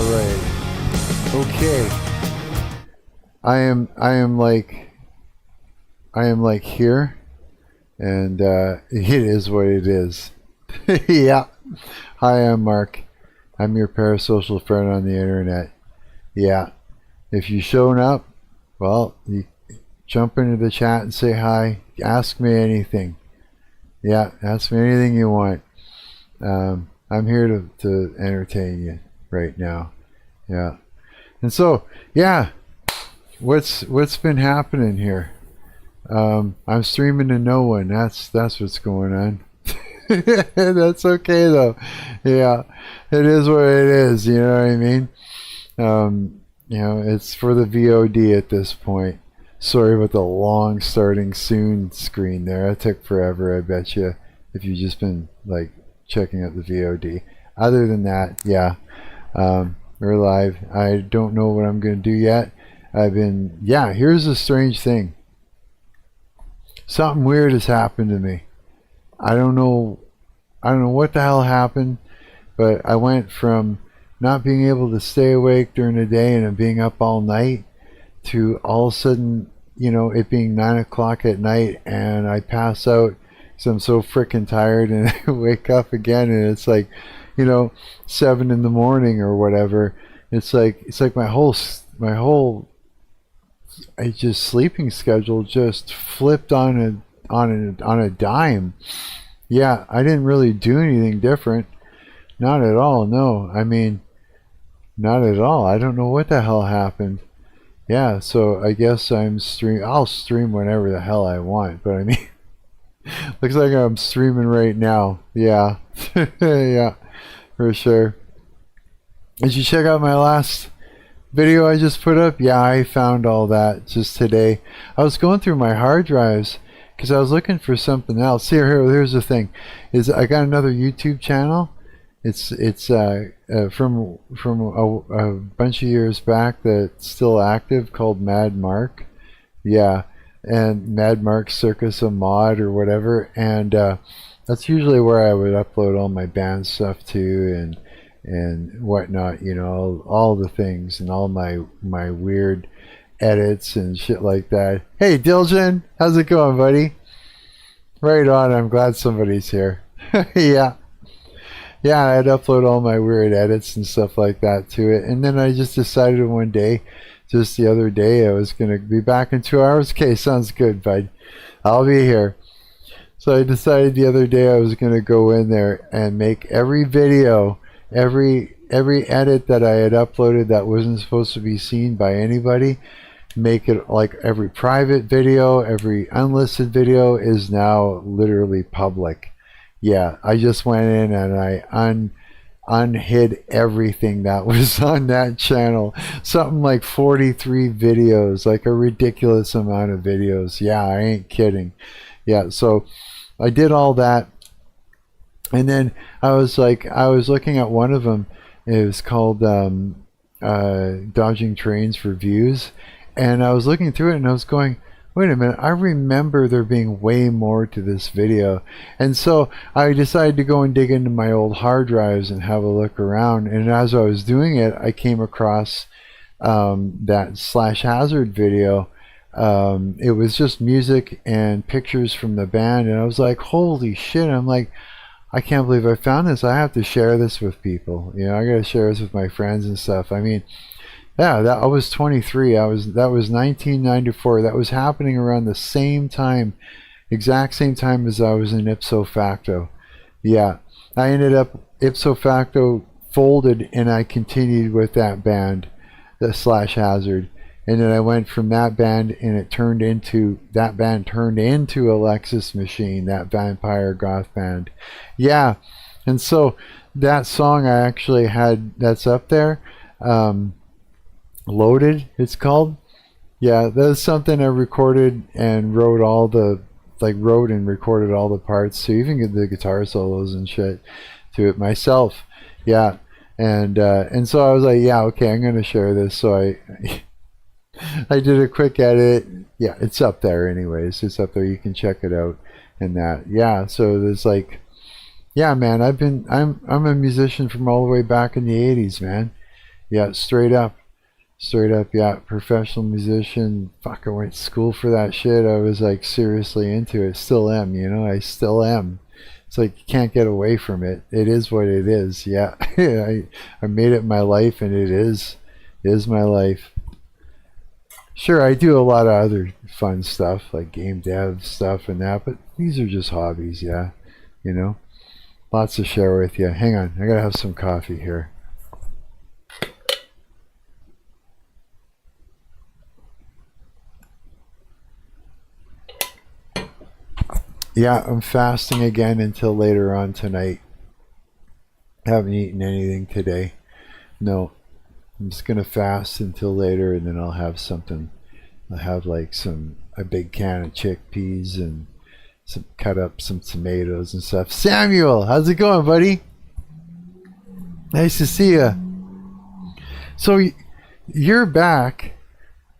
right. Okay. I am like here, and it is what it is. Yeah. Hi, I'm Mark. I'm your parasocial friend on the internet. Yeah. If you've shown up, well, you jump into the chat and say hi. Ask me anything. Yeah, ask me anything you want. I'm here to entertain you right now. Yeah. And so, yeah, what's been happening here? I'm streaming to no one. That's what's going on. That's okay though. Yeah, it is what it is. You know what I mean? It's for the VOD at this point. Sorry about the long starting soon screen there. That took forever, I bet you, if you've just been like checking out the VOD. Other than that, yeah, we're live. I don't know what I'm going to do yet. Here's a strange thing. Something weird has happened to me. I don't know what the hell happened, but I went from not being able to stay awake during the day and being up all night to all of a sudden, it being 9 o'clock at night and I pass out because I'm so freaking tired, and I wake up again and it's like, 7 in the morning or whatever. It's like my whole sleeping schedule just flipped on a dime. Yeah, I didn't really do anything different. Not at all. No, I mean, not at all. I don't know what the hell happened. Yeah, so I guess I'll stream whenever the hell I want, but I mean, looks like I'm streaming right now. Yeah. Yeah, for sure. Did you check out my last video I just put up? Yeah, I found all that just today. I was going through my hard drives because I was looking for something else. Here's the thing: is I got another YouTube channel. It's from a bunch of years back that's still active, called Mad Marc. Yeah, and Mad Marc Circus a Mod or whatever, and that's usually where I would upload all my band stuff to and whatnot. All the things and all my weird edits and shit like that. Hey Diljan, how's it going, buddy? Right on. I'm glad somebody's here. Yeah. Yeah, I'd upload all my weird edits and stuff like that to it. And then I just decided one day, just the other day, I was going to be back in 2 hours. Okay, sounds good, bud. I'll be here. So I decided the other day I was going to go in there and make every video, every edit that I had uploaded that wasn't supposed to be seen by anybody, make it like every private video, every unlisted video is now literally public. Yeah, I just went in and I unhid everything that was on that channel. Something like 43 videos, like a ridiculous amount of videos. Yeah, I ain't kidding. Yeah, so I did all that. And then I was looking at one of them. It was called Dodging Trains for Views. And I was looking through it and I was going, wait a minute, I remember there being way more to this video. And so I decided to go and dig into my old hard drives and have a look around. And as I was doing it, I came across that Slashazard video. It was just music and pictures from the band. And I was like, holy shit. I'm like, I can't believe I found this. I have to share this with people. I got to share this with my friends and stuff. I mean, yeah, I was 23. That was 1994. That was happening around the same time, exact same time as I was in ipso facto. Yeah, I ended up ipso facto folded, and I continued with that band, the Slashazard, and then I went from that band, and that band turned into Alexis Machine, that vampire goth band. Yeah, and so that song I actually had that's up there. Loaded, it's called. Yeah, that's something I recorded and wrote and recorded all the parts, so even get the guitar solos and shit to it myself. Yeah, and so I was like, yeah, okay, I'm gonna share this. So I did a quick edit. Yeah, it's up there anyways. It's up there. You can check it out and that. Yeah, so there's like, yeah, man, I'm a musician from all the way back in the 80s, man. Yeah, straight up, yeah, professional musician. Fuck, I went to school for that shit. I was like seriously into it. Still am, you know, I still am. It's like you can't get away from it. It is what it is. Yeah, I made it my life, and it is my life. Sure, I do a lot of other fun stuff like game dev stuff and that, but these are just hobbies. Yeah, you know, lots to share with you. Hang on, I gotta have some coffee here. Yeah, I'm fasting again until later on tonight. Haven't eaten anything today. No, I'm just gonna fast until later, and then I'll have something. I'll have like a big can of chickpeas and cut up some tomatoes and stuff. Samuel, how's it going, buddy? Nice to see you. So you're back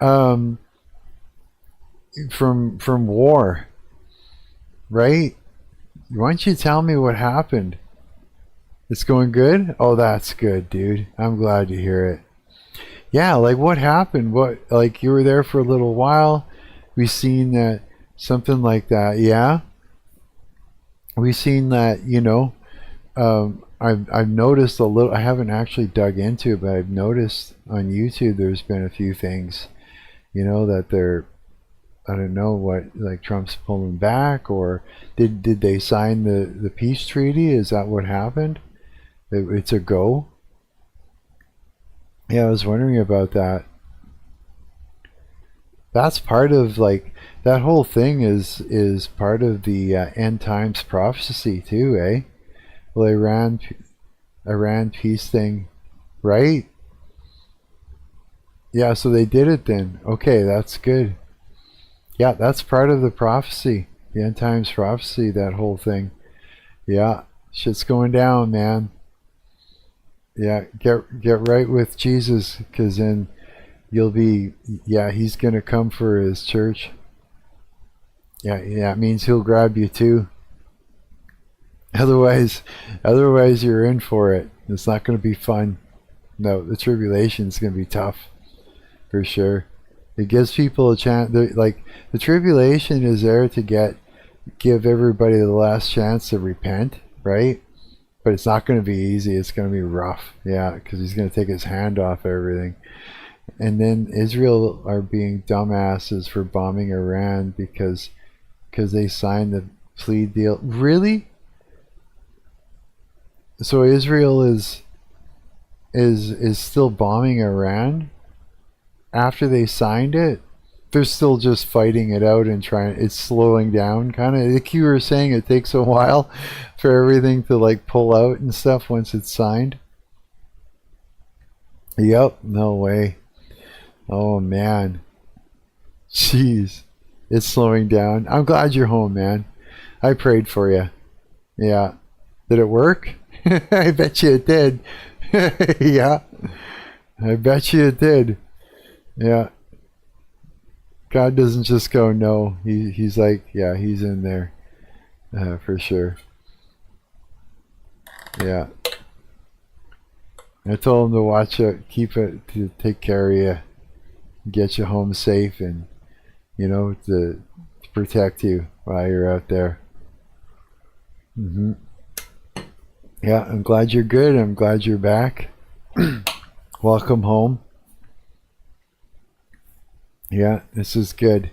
um, from war, right? Why don't you tell me what happened? It's going good? Oh, that's good, dude. I'm glad to hear it. Yeah, like what happened? What, like you were there for a little while? We seen that something like that. Yeah, we seen that. You know, I've noticed a little. I haven't actually dug into it, but I've noticed on YouTube there's been a few things. You know that they're. I don't know what, like Trump's pulling back, or did they sign the peace treaty? Is that what happened? It's a go. Yeah, I was wondering about that. That's part of like that whole thing is part of the end times prophecy too, eh? Well, Iran peace thing, right? Yeah, so they did it then. Okay, that's good. Yeah, that's part of the prophecy, the end times prophecy. That whole thing. Yeah, shit's going down, man. Yeah, get right with Jesus, because then you'll be. Yeah, he's gonna come for his church. Yeah, it means he'll grab you too. Otherwise, otherwise you're in for it. It's not gonna be fun. No, the tribulation's gonna be tough for sure. It gives people a chance. Like the tribulation is there to give everybody the last chance to repent, right? But it's not going to be easy. It's going to be rough. Yeah, because he's going to take his hand off everything. And then Israel are being dumbasses for bombing Iran because they signed the plea deal. Really? So Israel is still bombing Iran after they signed it? They're still just fighting it out and trying. It's slowing down, kind of. Like you were saying, it takes a while for everything to like pull out and stuff once it's signed. Yep, no way. Oh man, jeez, it's slowing down. I'm glad you're home, man. I prayed for you. Yeah, did it work? I bet you it did. Yeah, I bet you it did. Yeah. God doesn't just go no. He's like, yeah, he's in there for sure. Yeah. I told him to watch it, keep it, to take care of you, get you home safe, and to protect you while you're out there. Yeah, I'm glad you're good. I'm glad you're back. Welcome home. Yeah, this is good.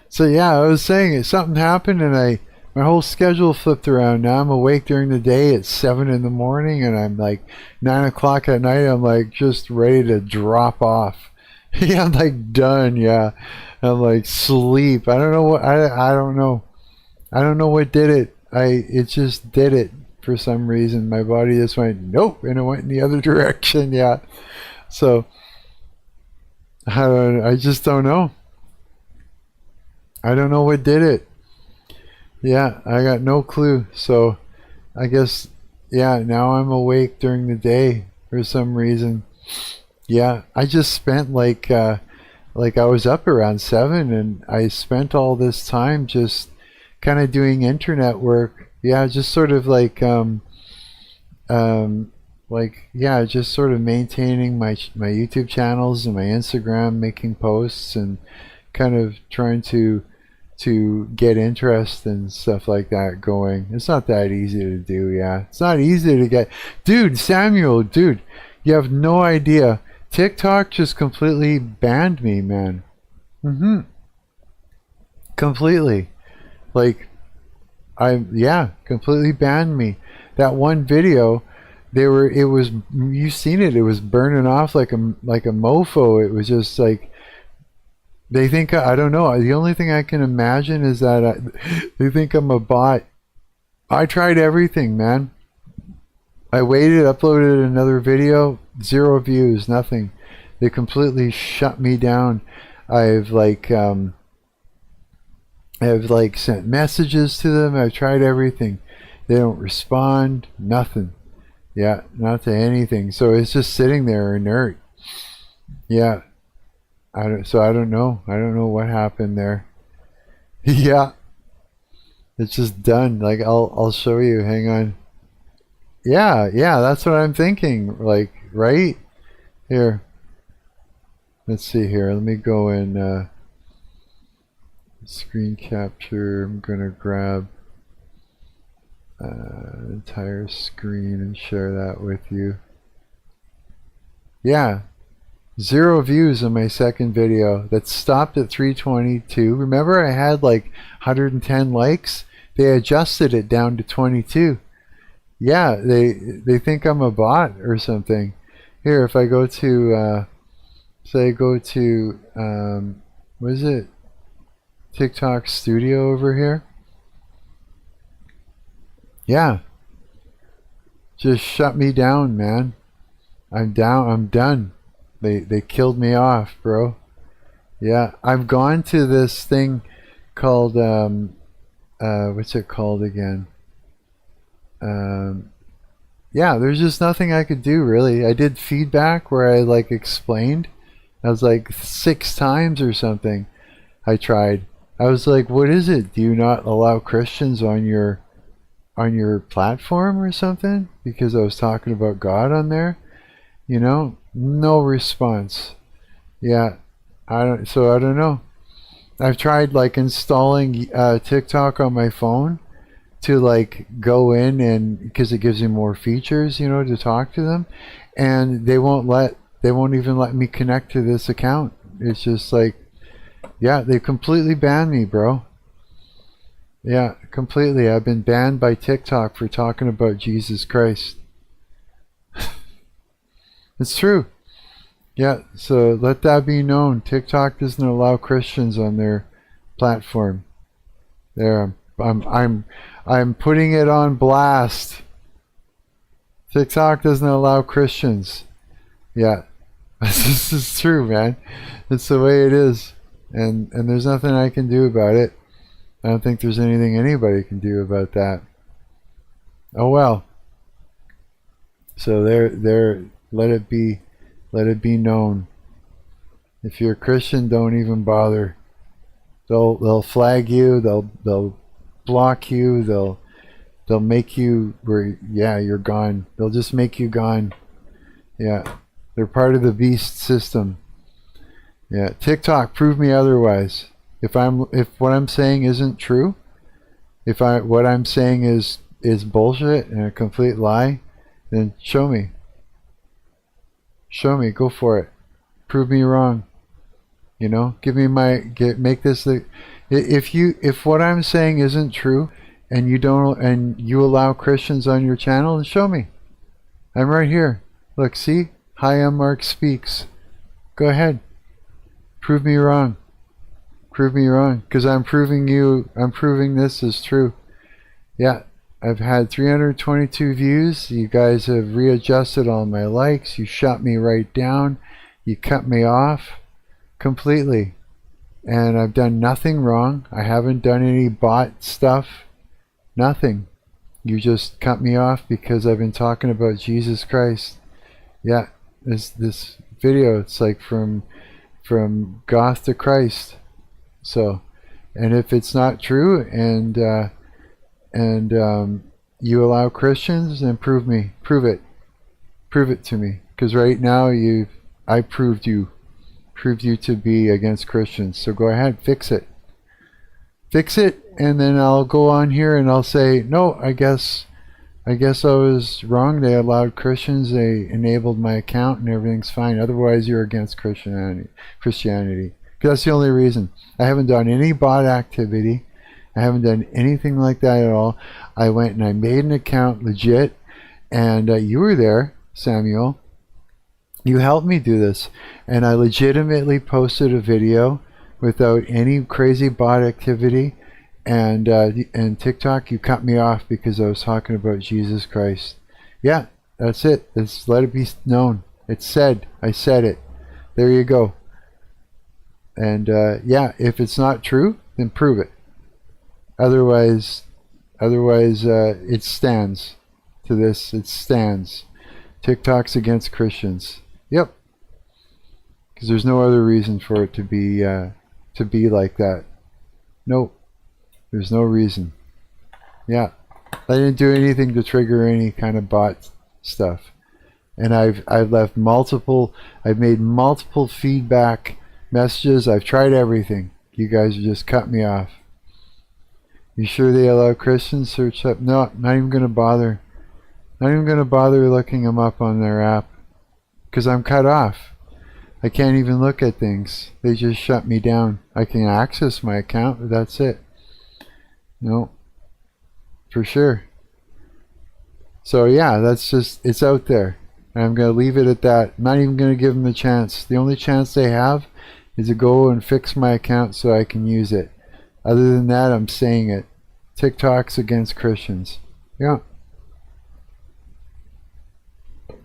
So yeah, I was saying something happened, and my whole schedule flipped around. Now I'm awake during the day at 7 in the morning, and I'm like 9 o'clock at night. I'm like just ready to drop off. Yeah, I'm like done. Yeah, I'm like sleep. I don't know what I don't know. I don't know what did it. It just did it for some reason. My body just went nope, and it went in the other direction. Yeah, so. I just don't know. I don't know what did it. Yeah, I got no clue. So I guess, yeah, now I'm awake during the day for some reason. Yeah, I just spent like I was up around 7, and I spent all this time just kind of doing internet work. Yeah, just sort of like like, yeah, just sort of maintaining my YouTube channels and my Instagram, making posts and kind of trying to get interest and stuff like that going. It's not that easy to do. Yeah, it's not easy to get. Dude, Samuel, dude, you have no idea. TikTok just completely banned me, man. Completely. Like, yeah, completely banned me. That one video, it was, you seen it, it was burning off like a mofo. It was just like, they think, I don't know. The only thing I can imagine is that they think I'm a bot. I tried everything, man. I waited, uploaded another video, 0 views, nothing. They completely shut me down. I've like sent messages to them. I've tried everything. They don't respond. Nothing. Yeah, not to anything. So it's just sitting there inert. Yeah. So I don't know. I don't know what happened there. Yeah, it's just done. Like, I'll show you. Hang on. Yeah, that's what I'm thinking. Like, right here. Let's see here. Let me go in screen capture. I'm gonna grab entire screen and share that with you. Yeah. 0 views on my second video that stopped at 322. Remember, I had like 110 likes. They adjusted it down to 22. Yeah, they think I'm a bot or something. Here, if I go to say go to what is it? TikTok Studio over here. Yeah, just shut me down, man. I'm down. I'm done. They killed me off, bro. Yeah, I've gone to this thing called what's it called again? Yeah, there's just nothing I could do really. I did feedback where I like explained. I was like 6 times or something. I tried. I was like, what is it? Do you not allow Christians on your platform or something? Because I was talking about God on there. You know, no response. Yeah, I don't know. I've tried like installing TikTok on my phone to like go in, and because it gives you more features, you know, to talk to them, and they won't even let me connect to this account. It's just like, yeah, they completely banned me, bro. Yeah, completely. I've been banned by TikTok for talking about Jesus Christ. It's true. Yeah, so let that be known. TikTok doesn't allow Christians on their platform. There, I'm putting it on blast. TikTok doesn't allow Christians. Yeah, this is true, man. It's the way it is, and there's nothing I can do about it. I don't think there's anything anybody can do about that. Oh well. So there. Let it be known. If you're a Christian, don't even bother. They'll flag you. They'll block you. They'll make you you're gone. They'll just make you gone. Yeah, they're part of the beast system. Yeah, TikTok, prove me otherwise. If what I'm saying isn't true, what I'm saying is bullshit and a complete lie, then show me. Show me, go for it. Prove me wrong. You know, give me make this the. If what I'm saying isn't true, and you allow Christians on your channel, then show me. I'm right here. Look, see? Hi, I'm Marc Speaks. Go ahead. Prove me wrong. Prove me wrong, because I'm proving this is true. Yeah. I've had 322 views. You guys have readjusted all my likes. You shut me right down. You cut me off completely. And I've done nothing wrong. I haven't done any bot stuff. Nothing. You just cut me off because I've been talking about Jesus Christ. Yeah, this video, it's like from goth to Christ. So, and if it's not true and you allow Christians, then prove it. Prove it to me. Because right now I proved you to be against Christians. So go ahead, fix it. Fix it, and then I'll go on here and I'll say, no, I guess I was wrong. They allowed Christians. They enabled my account, and everything's fine. Otherwise, you're against Christianity. Because that's the only reason. I haven't done any bot activity. I haven't done anything like that at all. I went and I made an account legit, and you were there, Samuel. You helped me do this, and I legitimately posted a video without any crazy bot activity. And TikTok, you cut me off because I was talking about Jesus Christ. Yeah, that's it. Let it be known. It's said. I said it. There you go. And yeah, if it's not true, then prove it. Otherwise, it stands to this. It stands. TikTok's against Christians. Yep. Because there's no other reason for it to be like that. Nope. There's no reason. Yeah. I didn't do anything to trigger any kind of bot stuff. And I've made multiple feedback messages. I've tried everything. You guys just cut me off. You sure they allow Christians search up? No, not even gonna bother. Not even gonna bother looking them up on their app. Because I'm cut off. I can't even look at things. They just shut me down. I can access my account, but that's it. No, for sure. So yeah, that's just, it's out there. And I'm going to leave it at that. I'm not even going to give them a chance. The only chance they have is to go and fix my account so I can use it. Other than that, I'm saying it. TikTok's against Christians. Yeah.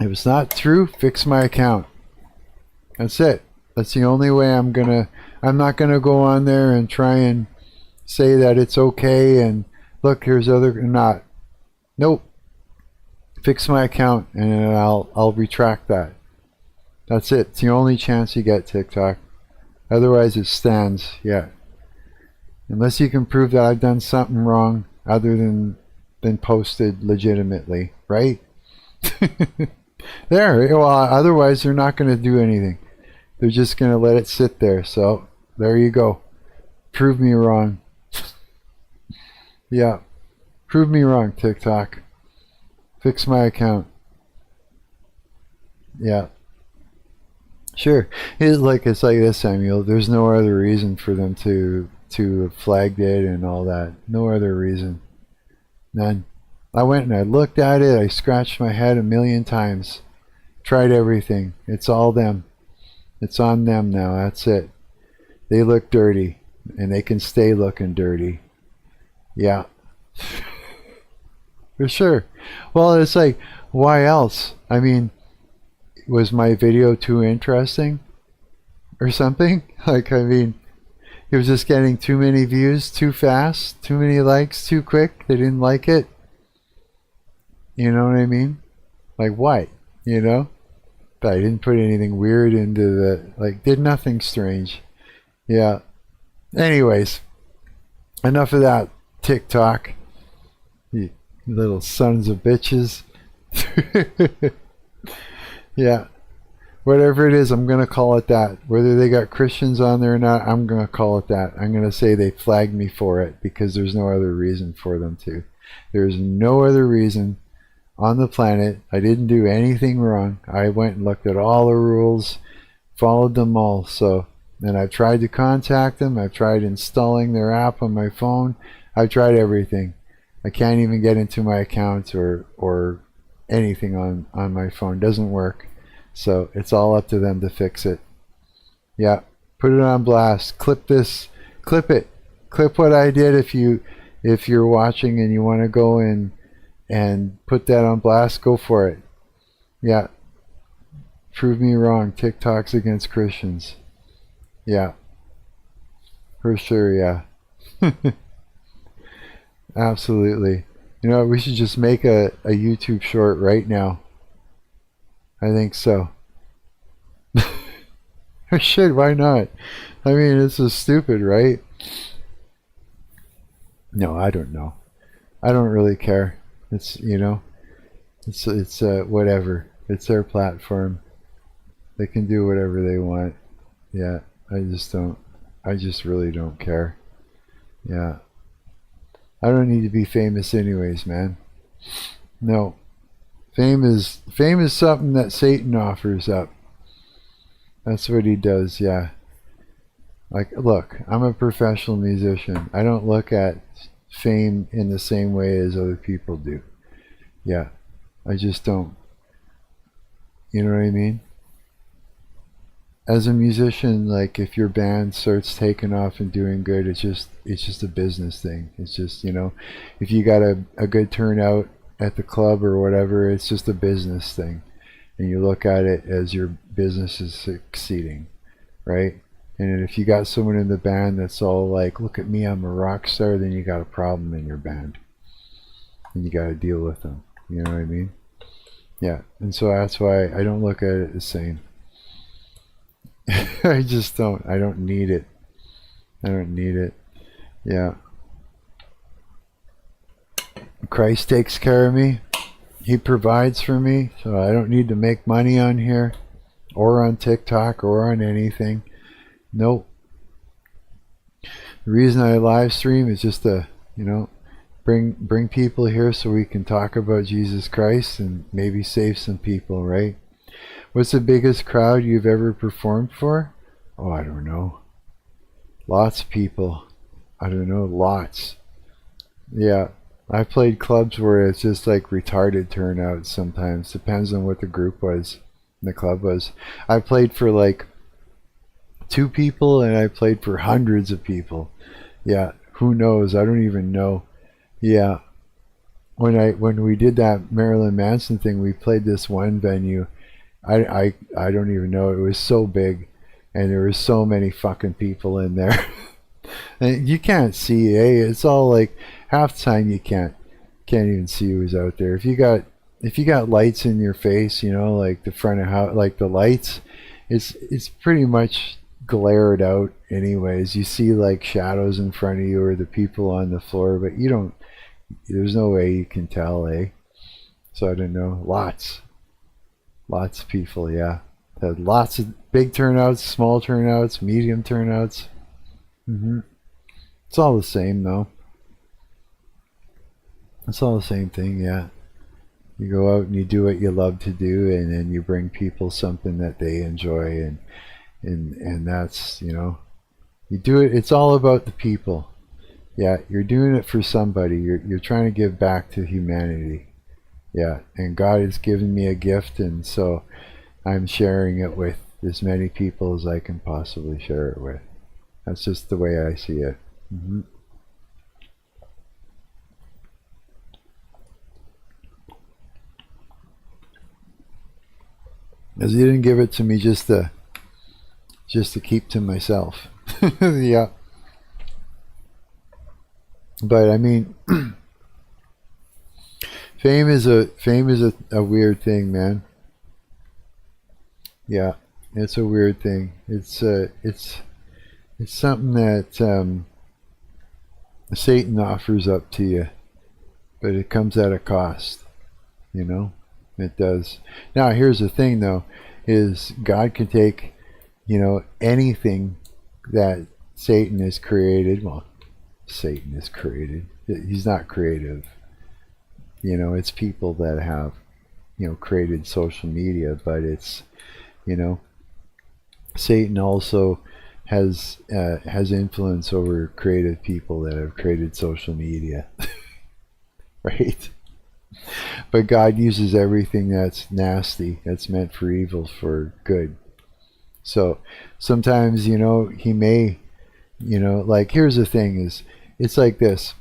If it's not true, fix my account. That's it. That's the only way I'm not gonna go on there and try and say that it's okay and look, here's not. Nope. Fix my account and then I'll retract that. That's it. It's the only chance you get, TikTok. Otherwise it stands. Yeah. Unless you can prove that I've done something wrong other than posted legitimately, right? There. Well, otherwise they're not going to do anything. They're just going to let it sit there. So there you go. Prove me wrong. Yeah. Prove me wrong, TikTok. Fix my account. Yeah. Sure. It's like this, Samuel. There's no other reason for them to have flagged it and all that. No other reason. None. I went and I looked at it. I scratched my head 1,000,000 times. Tried everything. It's all them. It's on them now. That's it. They look dirty. And they can stay looking dirty. Yeah. For sure. Well, it's like, why else? I mean, was my video too interesting? Or something? Like, I mean, it was just getting too many views too fast, too many likes too quick. They didn't like it. You know what I mean? Like what? You know? But I didn't put anything weird into did nothing strange. Yeah. Anyways, enough of that TikTok. You little sons of bitches. Yeah. Whatever it is, I'm going to call it that. Whether they got Christians on there or not, I'm going to call it that. I'm going to say they flagged me for it because there's no other reason for them to. There's no other reason on the planet. I didn't do anything wrong. I went and looked at all the rules, followed them all. So, and I've tried to contact them. I've tried installing their app on my phone. I've tried everything. I can't even get into my account or anything on my phone. It doesn't work. So it's all up to them to fix it. Yeah, put it on blast. Clip this. Clip it. Clip what I did if you're watching and you want to go and put that on blast, go for it. Yeah. Prove me wrong. TikTok's against Christians. Yeah. For sure, yeah. Absolutely. You know what, we should just make a YouTube short right now. I think so. Shit, why not? I mean, this is stupid, right? No, I don't know. I don't really care. It's, you know, it's whatever. It's their platform. They can do whatever they want. Yeah, I just really don't care. Yeah. I don't need to be famous anyways, man. No. Fame is something that Satan offers up. That's what he does, yeah. Like, look, I'm a professional musician. I don't look at fame in the same way as other people do. Yeah. I just don't. You know what I mean? As a musician, like if your band starts taking off and doing good, it's just a business thing. It's just, you know, if you got a good turnout at the club or whatever, it's just a business thing. And you look at it as your business is succeeding, right? And if you got someone in the band that's all like, look at me, I'm a rock star, then you got a problem in your band. And you got to deal with them. You know what I mean? Yeah. And so that's why I don't look at it the same. I just don't. I don't need it. I don't need it. Yeah. Christ takes care of me. He provides for me, so I don't need to make money on here or on TikTok or on anything. Nope. The reason I live stream is just to, you know, bring people here so we can talk about Jesus Christ and maybe save some people, right? What's the biggest crowd you've ever performed for? Oh, I don't know. Lots of people. I don't know, lots. Yeah, I've played clubs where it's just like retarded turnouts sometimes. Depends on what the group was, the club was. I played for like 2 people and I played for hundreds of people. Yeah, who knows? I don't even know. Yeah. When we did that Marilyn Manson thing, we played this one venue. I don't even know. It was so big, and there were so many fucking people in there. And you can't see, eh? It's all like half the time you can't even see who's out there. If you got lights in your face, you know, like the front of house, like the lights, it's pretty much glared out anyways. You see like shadows in front of you or the people on the floor, but you don't. There's no way you can tell, eh? So I don't know. Lots of people, yeah. Had lots of big turnouts, small turnouts, medium turnouts. It's all the same, though. It's all the same thing, yeah. You go out and you do what you love to do, and then you bring people something that they enjoy, and that's, you know, you do it. It's all about the people. Yeah, you're doing it for somebody. You're trying to give back to humanity. Yeah, and God has given me a gift, and so I'm sharing it with as many people as I can possibly share it with. That's just the way I see it. Because He didn't give it to me just to keep to myself. Yeah. But I mean, fame is a weird thing, man. Yeah, it's a weird thing. It's something that Satan offers up to you, but it comes at a cost. You know, it does. Now, here's the thing, though, is God can take, you know, anything that Satan has created. Well, Satan is created. He's not creative. You know, it's people that have, you know, created social media, but it's, you know, Satan also has influence over creative people that have created social media. Right? But God uses everything that's nasty, that's meant for evil, for good. So sometimes, you know, He may, you know, like, here's the thing, is it's like this.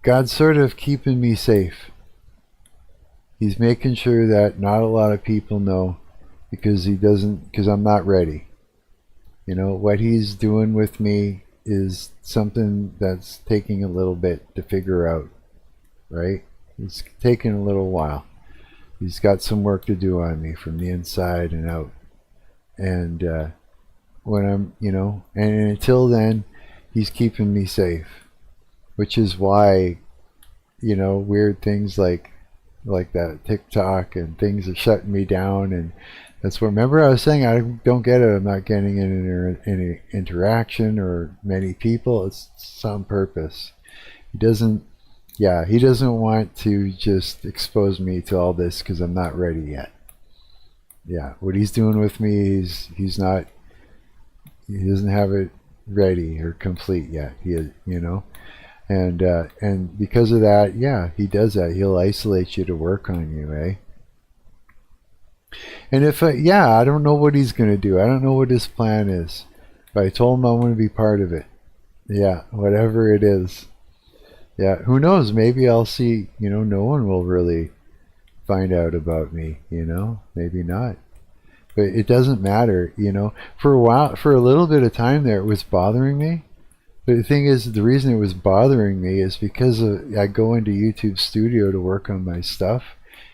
God's sort of keeping me safe. He's making sure that not a lot of people know, because I'm not ready. You know, what He's doing with me is something that's taking a little bit to figure out, right? It's taking a little while. He's got some work to do on me from the inside and out. And when I'm, you know, and until then, He's keeping me safe, which is why, you know, weird things like like that TikTok, and things are shutting me down. And that's what, remember I was saying, I don't get it. I'm not getting any interaction or many people. It's on purpose. He doesn't, yeah, he doesn't want to just expose me to all this because I'm not ready yet. Yeah, what he's doing with me, he's not, he doesn't have it ready or complete yet. And because of that, yeah, he does that. He'll isolate you to work on you, eh? And if yeah, I don't know what he's gonna do. I don't know what his plan is, but I told him I want to be part of it. Yeah, whatever it is. Yeah, who knows? Maybe I'll see. No one will really find out about me. Maybe not. But it doesn't matter. For a while, for a little bit of time there, it was bothering me. But the thing is, the reason it was bothering me is because I go into YouTube Studio to work on my stuff,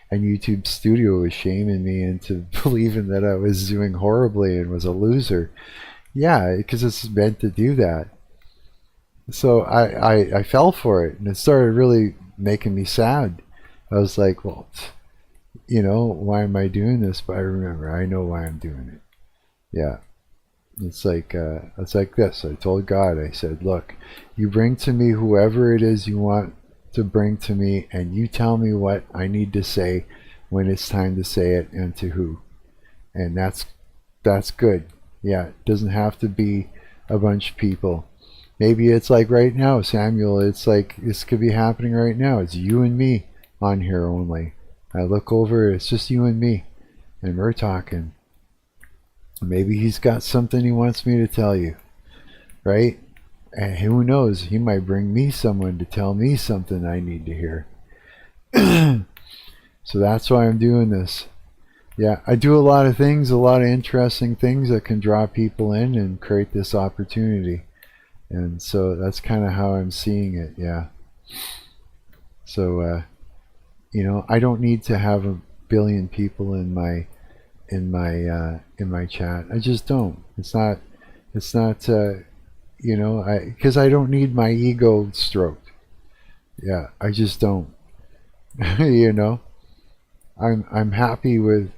and YouTube Studio was shaming me into believing that I was doing horribly and was a loser. Yeah, because it's meant to do that. So I fell for it, and it started really making me sad. I was like, well, why am I doing this? But I remember, I know why I'm doing it. Yeah. It's like this. I told God, I said, look, you bring to me whoever it is you want to bring to me, and you tell me what I need to say when it's time to say it, and to who. And that's good. Yeah, it doesn't have to be a bunch of people. Maybe it's like right now, Samuel, it's like this could be happening right now. It's you and me on here only. I look over, it's just you and me, and we're talking. Maybe he's got something he wants me to tell you, right? And who knows, he might bring me someone to tell me something I need to hear. So that's why I'm doing this. Yeah, I do a lot of things, a lot of interesting things that can draw people in and create this opportunity. And so that's kind of how I'm seeing it, yeah. So, I don't need to have a billion people in my chat. I just don't. It's not because I don't need my ego stroked. Yeah, I just don't. I'm happy with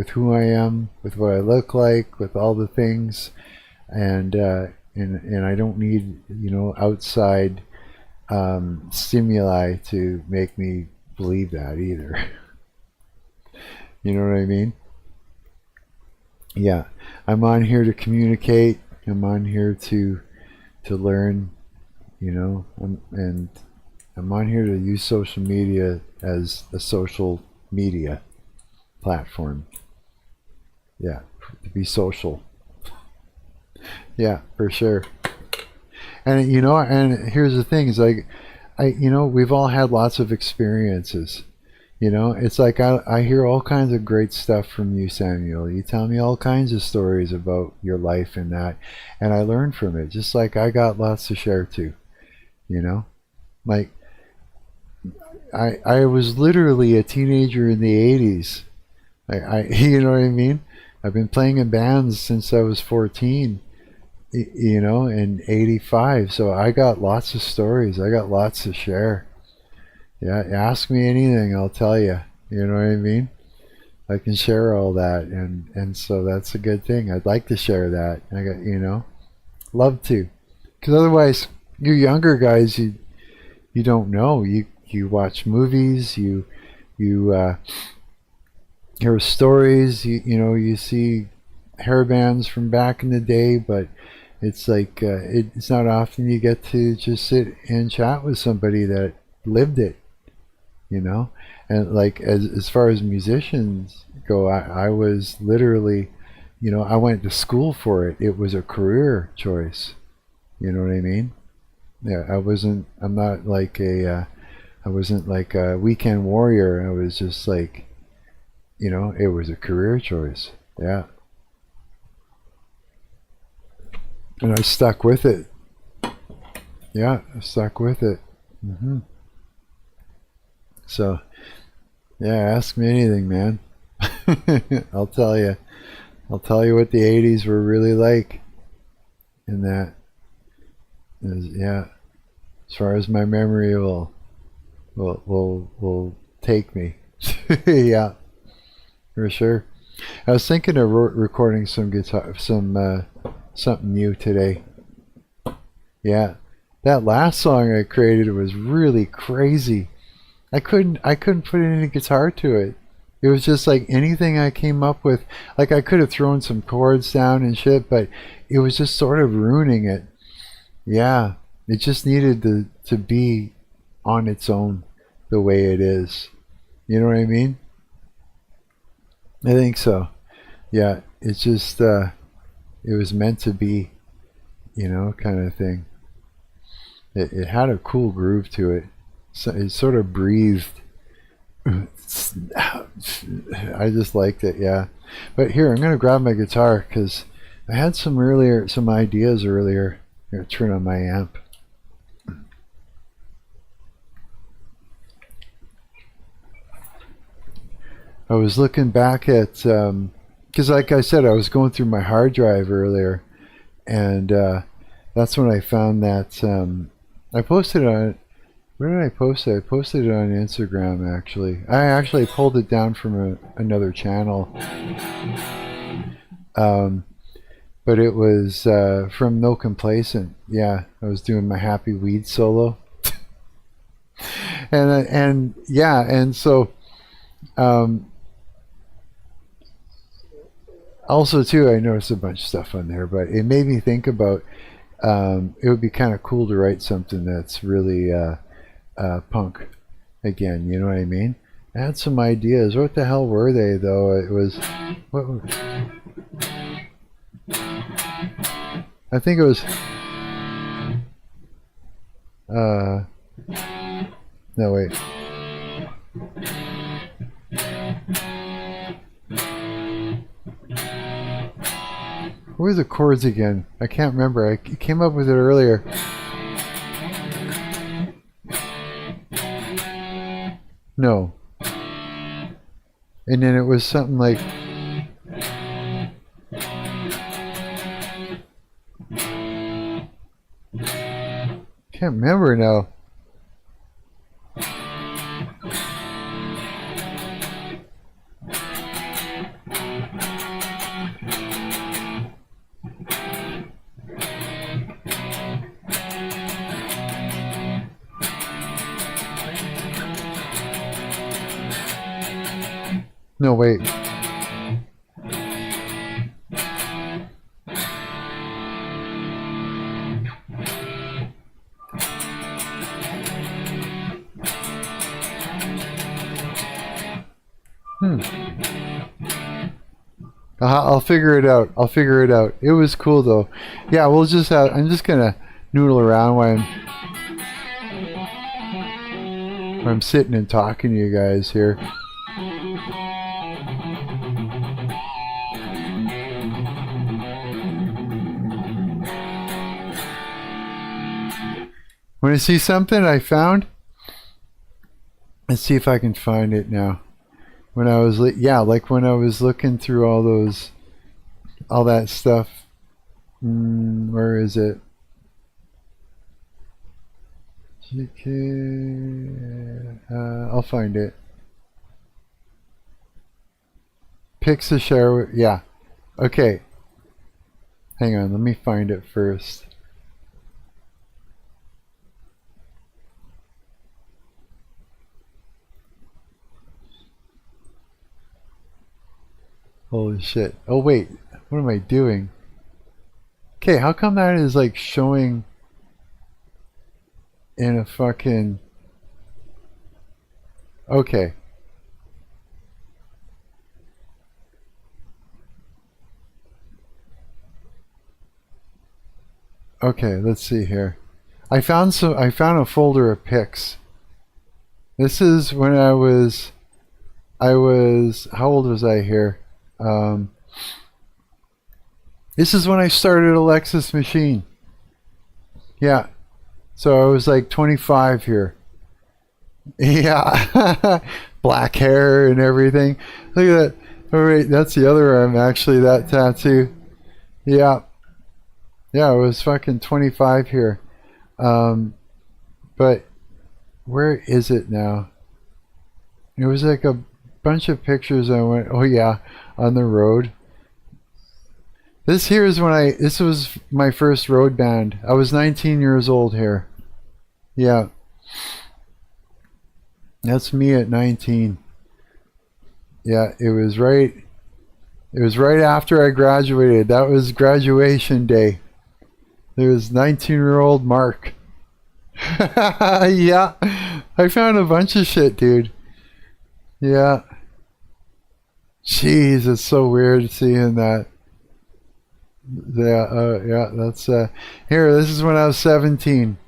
who I am, with what I look like, with all the things, and I don't need outside stimuli to make me believe that either. You know what I mean? Yeah, I'm on here to communicate. I'm on here to learn. And I'm on here to use social media as a social media platform. Yeah, to be social. Yeah, for sure. And and here's the thing: is like, we've all had lots of experiences. It's like I hear all kinds of great stuff from you, Samuel. You tell me all kinds of stories about your life and that, and I learn from it. Just like I got lots to share too. Like I was literally a teenager in the '80s. You know what I mean? I've been playing in bands since I was 14. In '85. So I got lots of stories. I got lots to share. Yeah, ask me anything, I'll tell you. You know what I mean? I can share all that, and so that's a good thing. I'd like to share that. I got love to, because otherwise, you younger guys, you don't know. You watch movies, you hear stories. You see hair bands from back in the day, but it's like it's not often you get to just sit and chat with somebody that lived it. And like as far as musicians go, I was literally, I went to school for it. It was a career choice. You know what I mean? Yeah, I'm not like I wasn't like a weekend warrior. I was just like, it was a career choice. Yeah. And I stuck with it. Yeah, I stuck with it. So, yeah, ask me anything, man. I'll tell you. I'll tell you what the '80s were really like. And that is, yeah. As far as my memory will take me. Yeah, for sure. I was thinking of recording some guitar, something new today. Yeah, that last song I created was really crazy. I couldn't put any guitar to it. It was just like anything I came up with. Like I could have thrown some chords down and shit, but it was just sort of ruining it. Yeah, it just needed to be on its own the way it is. You know what I mean? I think so. Yeah, it's just it was meant to be, kind of thing. It had a cool groove to it. So it sort of breathed. I just liked it, yeah. But here, I'm gonna grab my guitar because I had some ideas earlier. I'm gonna turn on my amp. I was looking back at because, like I said, I was going through my hard drive earlier, and that's when I found that I posted on. Where did I post it? I posted it on Instagram, actually. I actually pulled it down from another channel. But it was from No Complacent. Yeah, I was doing my Happy Weed solo. and yeah, and so also too, I noticed a bunch of stuff on there, but it made me think about it would be kind of cool to write something that's really punk again, you know what I mean? I had some ideas. What the hell were they, though? It was I think it was no, wait. What were the chords again? I can't remember. I came up with it earlier. No. And then it was something like can't remember now. No, wait. I'll figure it out. I'll figure it out. It was cool though. Yeah, we'll just have. I'm just gonna noodle around while I'm sitting and talking to you guys here. Want to see something I found? Let's see if I can find it now. When I was like when I was looking through all that stuff. Where is it? Okay, I'll find it. Picks a share. Yeah. Okay. Hang on. Let me find it first. Holy shit. Oh wait, what am I doing? Okay, how come that is like showing in a fucking... Okay. Okay, let's see here. I found a folder of pics. This is when I was how old was I here? This is when I started Alexis Machine. Yeah. So I was like 25 here. Yeah. Black hair and everything. Look at that. Oh wait, that's the other arm actually, that tattoo. Yeah. Yeah, I was fucking 25 here. But where is it now? It was like a bunch of pictures. I went, oh yeah, on the road. This here is when this was my first road band. I was 19 years old here. Yeah. That's me at 19. Yeah, it was right after I graduated. That was graduation day. There was 19-year-old Marc. Yeah. I found a bunch of shit, dude. Yeah. Jeez, it's so weird seeing that. Yeah, yeah, that's here, this is when I was 17.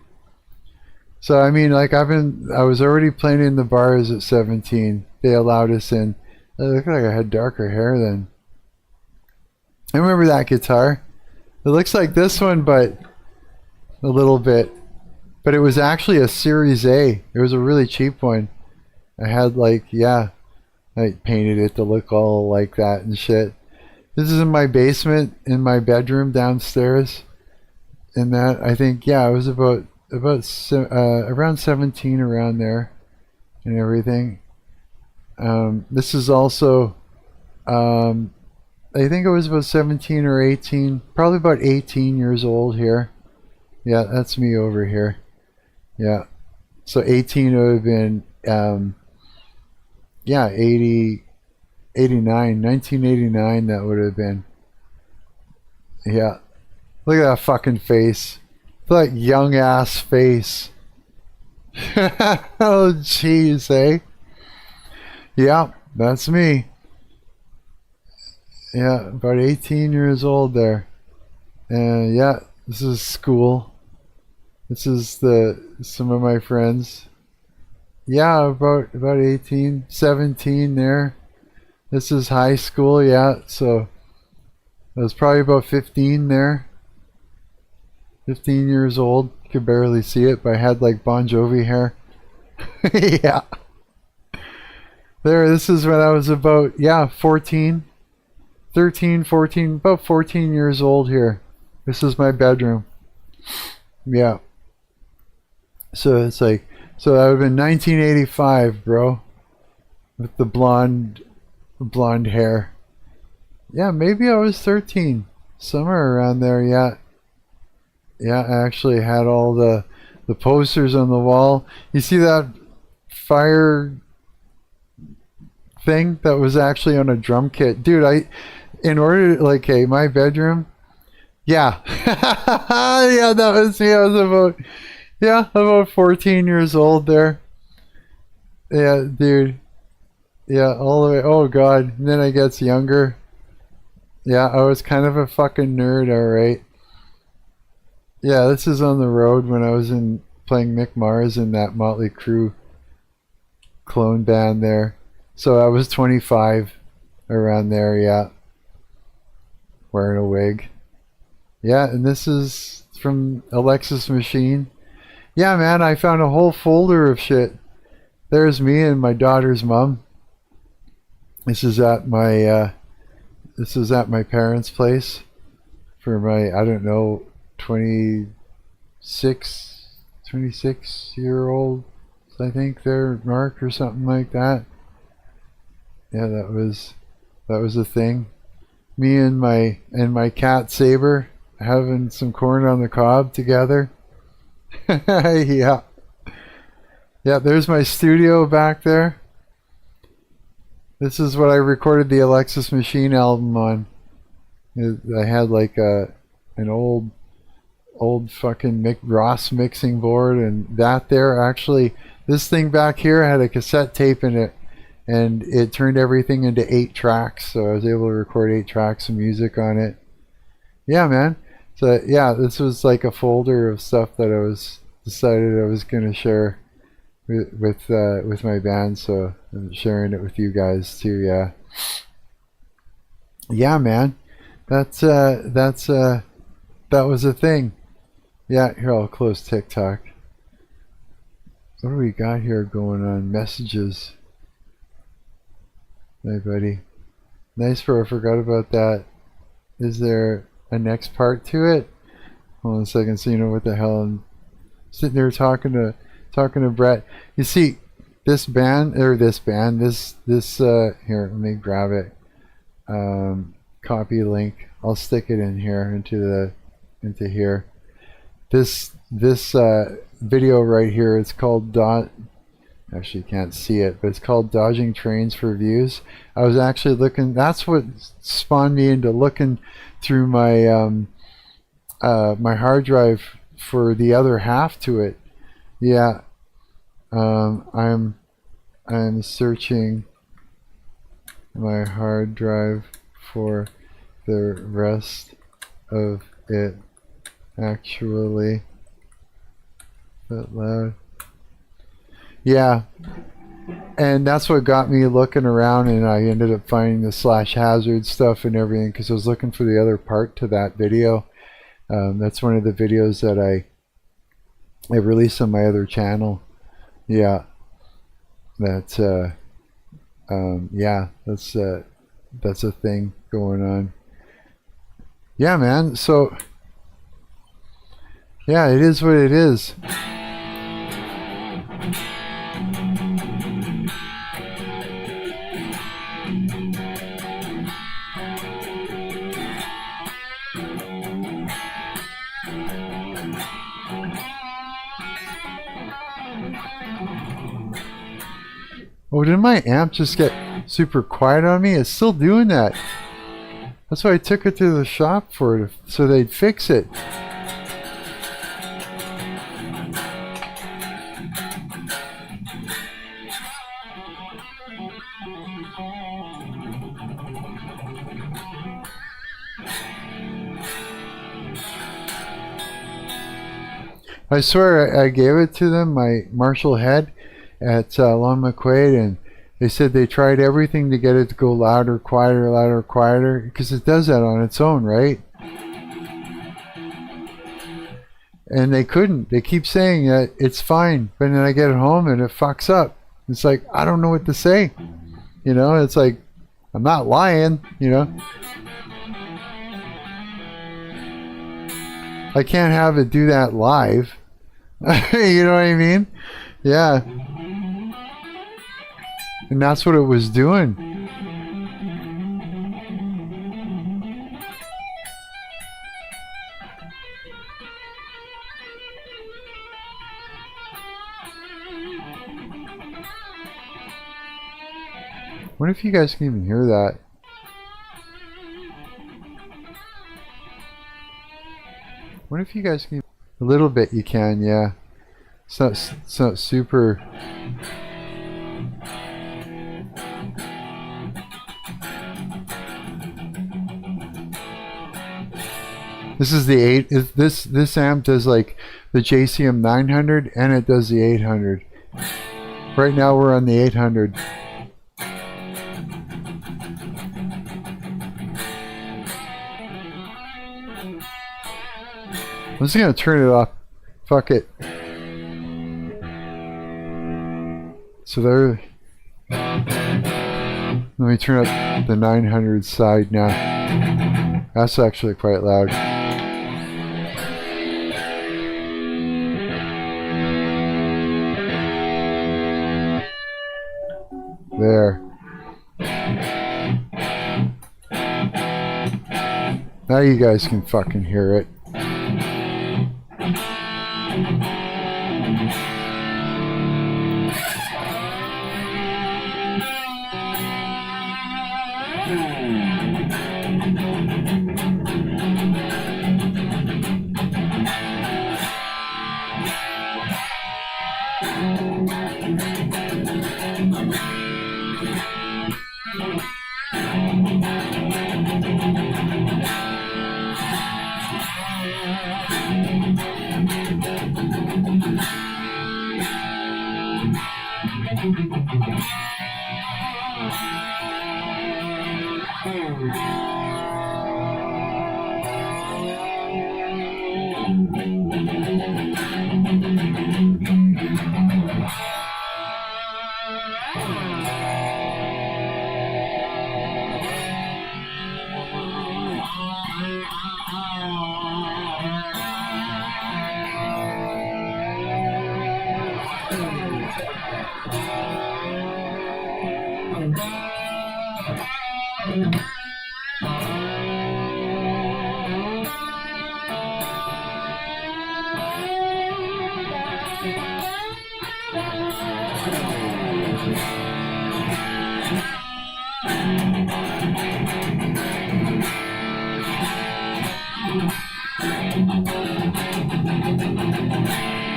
So I mean, like I was already playing in the bars at 17. They allowed us in. It looked like I had darker hair then. I remember that guitar. It looks like this one, but a little bit. But it was actually a Series A. It was a really cheap one. I had like, yeah, I painted it to look all like that and shit. This is in my basement, in my bedroom downstairs. And that, I think, yeah, I was about around 17, around there, and everything. This is also, I think I was about 17 or 18, probably about 18 years old here. Yeah, that's me over here. Yeah, so 18 would have been, yeah, 1989, that would have been. Yeah, look at that fucking face. That young ass face. Oh jeez, eh? Yeah, that's me. Yeah, about 18 years old there. And yeah, this is school. This is some of my friends. Yeah, about 18, 17 there. This is high school, yeah, so I was probably about 15 there. 15 years old. You could barely see it, but I had like Bon Jovi hair. Yeah. There, this is when I was about, yeah, 14. 13, 14, about 14 years old here. This is my bedroom. Yeah. So it's like, so that would have been 1985, bro. With the blonde hair. Yeah, maybe I was 13. Somewhere around there, yeah. Yeah, I actually had all the posters on the wall. You see that fire thing that was actually on a drum kit? Dude, in order to, like, hey, my bedroom, yeah. Yeah, that was me. I was about 14 years old there. Yeah, dude. Yeah, all the way. Oh god. And then I gets younger. Yeah, I was kind of a fucking nerd, alright. Yeah, this is on the road when I was playing Mick Mars in that Motley Crue clone band there. So I was 25, around there, yeah. Wearing a wig. Yeah, and this is from Alexis Machine. Yeah, man, I found a whole folder of shit. There's me and my daughter's mom. This is at my parents' place for my, I don't know, 26-year-old, I think they're Marc or something like that. Yeah, that was a thing. Me and my cat Saber having some corn on the cob together. Yeah. Yeah, there's my studio back there. This is what I recorded the Alexis Machine album on. I had like an old fucking Ross mixing board, and that there, actually, this thing back here had a cassette tape in it, and it turned everything into 8 tracks, so I was able to record 8 tracks of music on it. Yeah, man. So yeah, this was like a folder of stuff that I decided I was gonna share with my band, so I'm sharing it with you guys too. Yeah. Yeah, man. That was a thing. Yeah, here, I'll close TikTok. What do we got here going on? Messages. Hey, buddy. Nice, bro. I forgot about that. Is there a next part to it? Hold on a second, so you know what the hell I'm sitting there talking to Brett. You see, this band, or this here, let me grab it. Copy link. I'll stick it in here into here. This video right here, it's called actually you can't see it, but it's called Dodging Trains for Views. I was actually looking, that's what spawned me into looking through my my hard drive for the other half to it. Yeah. I'm searching my hard drive for the rest of it. Actually, that loud. Yeah, and that's what got me looking around, and I ended up finding the Slashazard stuff and everything because I was looking for the other part to that video. That's one of the videos that I released on my other channel. Yeah, that's yeah, that's a thing going on. Yeah, man. So yeah, it is what it is. Oh, did my amp just get super quiet on me? It's still doing that. That's why I took it to the shop for it, so they'd fix it. I swear I gave it to them, my Marshall head at Long McQuaid, and they said they tried everything to get it to go louder, quieter, because it does that on its own, right? And they couldn't. They keep saying that it's fine, but then I get it home and it fucks up. It's like, I don't know what to say. You know, it's like, I'm not lying, you know. I can't have it do that live. You know what I mean? Yeah. And that's what it was doing. What if you guys can even hear that? What if you guys can? A little bit you can, yeah. It's not super. This is the 8. This amp does like the JCM 900 and it does the 800. Right now we're on the 800. I'm just gonna turn it off. Fuck it. So there. Let me turn up the 900 side now. That's actually quite loud. There. Now you guys can fucking hear it.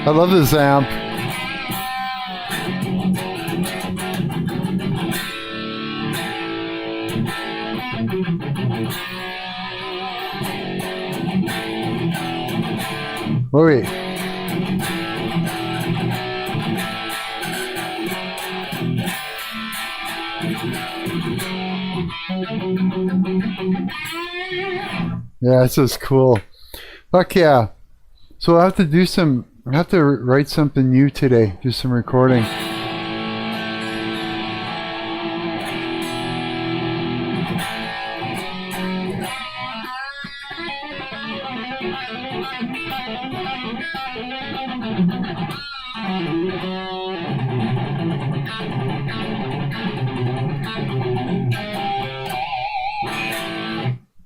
I love this amp. Wait. Yeah, this is cool. Fuck yeah. So I have to do some, I have to write something new today, do some recording.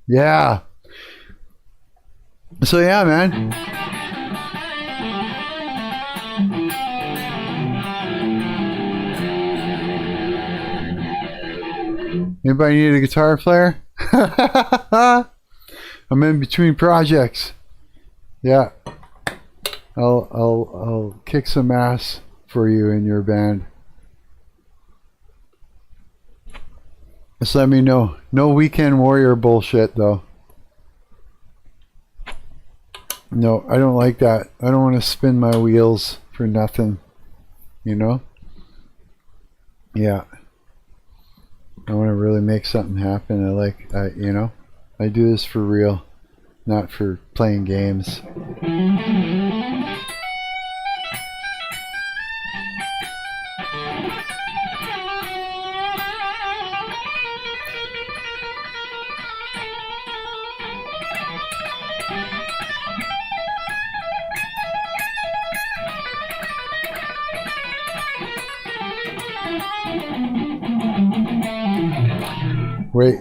Yeah. So yeah, man. Anybody need a guitar player? I'm in between projects. Yeah. I'll kick some ass for you in your band. Just let me know. No weekend warrior bullshit though. No, I don't like that. I don't want to spin my wheels for nothing. You know? Yeah. I want to really make something happen. You know, I do this for real, not for playing games. Wait.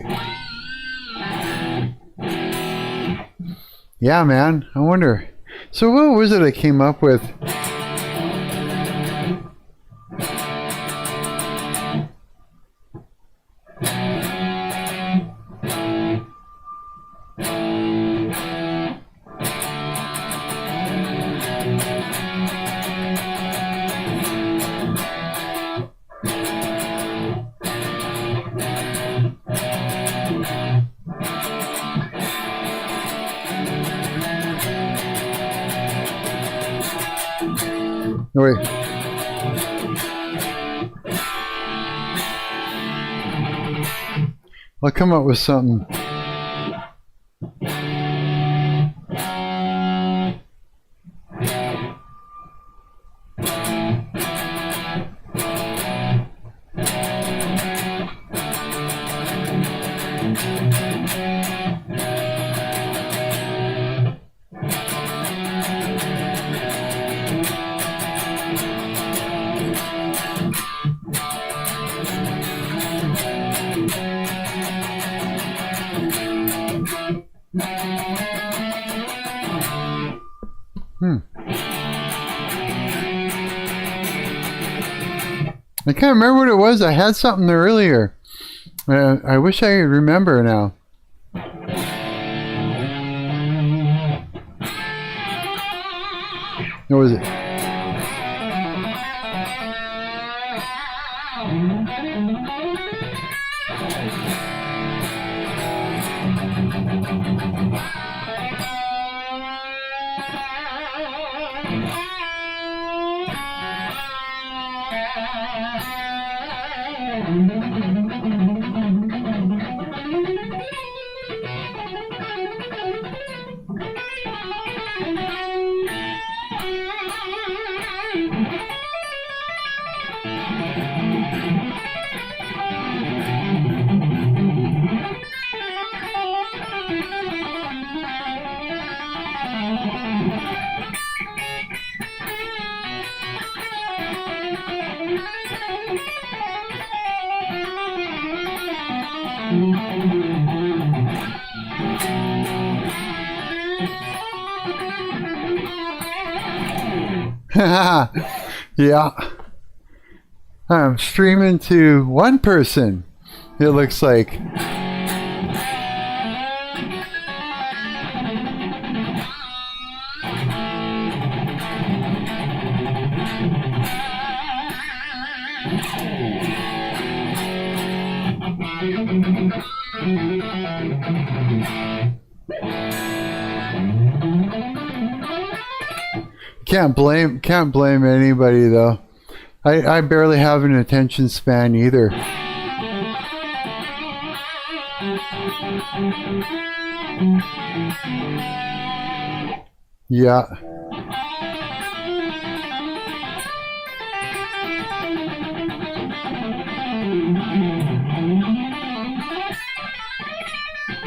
Yeah, man. I wonder. So what was it I came up with? No, wait. I'll come up with something. I can't remember what it was. I had something earlier. I wish I could remember now. What was it? Yeah. I'm streaming to one person, it looks like. Can't blame anybody though. I barely have an attention span either. Yeah.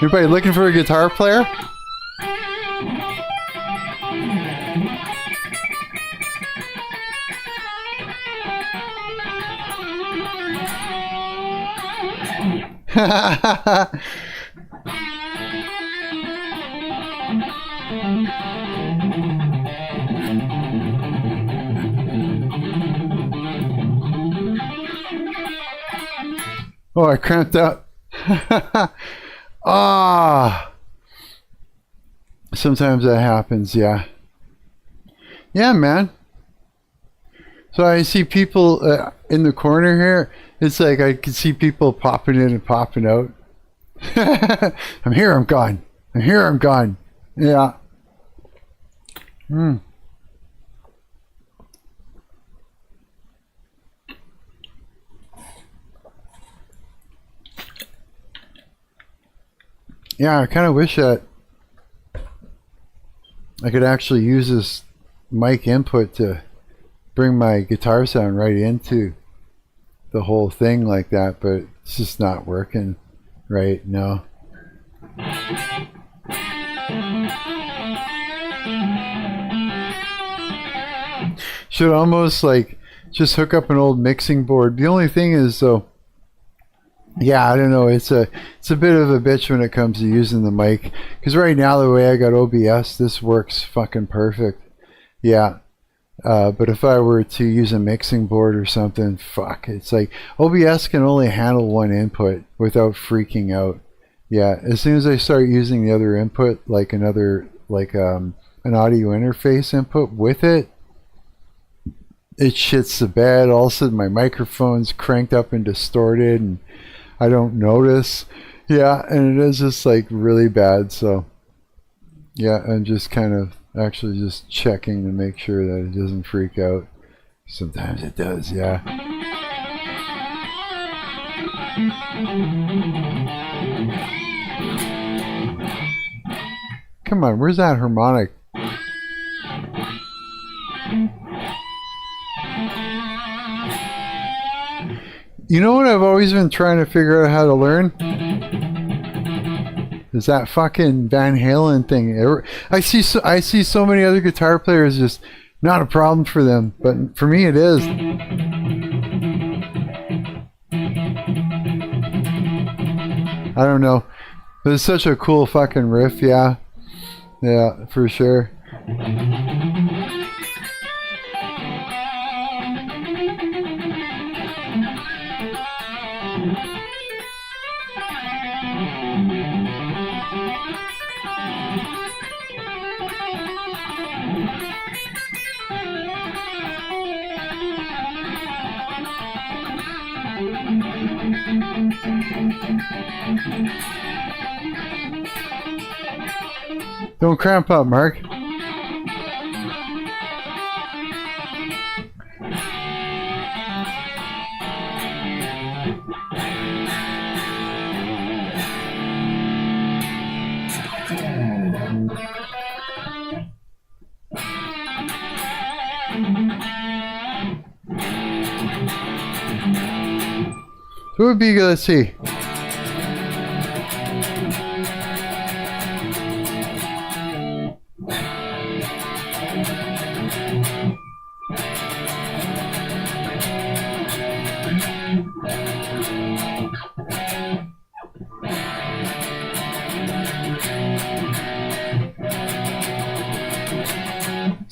Anybody looking for a guitar player? Oh, I cramped up. Ah, sometimes that happens, yeah. Yeah, man. So I see people in the corner here. It's like I can see people popping in and popping out. I'm here, I'm gone. I'm here, I'm gone. Yeah. Yeah, I kind of wish that I could actually use this mic input to bring my guitar sound right into the whole thing like that, but it's just not working right now. Should almost like just hook up an old mixing board. The only thing is though, yeah, I don't know, it's a bit of a bitch when it comes to using the mic, because right now the way I got OBS, this works fucking perfect. Yeah. But if I were to use a mixing board or something, fuck, it's like OBS can only handle one input without freaking out. Yeah, as soon as I start using the other input, like another, like an audio interface input with it, it shits the bed. All of a sudden my microphone's cranked up and distorted and I don't notice. Yeah, and it is just like really bad. So yeah, I'm just kind of actually just checking to make sure that it doesn't freak out. Sometimes it does, yeah. Come on, where's that harmonic? You know what I've always been trying to figure out how to learn? Is that fucking Van Halen thing. I see so many other guitar players, just not a problem for them, but for me it is. I don't know. But it's such a cool fucking riff, yeah. Yeah, for sure. Don't cramp up, Mark. Who would be good? Let's see.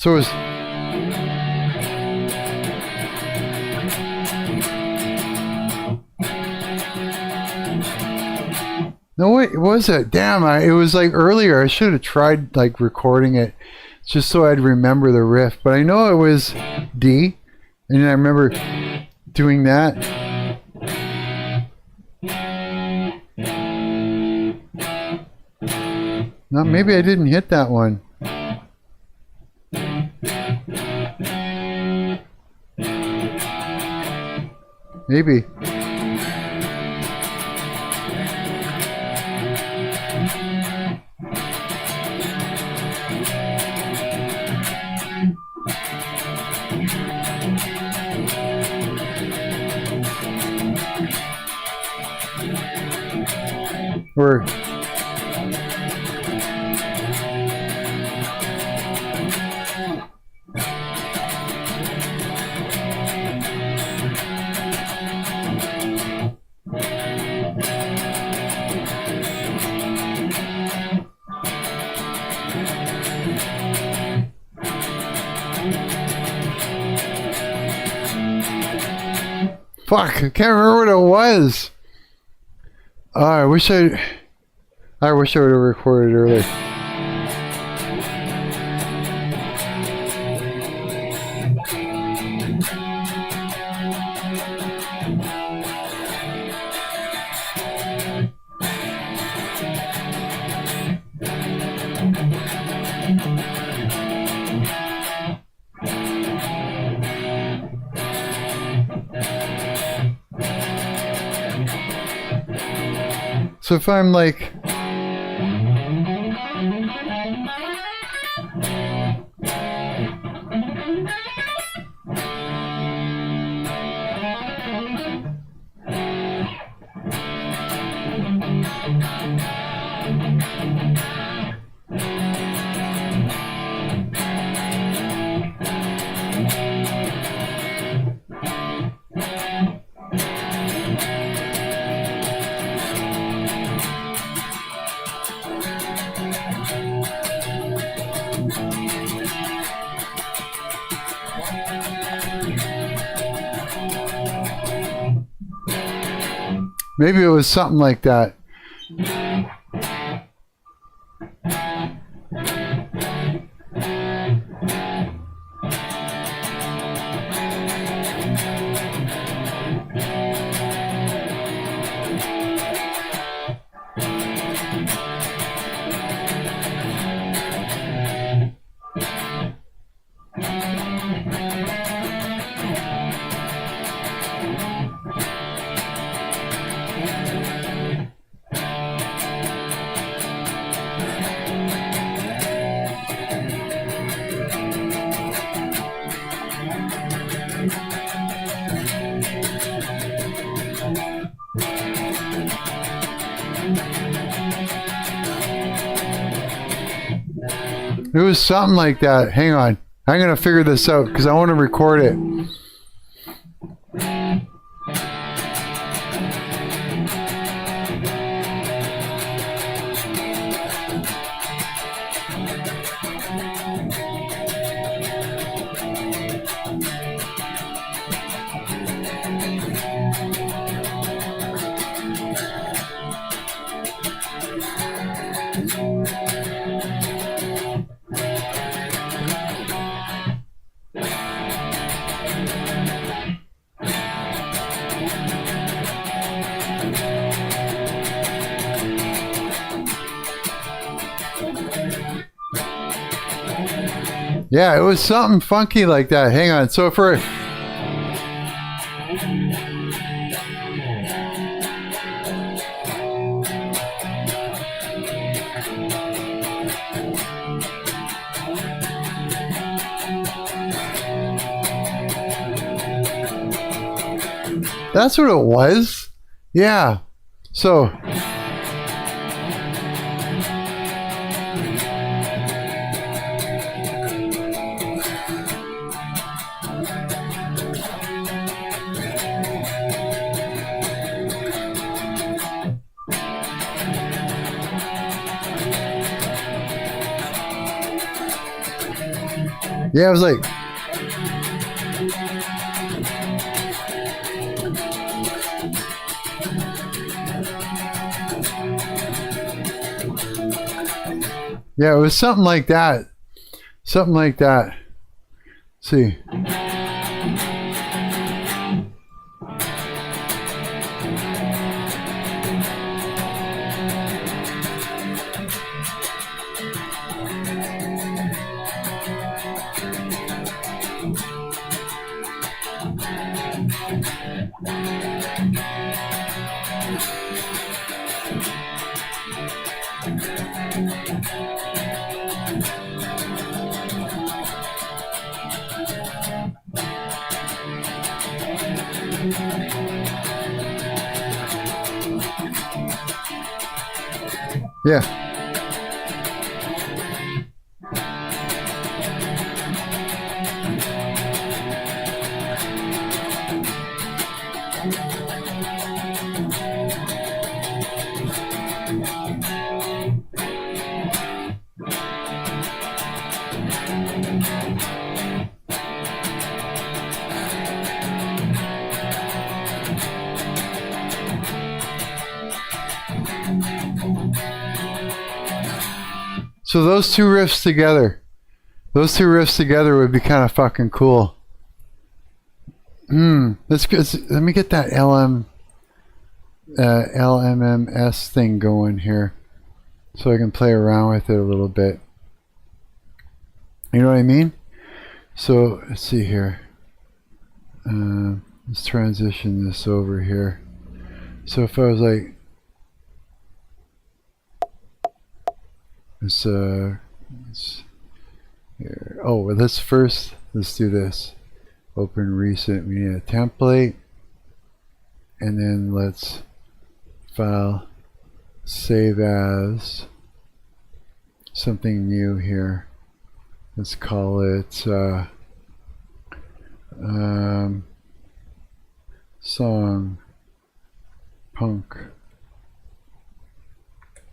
So it was... No, wait, was it? Damn, it was like earlier. I should have tried like recording it just so I'd remember the riff. But I know it was D, and I remember doing that. No, maybe I didn't hit that one. Maybe. Or fuck, I can't remember what it was. I wish I would have recorded earlier. So if I'm like, maybe it was something like that. It was something like that. Hang on. I'm going to figure this out because I want to record it. Yeah, it was something funky like that. Hang on. So for... That's what it was. Yeah. So... Yeah, I was like, yeah, it was something like that. Something like that. Let's see. Yeah. So those two riffs together would be kind of fucking cool. Let me get that LMMS thing going here, so I can play around with it a little bit. You know what I mean? So let's see here. Let's transition this over here. So if I was like, let's here. Oh, well, let's do this. Open recent. We need a template, and then let's file, save as something new here. Let's call it song punk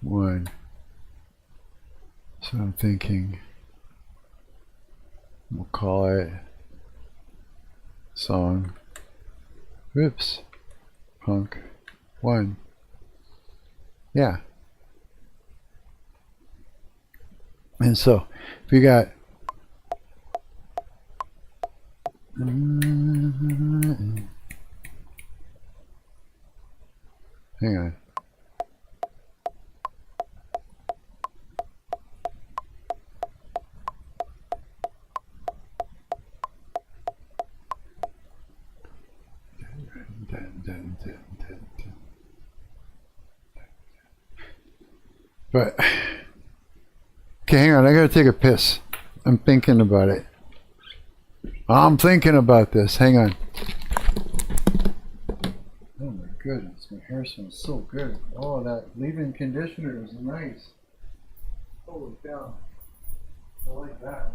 1. So I'm thinking we'll call it song riffs punk 1. Yeah. And so if you got hang on. But okay, hang on, I gotta take a piss. I'm thinking about it. I'm thinking about this. Hang on. Oh my goodness, my hair smells so good. Oh, that leave-in conditioner is nice. Holy cow. I like that.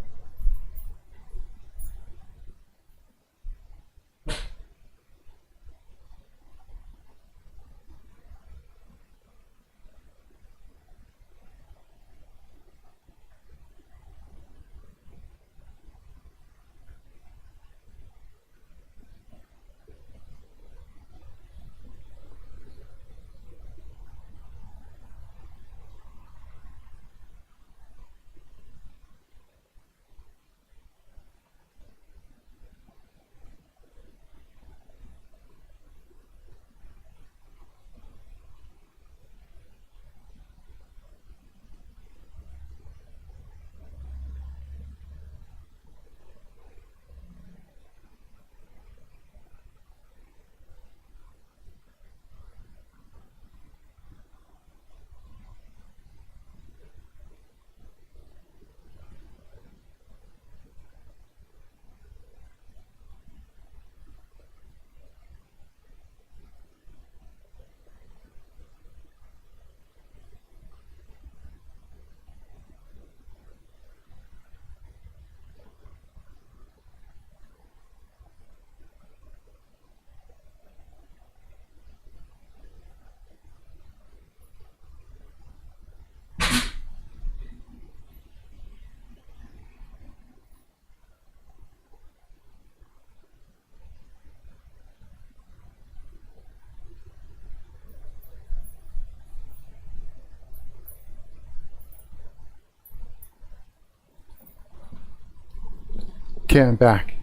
Okay, I'm back.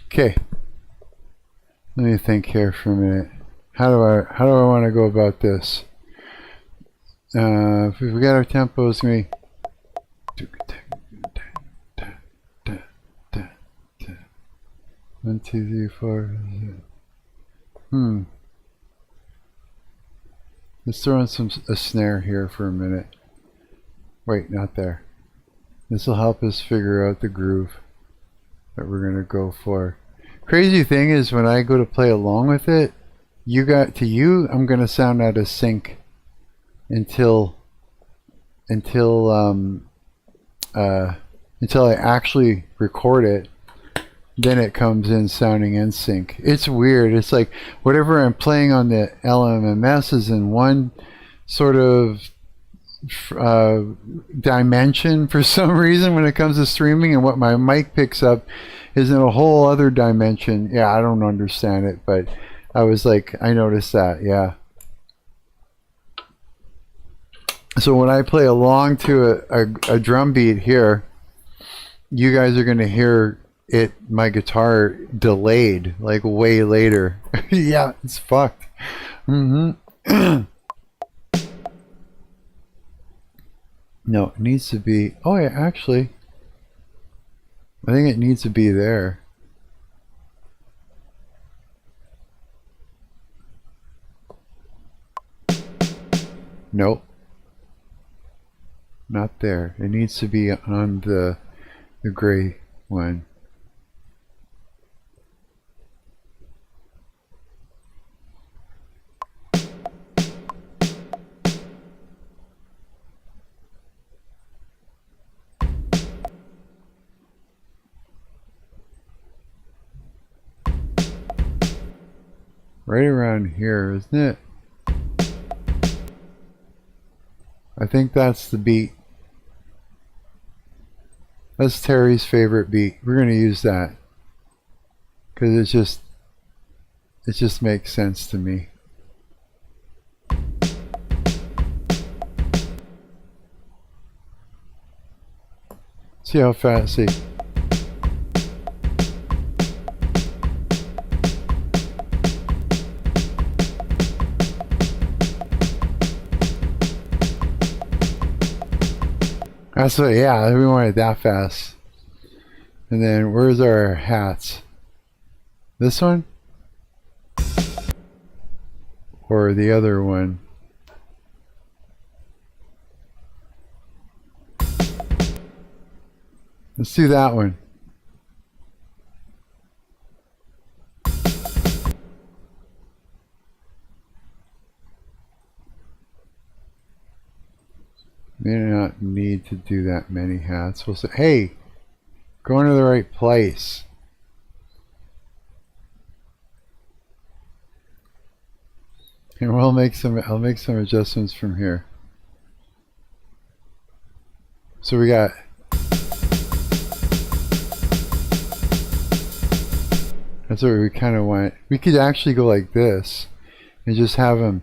Okay. Let me think here for a minute. How do I want to go about this? If we got our tempos, me. 1, 2, 3, 4. Let's throw in a snare here for a minute. Wait, not there. This will help us figure out the groove that we're gonna go for. Crazy thing is, when I go to play along with it, I'm gonna sound out of sync until I actually record it. Then it comes in sounding in sync. It's weird. It's like whatever I'm playing on the LMMS is in one sort of dimension for some reason when it comes to streaming, and what my mic picks up is in a whole other dimension. Yeah, I don't understand it, but I noticed that. Yeah. So when I play along to a drum beat here, you guys are going to hear my guitar delayed, like way later. Yeah, it's fucked. No, it needs to be, oh yeah, actually I think it needs to be there. Nope, not there. It needs to be on the gray one. Right around here, isn't it? I think that's the beat. That's Terry's favorite beat. We're going to use that because it just makes sense to me. See how fast, see. That's what, yeah, we want it that fast. And then where's our hats? This one? Or the other one? Let's do that one. May not need to do that many hats. We'll say, hey, going to the right place. And I'll make some adjustments from here. So we got that's what we kind of want. We could actually go like this and just have them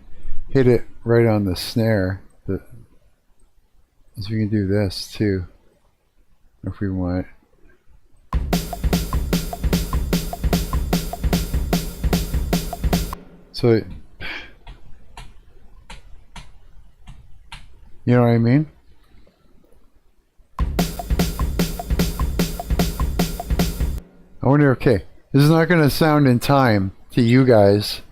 hit it right on the snare. So we can do this too if we want. So you know what I mean? I wonder, okay, this is not going to sound in time to you guys,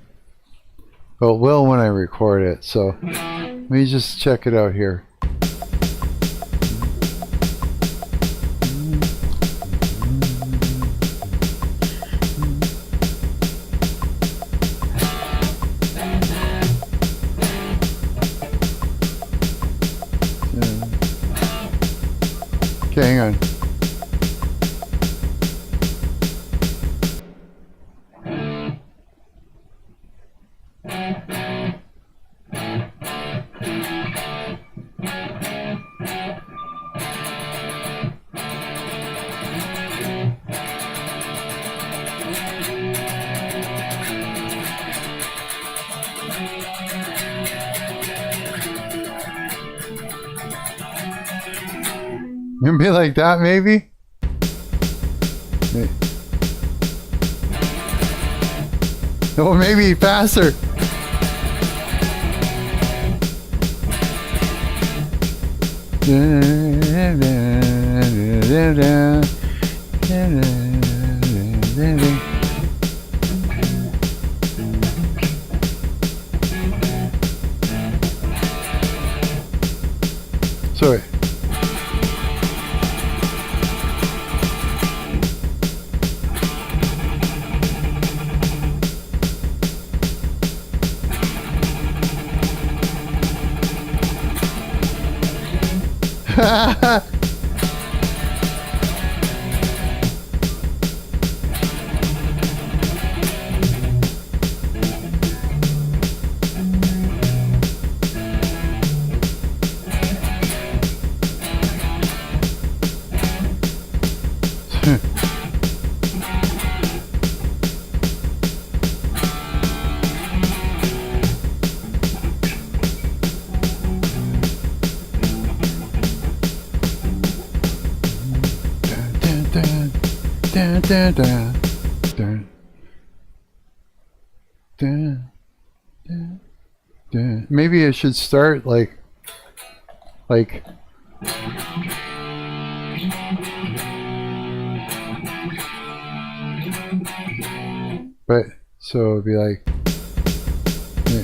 but it will when I record it. So let me just check it out here. Okay, hang on. Gonna be like that, maybe? Oh, maybe faster. Sorry. Dun, dun, dun, dun, dun, dun. Maybe I should start like but so it'd be like yeah.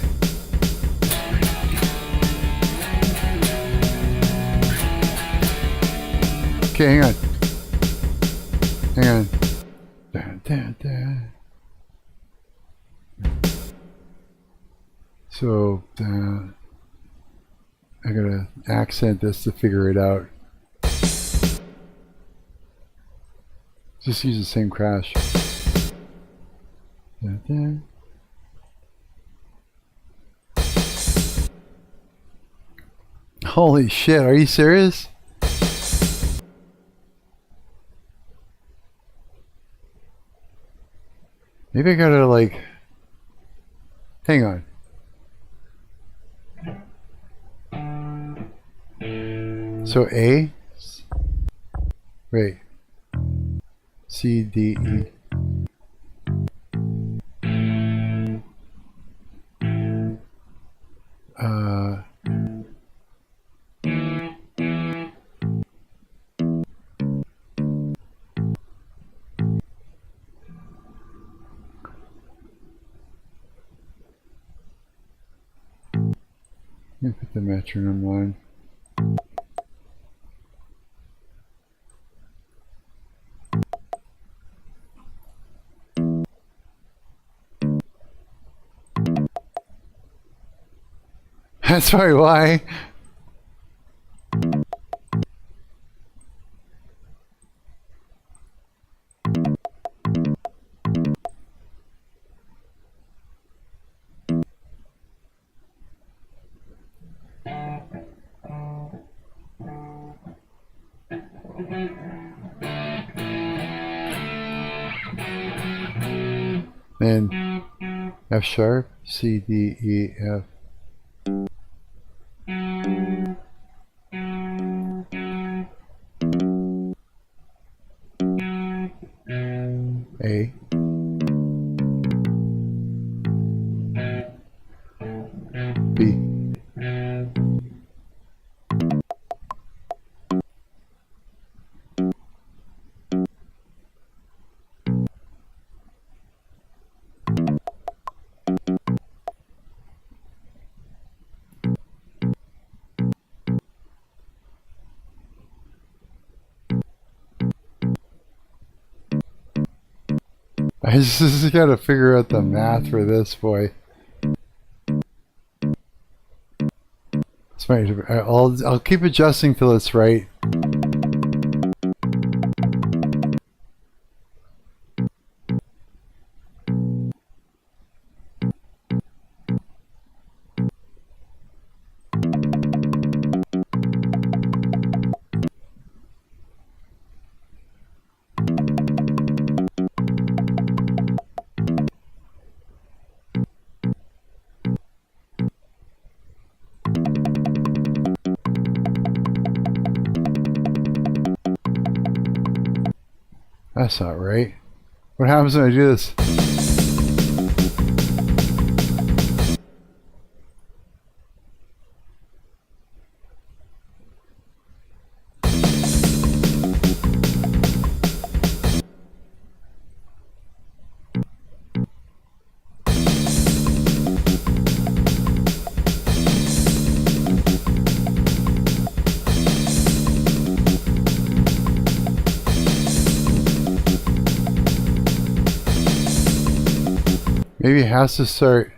Okay, hang on. Dun, dun, dun. So I gotta accent this to figure it out. Just use the same crash. Dun, dun. Holy shit, are you serious? Maybe I gotta like hang on. So A, wait, C, D, E. Let me put the metronome on. That's probably why. Then F sharp, C, D, E, F. A. B. I just gotta figure out the math for this boy. It's right. I'll keep adjusting till it's right. That's not right. What happens when I do this? Maybe it has to start.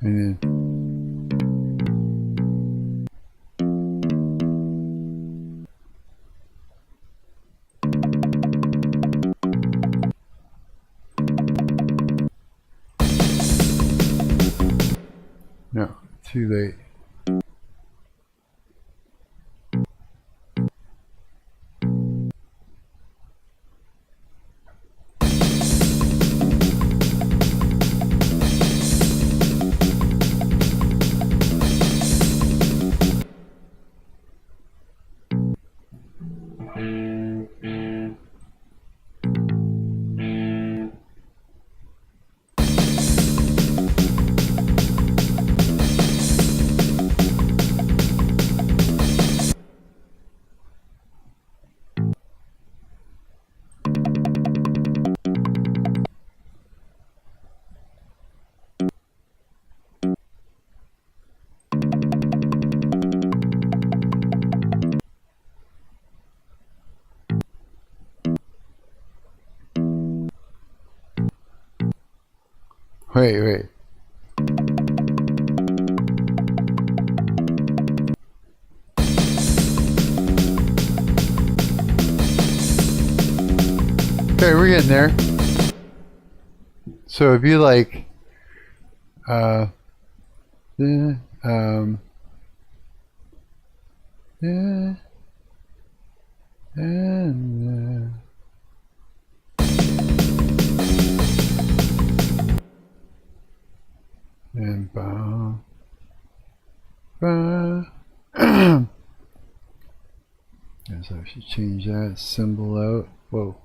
And then no, too late. Wait. Okay, we're getting there. So if you like, yeah, and bow. Guess I should change that symbol out. Whoa.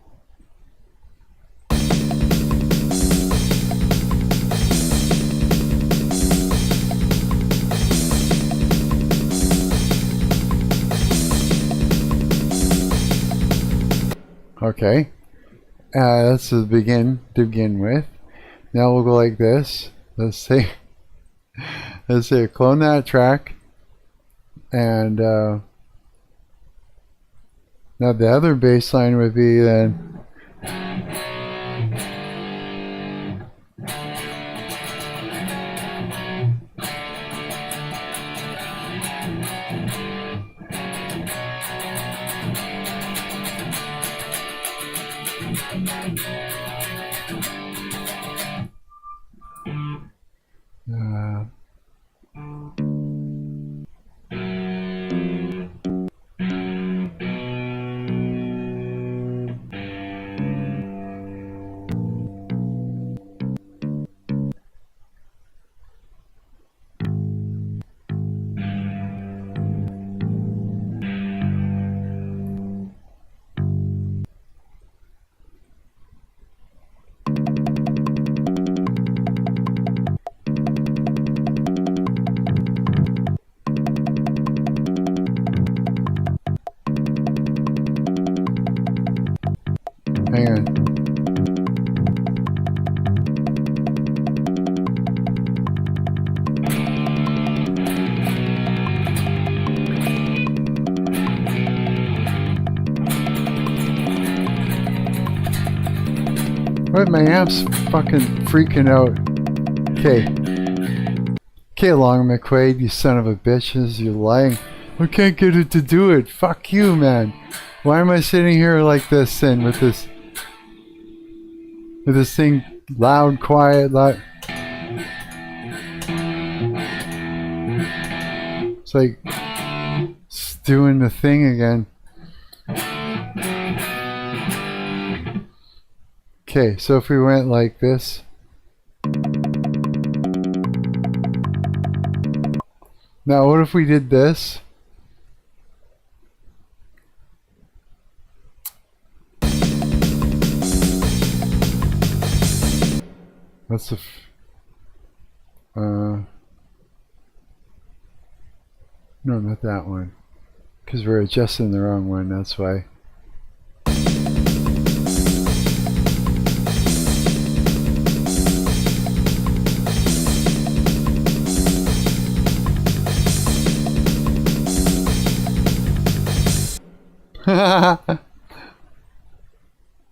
Okay. That's to begin with. Now we'll go like this. Let's say clone that track, and now the other bass line would be then. Hang on. What? My amp's fucking freaking out. Okay. Okay, Long McQuaid, you son of a bitches, you're lying. I can't get it to do it. Fuck you, man. Why am I sitting here like this and with this thing loud, quiet, loud? It's like it's doing the thing again. Okay, so if we went like this. Now what if we did this? That's the no, not that one. Because we're adjusting the wrong one, that's why.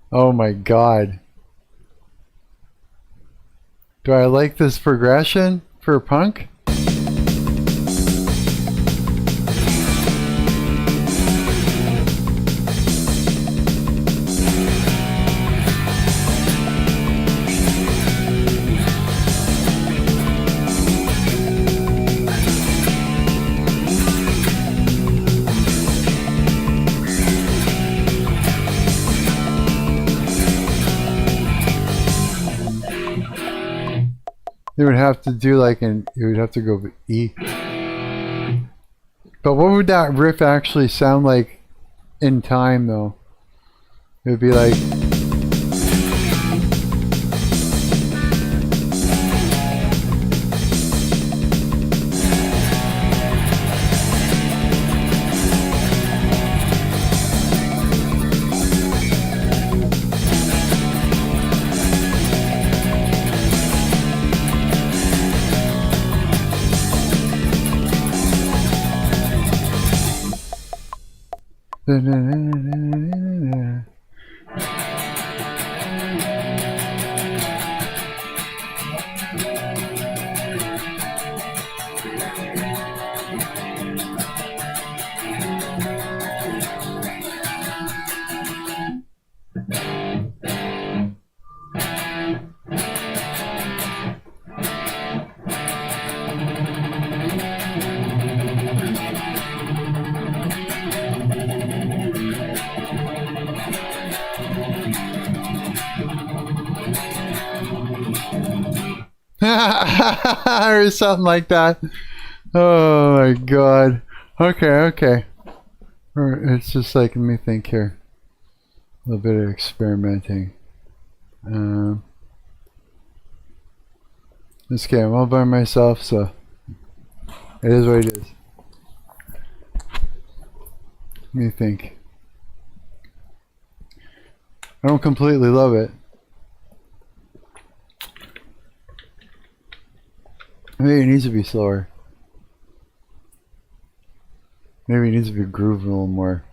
Oh my god. Do I like this progression for punk? You would have to do like you would have to go E. But what would that riff actually sound like in time though? It would be like or something like that. Oh my god. Okay. It's just like, let me think here. A little bit of experimenting. This game, I'm all by myself, so it is what it is. Let me think. I don't completely love it. Maybe it needs to be slower. Maybe it needs to be grooved a little more.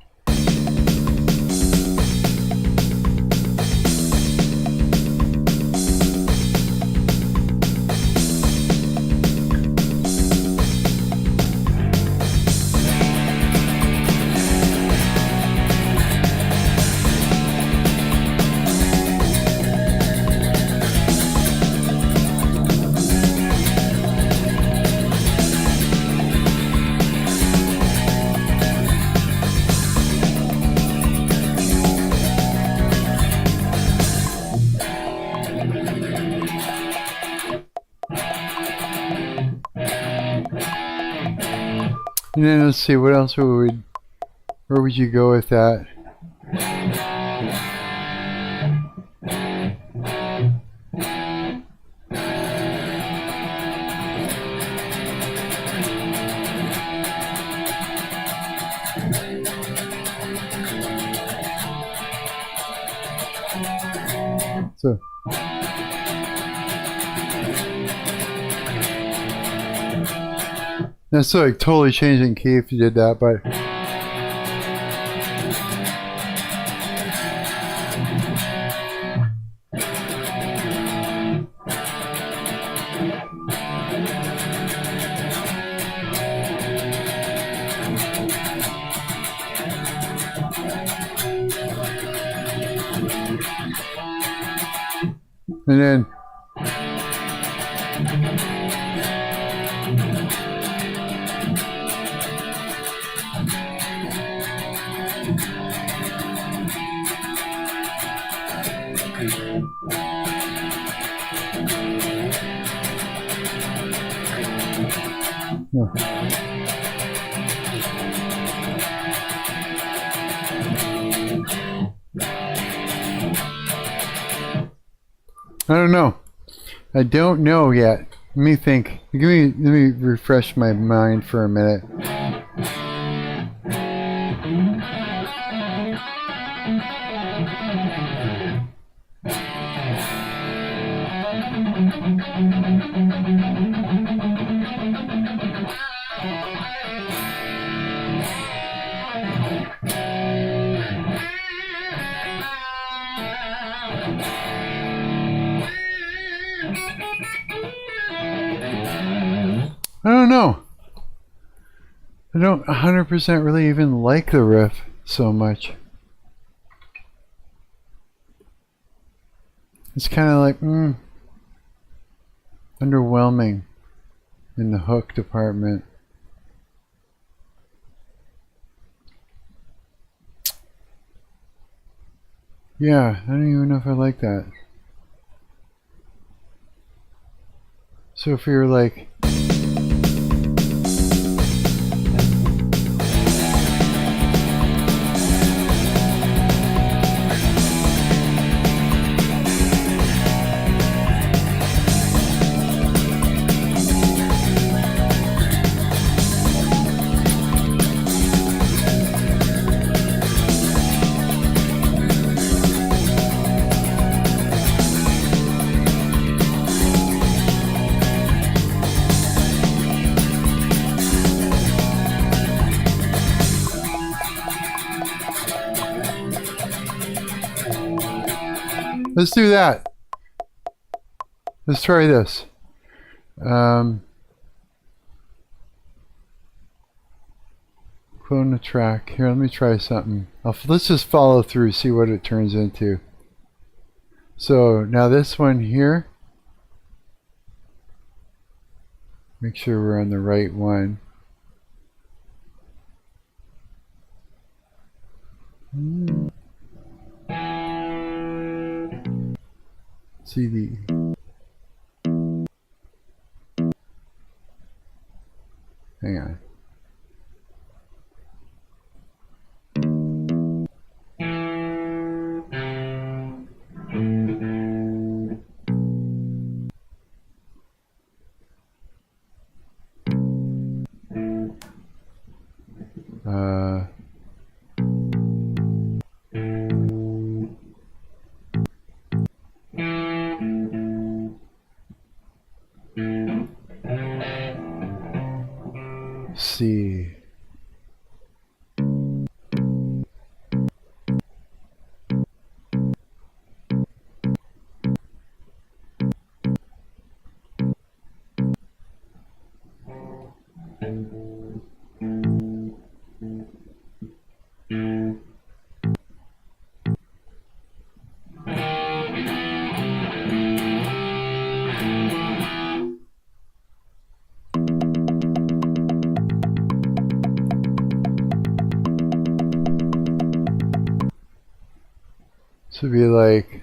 And then let's see, what else where would you go with that? So that's like totally changing key if you did that, but and then No. I don't know. I don't know yet. Let me think. Let me refresh my mind for a minute. I don't know. I don't 100% really even like the riff so much. It's kind of like, underwhelming in the hook department. Yeah, I don't even know if I like that. So if you're like, let's do that. Let's try this. Clone the track. Here, let me try something. Let's just follow through, see what it turns into. So now this one here. Make sure we're on the right one. CD. Hang on. See. So be like,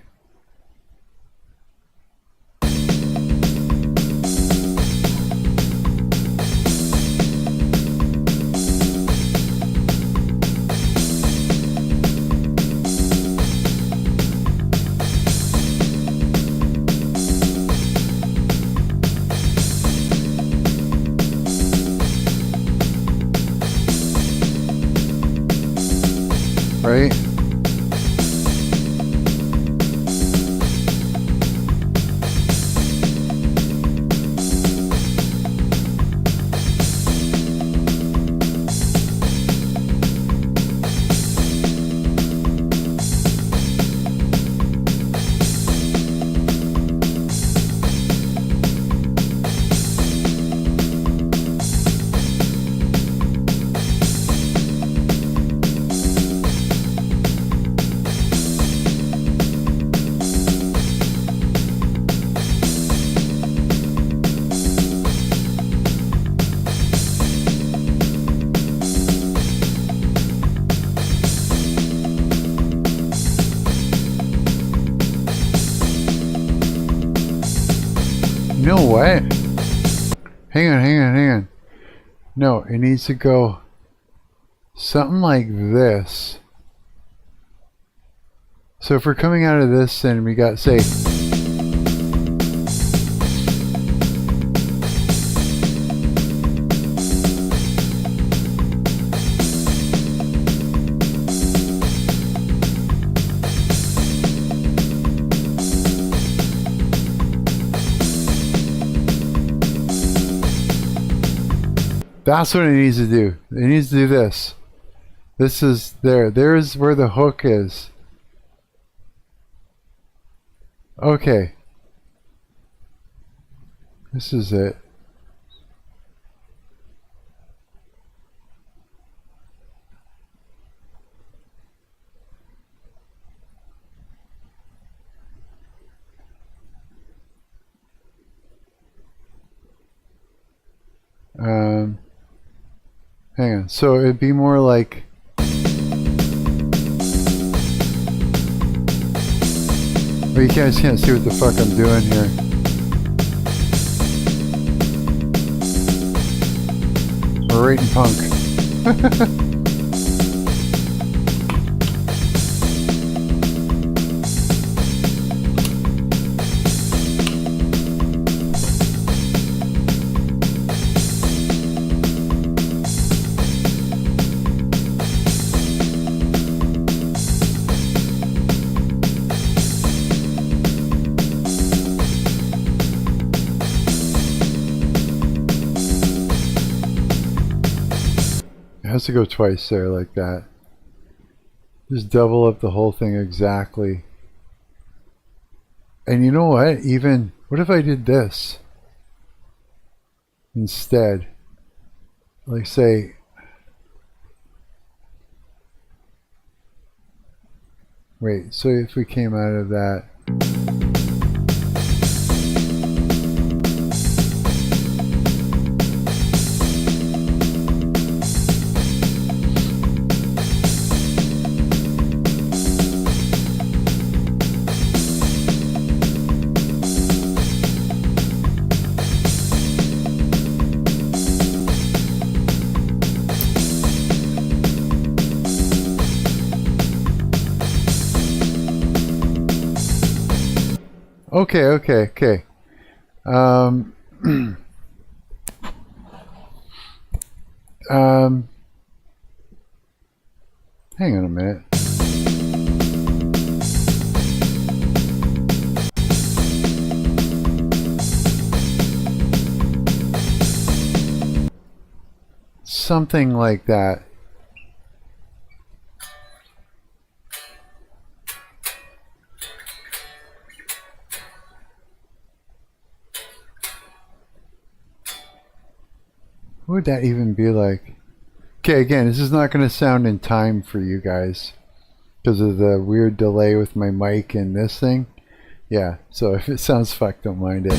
right? No way. Hang on. No, it needs to go something like this. So if we're coming out of this, then we got, say, that's what it needs to do. It needs to do this. This is there. There's where the hook is. Okay. This is it. Hang on. So it'd be more like. Well, you guys can't see what the fuck I'm doing here. We're rating punk. It has to go twice there like that. Just double up the whole thing exactly. And you know what? Even, what if I did this instead? Like say, wait, so if we came out of that. Okay. Hang on a minute. Something like that. What would that even be like? Okay, again, this is not going to sound in time for you guys because of the weird delay with my mic and this thing. Yeah, so if it sounds fucked, don't mind it.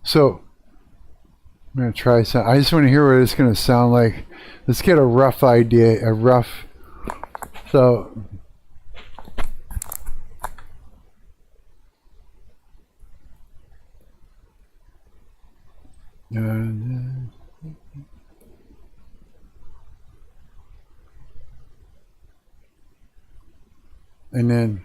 So, I'm going to try some. I just want to hear what it's going to sound like. Let's get a rough idea, a rough. So, and then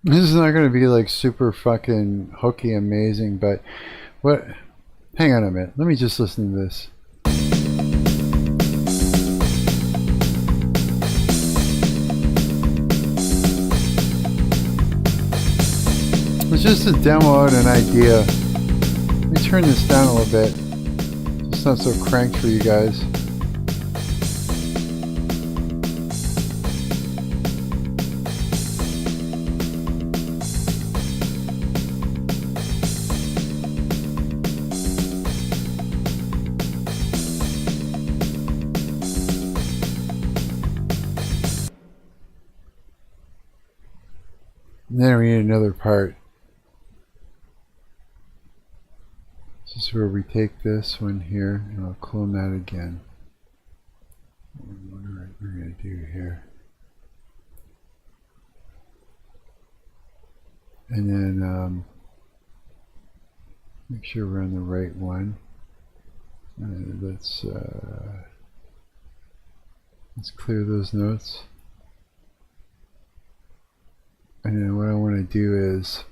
This is not going to be like super fucking hooky amazing, but what? Hang on a minute. Let me just listen to this. It's just a demo out, an idea. Let me turn this down a little bit. It's not so cranked for you guys. And then we need another part. This is where we take this one here and I'll clone that again. What are we going to do here? And then make sure we're on the right one. Let's clear those notes. And then what I want to do is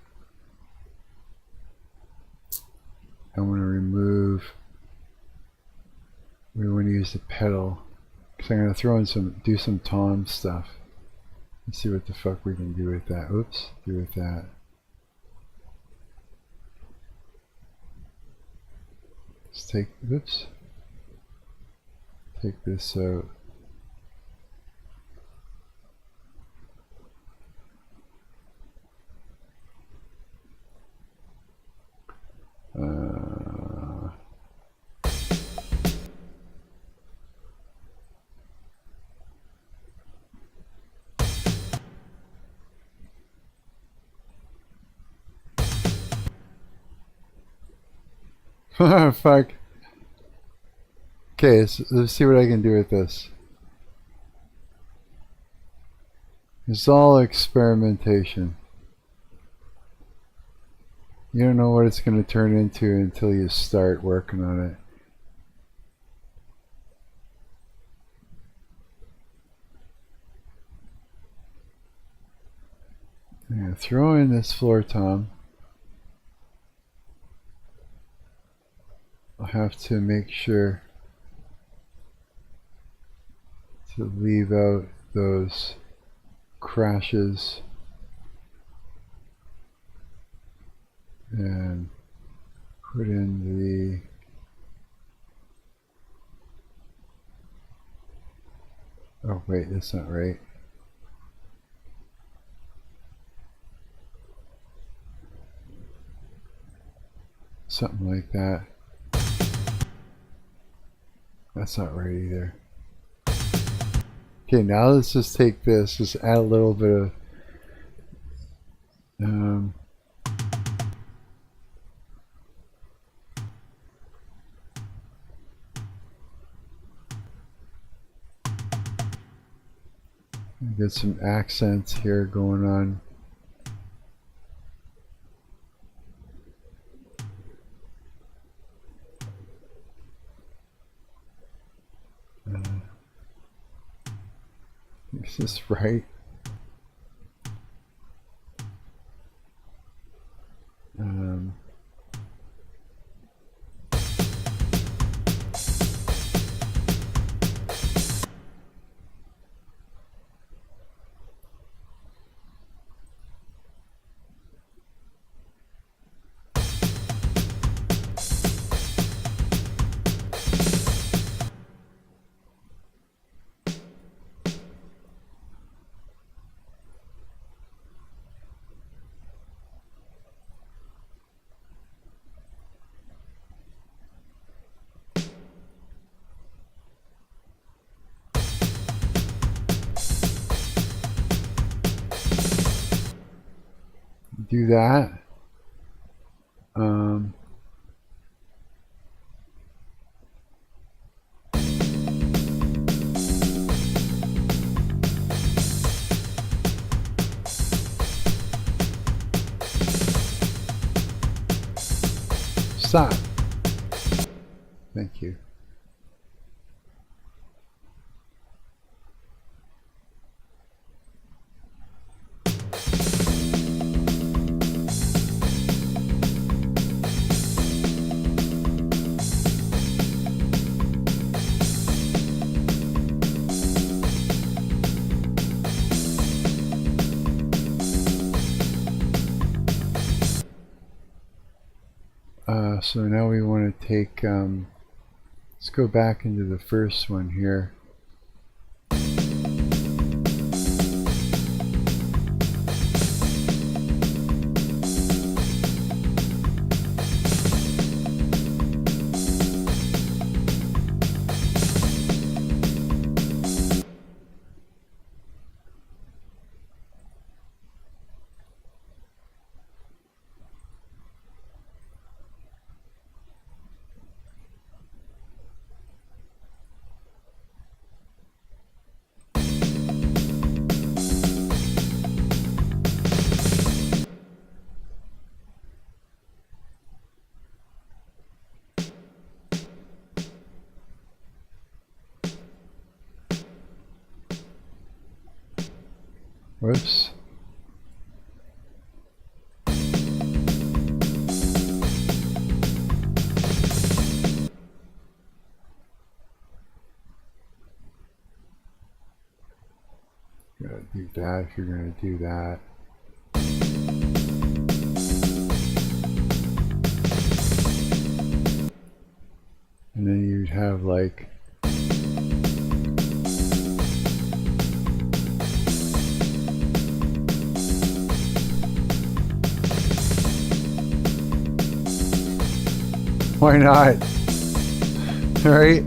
I want to remove, we want to use the pedal because I'm going to throw in do some tom stuff. Let's see what the fuck we can do with that. Oops, do with that. Let's take, oops, take this out. Fuck. Okay, let's see what I can do with this. It's all experimentation. You don't know what it's going to turn into until you start working on it. I'm going to throw in this floor tom. I'll have to make sure to leave out those crashes and put in the, oh wait, that's not right. Something like that. That's not right either. Okay, now let's just take this, just add a little bit of get some accents here going on. Is this right? Do that. Stop. Thank you. So now we want to take, let's go back into the first one here. Whoops. Gotta do that if you're gonna do that. And then you'd have like why not? All right.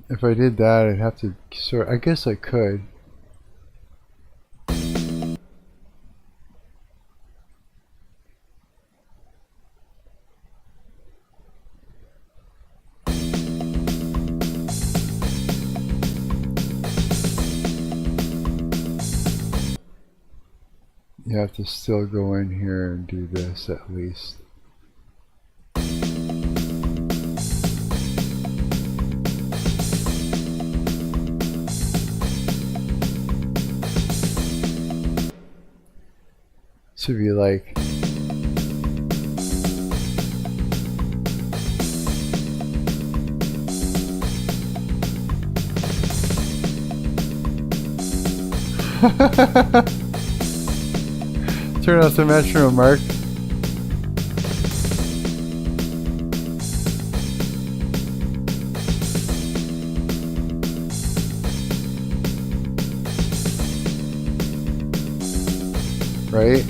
If I did that, I'd have to sort. I guess I could. You have to still go in here and do this at least. Should be like turn off the metronome, Mark. Right?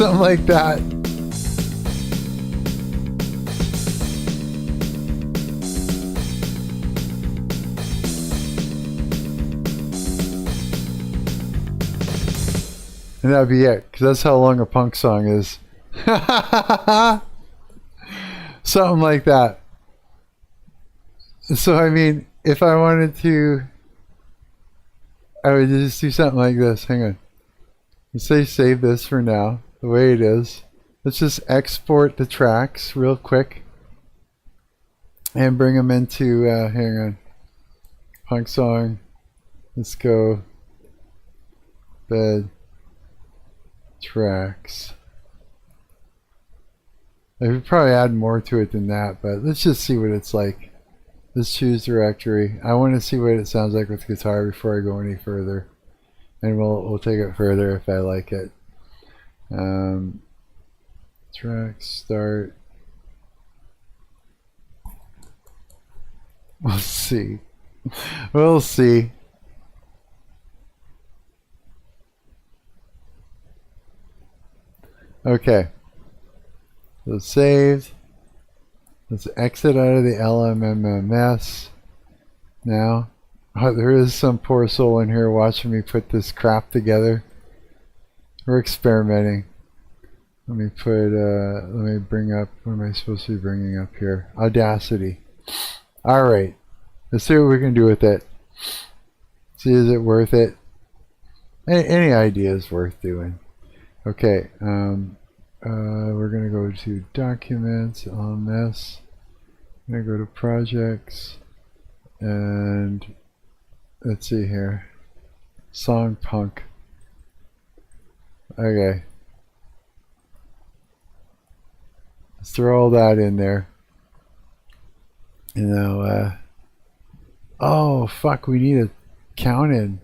Something like that. And that'd be it, because that's how long a punk song is. Something like that. So, I mean, if I wanted to, I would just do something like this. Hang on. Let's say save this for now, the way it is. Let's just export the tracks real quick and bring them into, hang on, punk song. Let's go bed tracks. I could probably add more to it than that, but let's just see what it's like. Let's choose directory. I want to see what it sounds like with guitar before I go any further. And we'll take it further if I like it. Track start. We'll see. We'll see. Okay. So saved. Let's exit out of the LMMS now. Oh, there is some poor soul in here watching me put this crap together. We're experimenting. Let me bring up, what am I supposed to be bringing up here? Audacity. Alright. Let's see what we can do with it. See, is it worth it? Any idea is worth doing. Okay. We're going to go to Documents, LMS. I'm gonna go to projects and let's see here. Song punk. Okay. Let's throw all that in there. You know, oh fuck, we need a count in.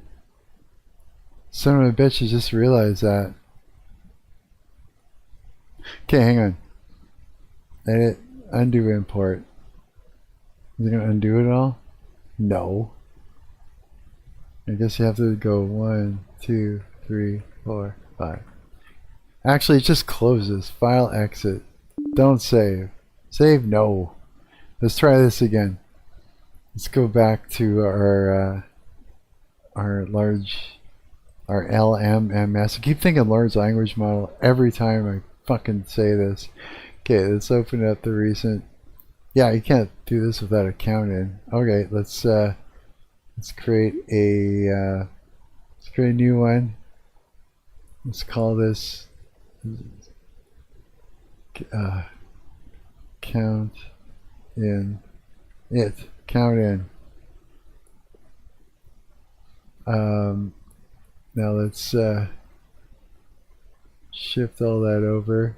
Son of a bitch, I just realized that. Okay, hang on. Edit, undo import. Is it gonna undo it all? No. I guess you have to go 1, 2, 3, 4, 5. Actually, it just closes. File exit. Don't save. Save? No. Let's try this again. Let's go back to our LMMS. I keep thinking large language model every time I fucking say this. Okay, let's open up the recent. Yeah, you can't do this without a count in. Okay, let's create a new one. Let's call this count in it. Count in. Now let's shift all that over.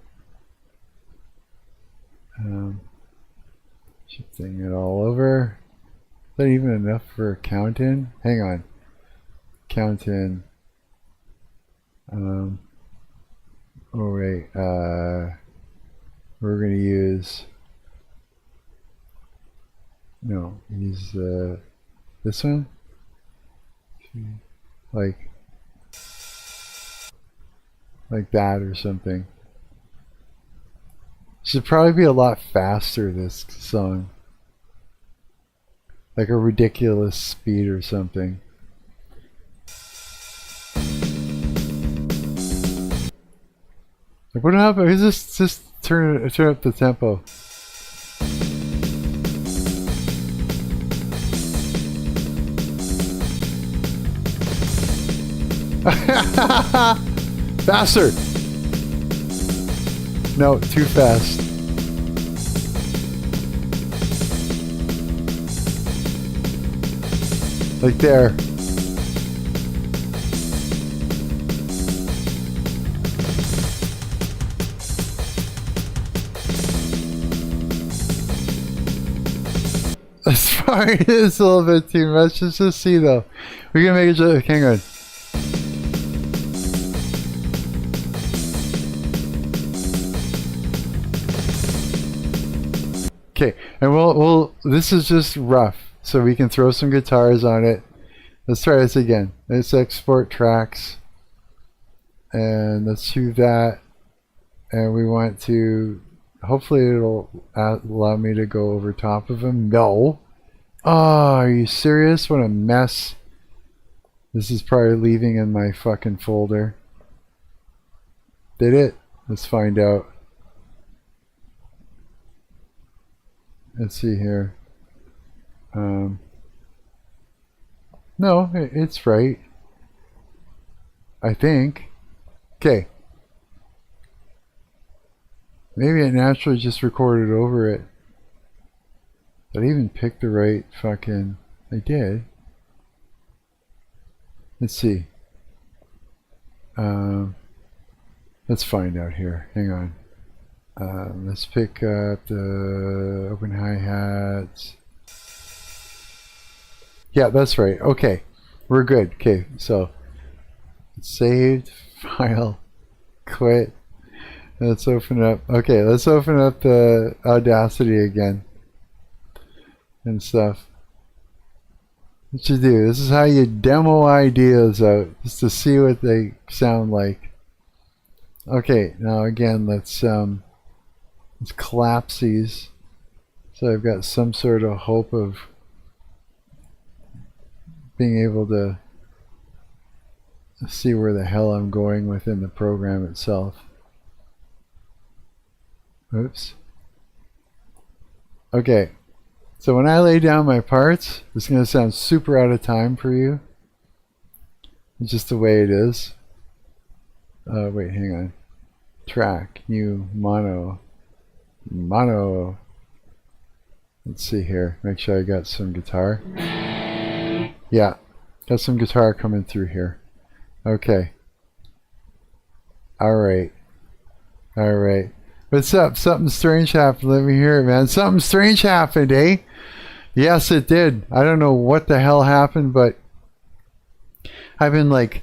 Shifting it all over. Is that even enough for count in? Hang on. Count in. Oh wait. We're gonna use. No, use this one. Like that or something. Should probably be a lot faster, this song. Like a ridiculous speed or something. Like what happened? Just turn up the tempo. Faster! No, too fast. Like there. That's fine. It's a little bit too much. Let's just see though. We're gonna make a joke. Hang on. Okay, and we'll this is just rough, so we can throw some guitars on it. Let's try this again. Let's export tracks, and let's do that. And we want to, hopefully it'll allow me to go over top of them. No. Oh, are you serious? What a mess. This is probably leaving in my fucking folder. Did it? Let's find out. Let's see here. No, it's right. I think. Okay. Maybe it naturally just recorded over it. Did I even pick the right fucking... I did. Let's see. Let's find out here. Hang on. Let's pick up the open hi-hats. Yeah, that's right. Okay, we're good. Okay, so saved, file, quit. Let's open up. Okay, let's open up the Audacity again and stuff. What you do? This is how you demo ideas out, just to see what they sound like. Okay, now again, let's collapse these, so I've got some sort of hope of being able to see where the hell I'm going within the program itself. Oops. Okay, so when I lay down my parts, it's going to sound super out of time for you. It's just the way it is. Wait, hang on. Track, new, mono. Let's see here. Make sure I got some guitar. Yeah, got some guitar coming through here. Okay. Alright. Alright. What's up? Something strange happened. Let me hear it, man. Something strange happened, eh? Yes, it did. I don't know what the hell happened, but I've been like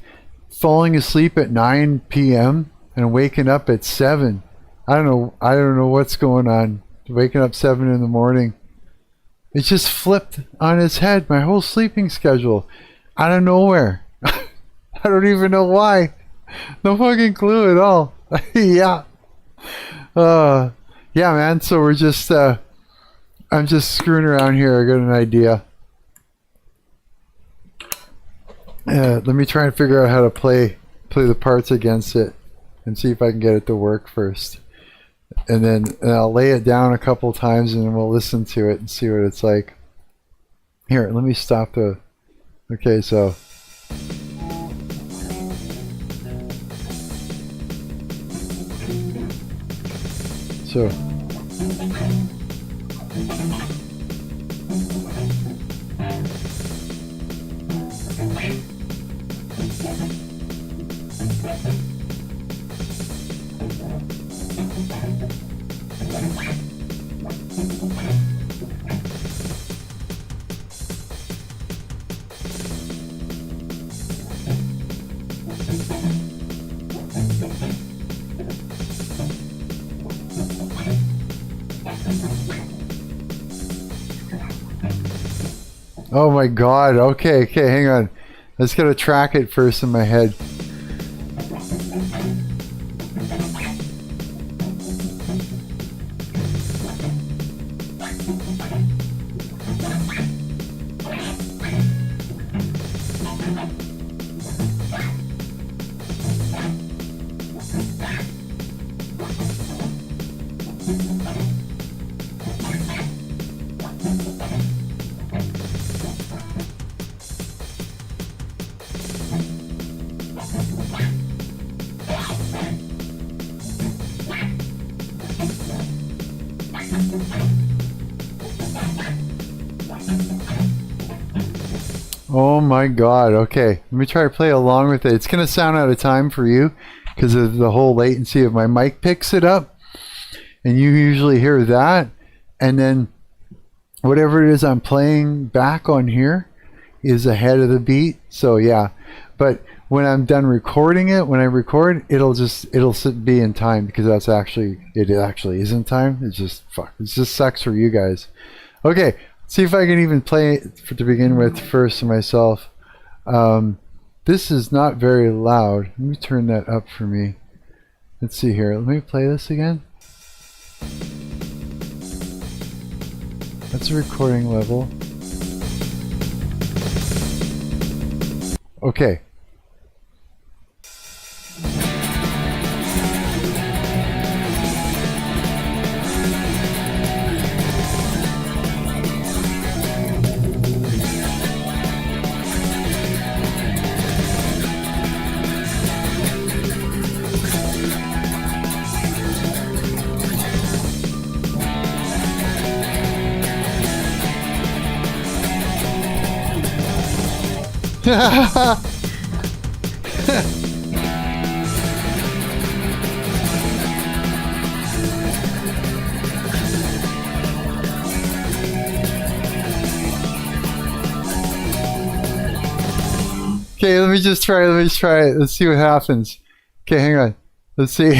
falling asleep at 9 p.m. and waking up at 7. I don't know what's going on. Waking up 7 in the morning. It just flipped on its head, my whole sleeping schedule. Out of nowhere. I don't even know why. No fucking clue at all. Yeah. Yeah, man. So we're just, I'm just screwing around here. I got an idea. Let me try and figure out how to play the parts against it and see if I can get it to work first. And then I'll lay it down a couple times and then we'll listen to it and see what it's like. Here, let me stop the... Okay, so... Oh my god, okay, hang on. Let's gotta track it first in my head. Oh my god, okay. Let me try to play along with it. It's going to sound out of time for you because of the whole latency of my mic picks it up. And you usually hear that. And then whatever it is I'm playing back on here is ahead of the beat. So yeah. But when I'm done recording it, when I record, it'll be in time because it actually is in time. It's just fuck. It just sucks for you guys. Okay. See if I can even play it to begin with first myself. This is not very loud. Let me turn that up for me. Let's see here. Let me play this again. That's a recording level. Okay. Okay, let me just try it. Let's see what happens. Okay, hang on. Let's see.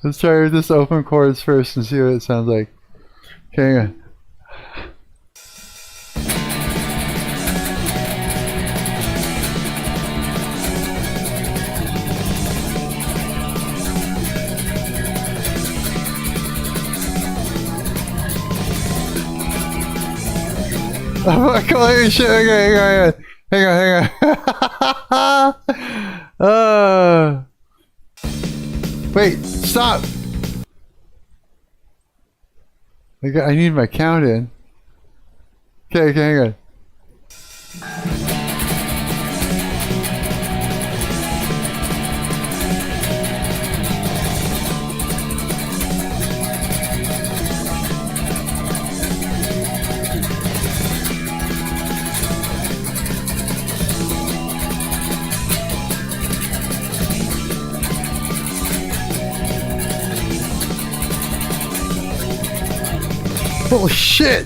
Let's try with this open chords first and see what it sounds like. Okay, hang on. Oh, come on, shit. Okay, hang on. Wait, stop. I need my count in. Okay, hang on. Holy shit!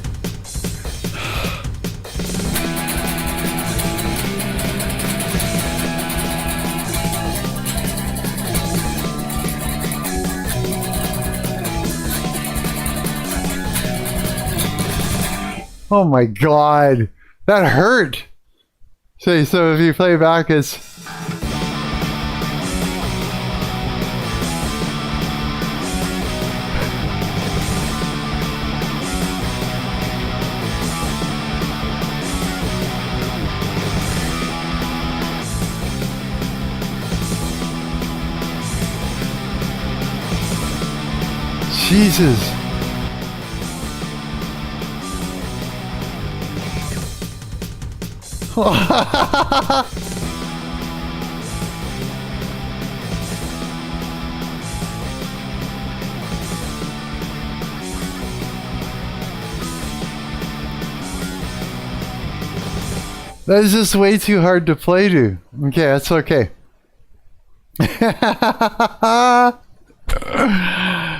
Oh my god, that hurt. So if you play back, it's Jesus. That is just way too hard to play to. Okay, that's okay.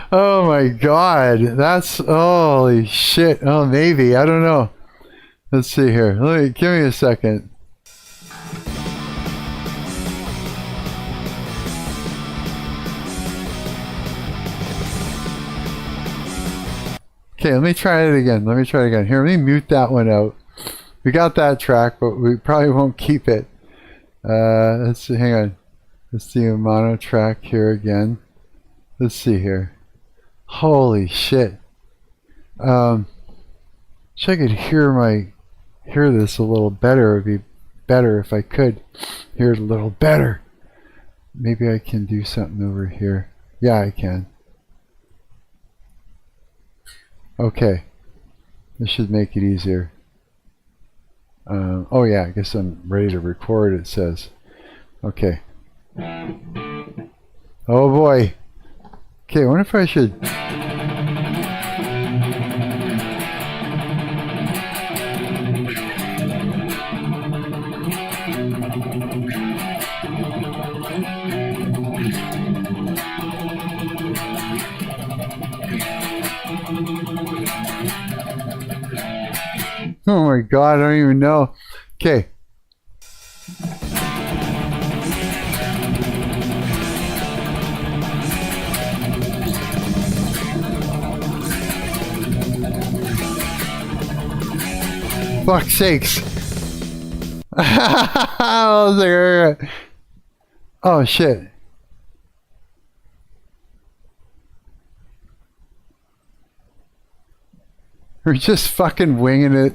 Oh my god, that's holy shit. Oh, maybe, I don't know. Let's see here. Give me a second. Okay, let me try it again. Here, let me mute that one out. We got that track, but we probably won't keep it. Let's see, hang on. Let's do a mono track here again. Let's see here. Holy shit. Wish I could hear this a little better. It would be better if I could hear it a little better. Maybe I can do something over here. Yeah, I can. Okay. This should make it easier. Oh yeah, I guess I'm ready to record, it says. Okay. Oh boy. Okay, I wonder if I should... Oh my god, I don't even know. Okay. Fuck's sakes. Oh shit. We're just fucking winging it.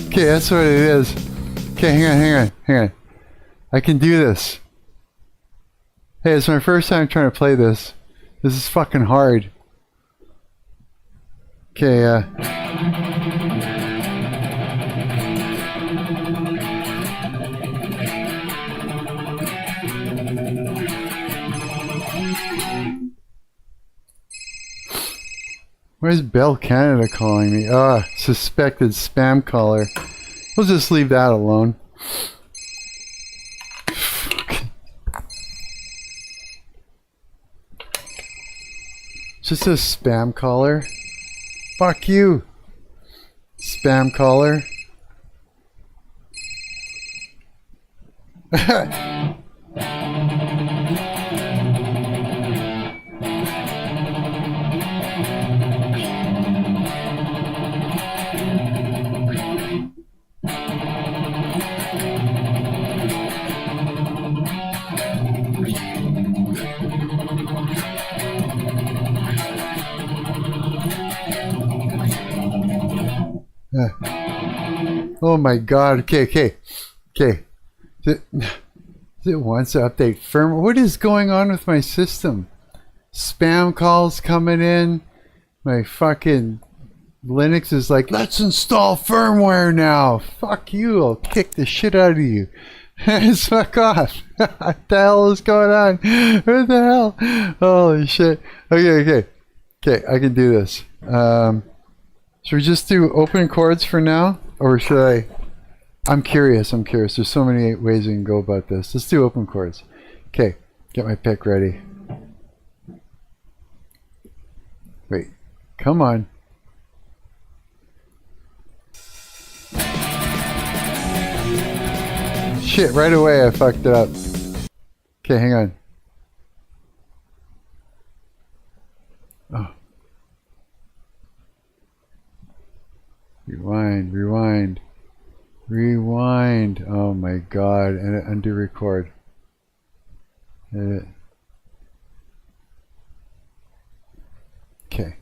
Okay, that's what it is. Okay, hang on. I can do this. Hey, it's my first time trying to play this. This is fucking hard. Okay, where's Bell Canada calling me? Suspected spam caller. We'll just leave that alone. Just a spam caller. Fuck you, spam caller. Oh my god, okay. It wants to update firmware. What is going on with my system? spam calls coming in. My fucking Linux is like, let's install firmware now. Fuck you. I'll kick the shit out of you. Fuck off. What the hell is going on? What the hell? Holy shit. Okay. Okay, I can do this. Should we just do open chords for now? Or should I? I'm curious. There's so many ways we can go about this. Let's do open chords. Okay, get my pick ready. Wait, come on. Shit, right away I fucked it up. Okay, hang on. Oh. Rewind. Oh my god. And undo record. Edit. Okay.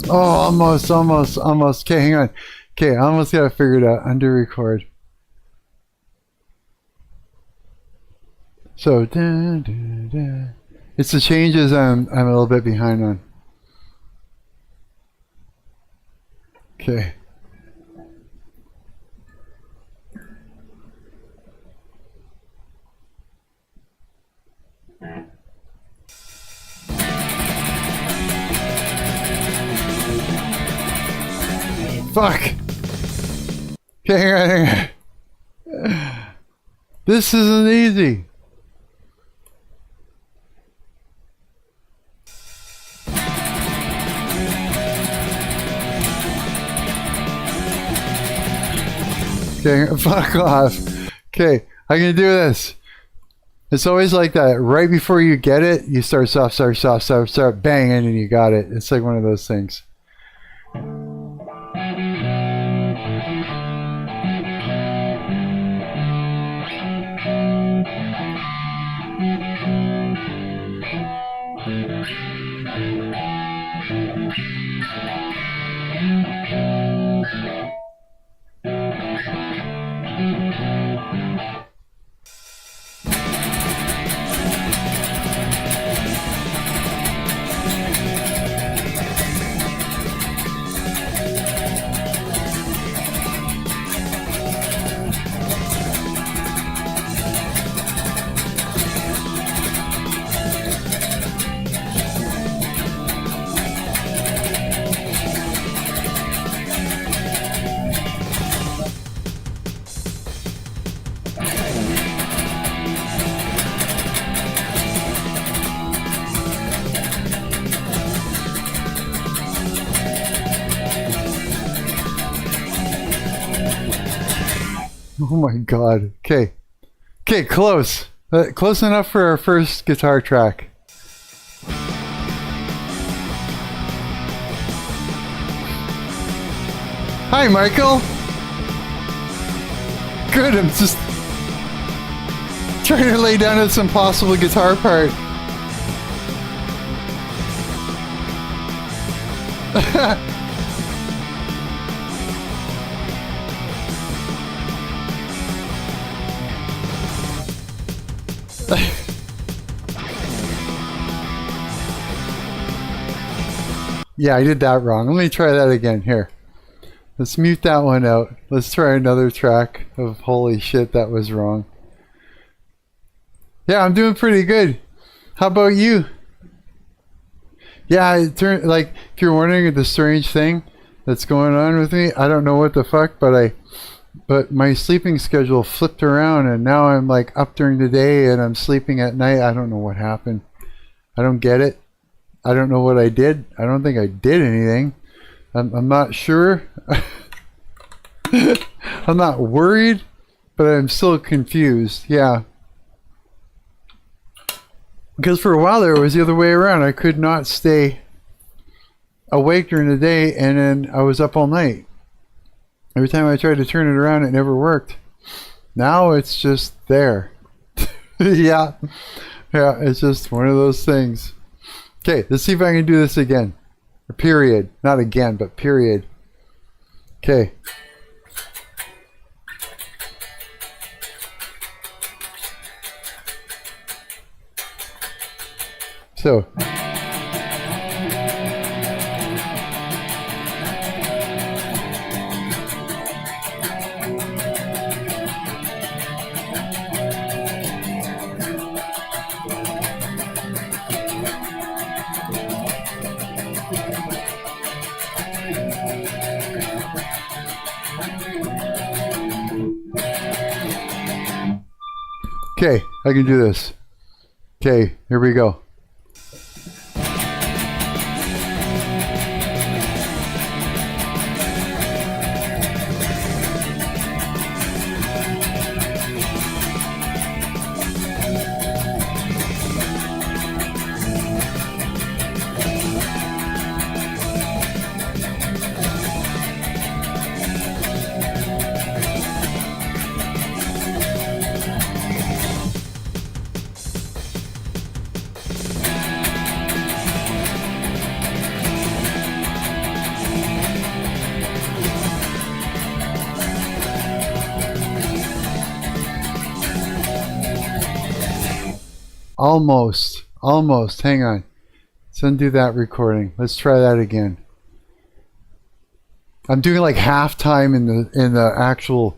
Oh, almost. Okay, hang on. Okay, I almost got it figured out. Undo record. So, it's the changes I'm a little bit behind on. Okay. Fuck. Okay, hang on. This isn't easy. Okay, fuck off. Okay, I can do this. It's always like that. Right before you get it, you start banging and you got it. It's like one of those things. Oh my god. Okay. Okay, close. Close enough for our first guitar track. Hi, Michael. Good, I'm just trying to lay down some possible guitar part. Yeah, I did that wrong. Let me try that again. Here. Let's mute that one out. Let's try another track of holy shit, that was wrong. Yeah, I'm doing pretty good. How about you? Yeah, like, if you're wondering the strange thing that's going on with me, I don't know what the fuck, but my sleeping schedule flipped around and now I'm like up during the day and I'm sleeping at night. I don't know what happened. I don't get it. I don't know what I did. I don't think I did anything. I'm not sure. I'm not worried, but I'm still confused. Yeah. Because for a while there it was the other way around. I could not stay awake during the day, and then I was up all night. Every time I tried to turn it around, it never worked. Now it's just there. Yeah, it's just one of those things. Okay, let's see if I can do this again. Period. Not again, but period. Okay. So. Okay, I can do this. Okay, here we go. Almost. Hang on. Let's undo that recording. Let's try that again. I'm doing like half time in the actual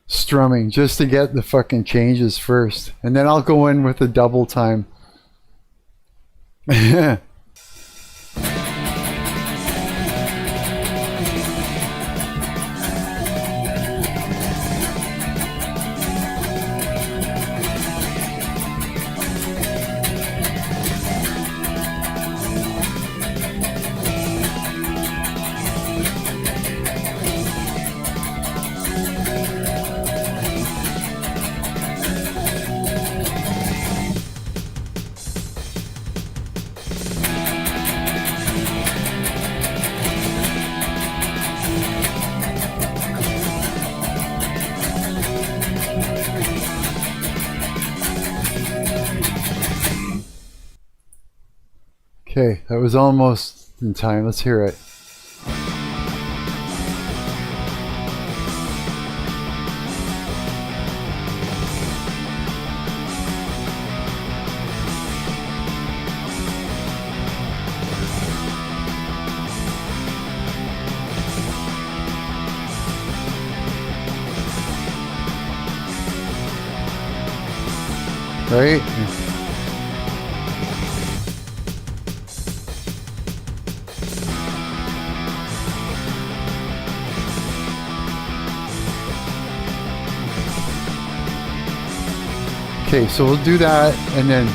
strumming just to get the fucking changes first, and then I'll go in with the double time. Okay, that was almost in time. Let's hear it. Right? Okay, so we'll do that, and then...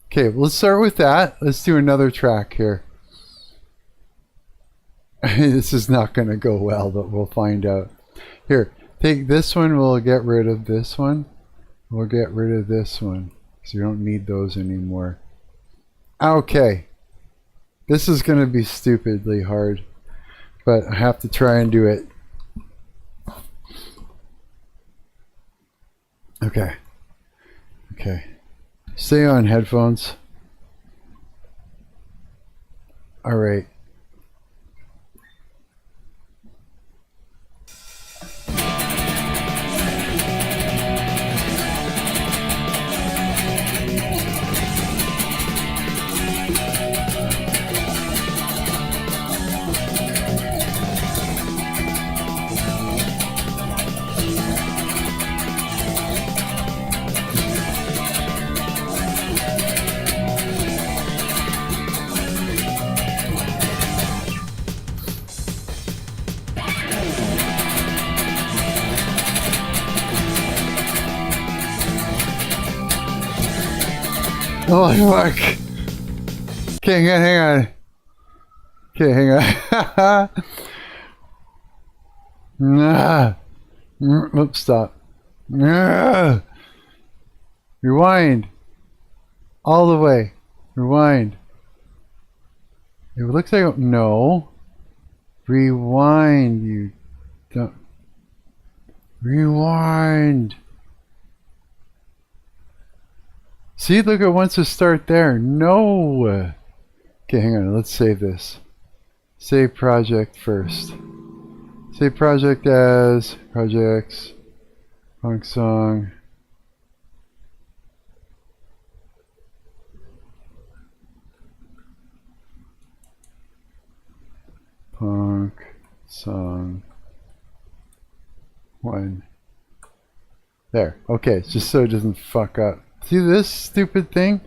Okay, let's start with that. Let's do another track here. This is not going to go well, but we'll find out. Here, take this one, we'll get rid of this one. We'll get rid of this one, so you don't need those anymore. Okay. This is going to be stupidly hard, but I have to try and do it. Okay. Okay. Stay on headphones. All right. Oh, fuck. Okay, hang on. Okay, hang on. Nah. Oops, stop. Nah. Rewind. All the way. Rewind. It looks like... No. Rewind, you don't... Rewind. See, look, it wants to start there. No. Okay, hang on. Let's save this. Save project first. Save project as projects, punk song. Punk song 1. There. Okay, just so it doesn't fuck up. See this stupid thing?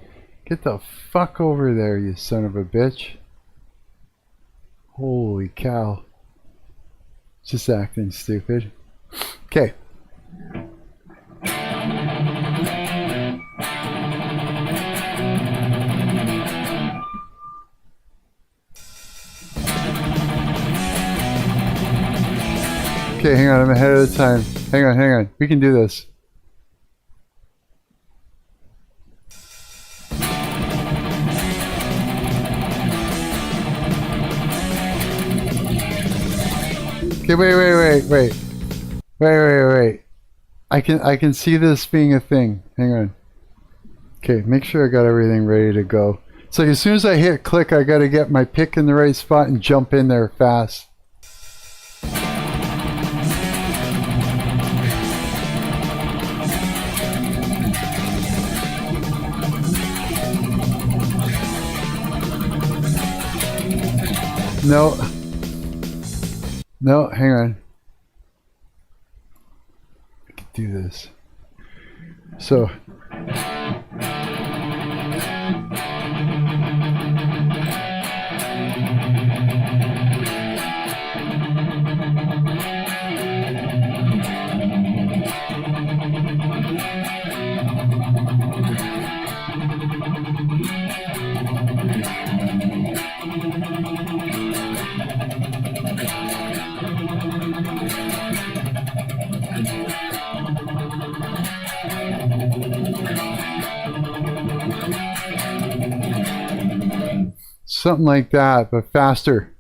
Get the fuck over there, you son of a bitch. Holy cow. Just acting stupid. Okay. Okay, hang on, I'm ahead of the time. Hang on. We can do this. Okay, wait. I can see this being a thing. Hang on. Okay, make sure I got everything ready to go. So as soon as I hit click, I gotta get my pick in the right spot and jump in there fast. No, hang on. I can do this. So. Something like that, but faster.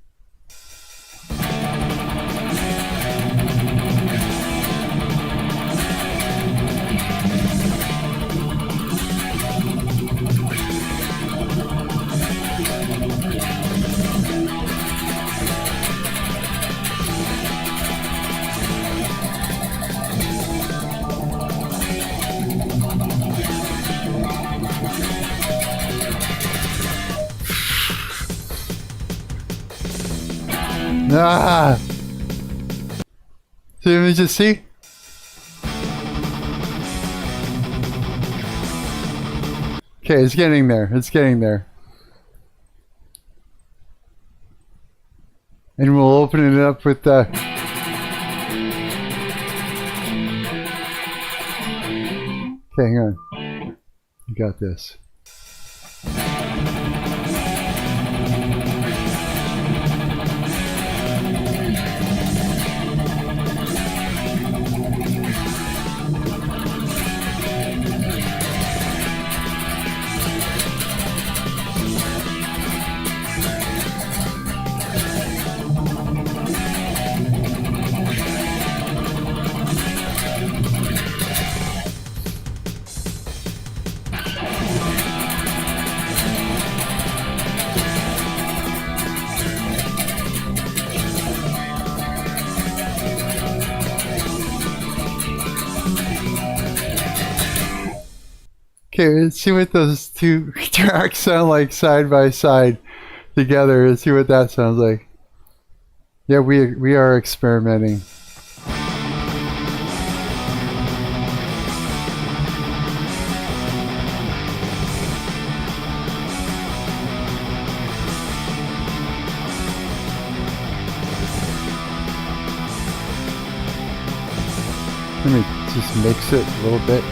Ah! So let me just see. Okay, it's getting there. It's getting there. And we'll open it up with the... Okay, hang on. You got this. Okay, let's see what those two tracks sound like side by side together. Let's see what that sounds like. Yeah, we are experimenting. Let me just mix it a little bit.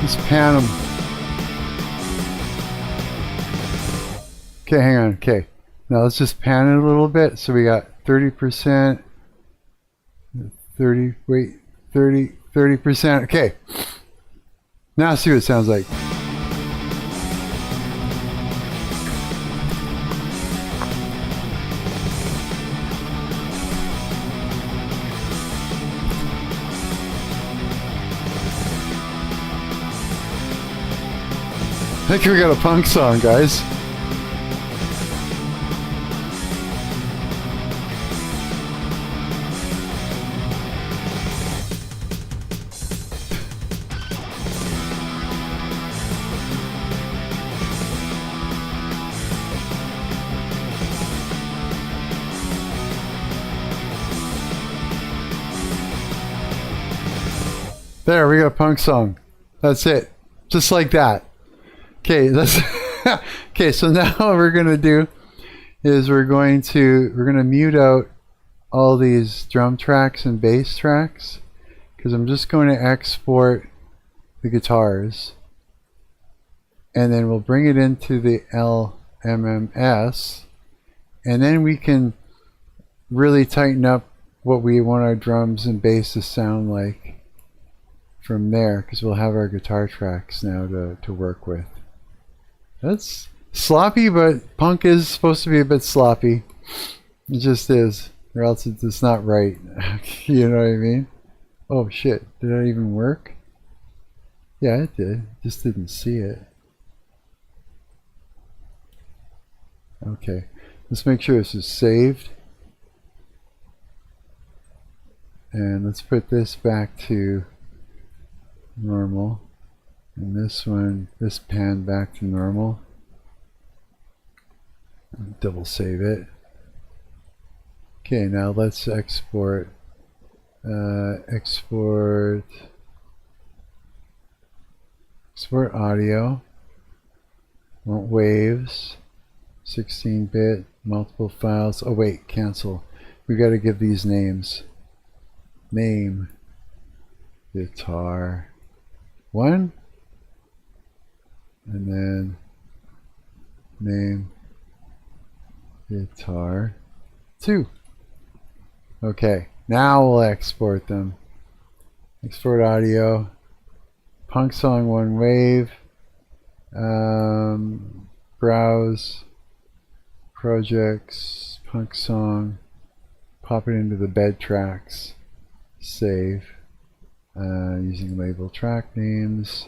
Just pan them. Okay, hang on. Okay, now let's just pan it a little bit. So we got 30%, 30%. Okay, now see what it sounds like. I think we got a punk song, guys. There, we got a punk song. That's it. Just like that. Okay, that's okay, so now what we're gonna do is we're gonna mute out all these drum tracks and bass tracks, because I'm just going to export the guitars, and then we'll bring it into the LMMS, and then we can really tighten up what we want our drums and bass to sound like from there, because we'll have our guitar tracks now to work with. That's sloppy, but punk is supposed to be a bit sloppy. It just is, or else it's just not right. You know what I mean? Oh shit, did that even work? Yeah, it did. Just didn't see it. Okay, let's make sure this is saved. And let's put this back to normal. And this one, this pan back to normal. Double save it. Okay, now let's export. Export audio. Want waves. 16-bit, multiple files. Oh wait, cancel. We got to give these names. Name. Guitar 1. And then name guitar 2. Okay, now we'll export them. Export audio. Punk song 1 wave. Browse projects. Punk song. Pop it into the bed tracks. Save. Using label track names.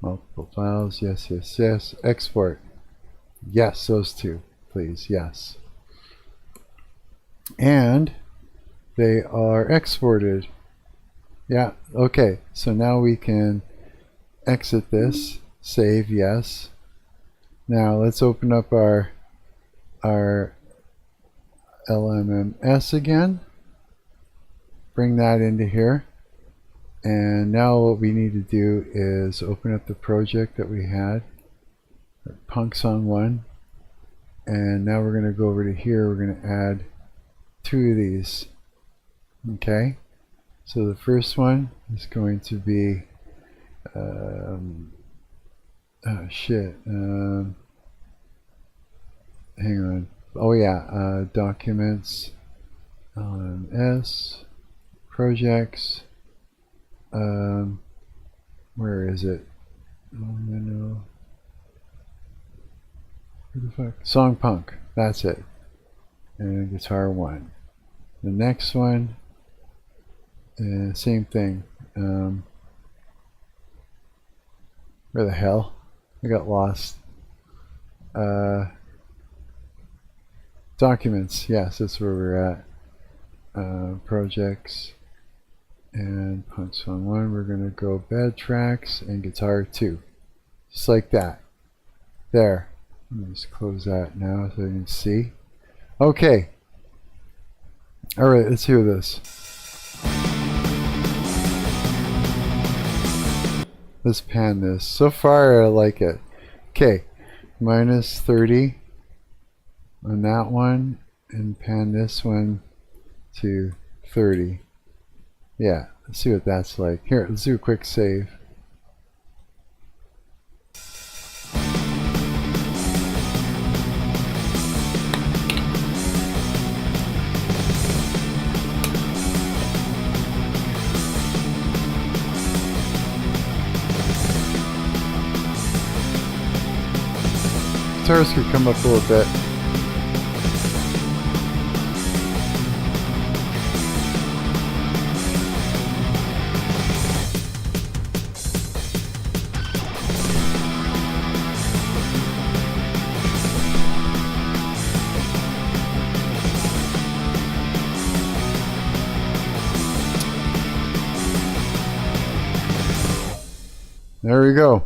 Multiple files, yes, yes, yes. Export. Yes, those two, please, yes. And they are exported. Yeah, okay, so now we can exit this, save, yes. Now let's open up our LMMS again. Bring that into here. And now what we need to do is open up the project that we had, Punk Song 1, and now we're going to go over to here. We're going to add 2 of these. Okay, so the first one is going to be oh shit, hang on, oh yeah, documents, LMS, projects. Where is it? Oh no. Where the fuck? Song Punk. That's it. And guitar 1. The next one, same thing. Where the hell? I got lost. Documents. Yes, that's where we're at. Projects. And Punk Song 1, we're going to go bed tracks and guitar 2. Just like that. There. Let me just close that now so you can see. Okay. Alright, let's hear this. Let's pan this. So far I like it. Okay. Minus 30 on that one. And pan this one to 30. Yeah, let's see what that's like. Here, let's do a quick save. guitars could come up a little bit. There we go.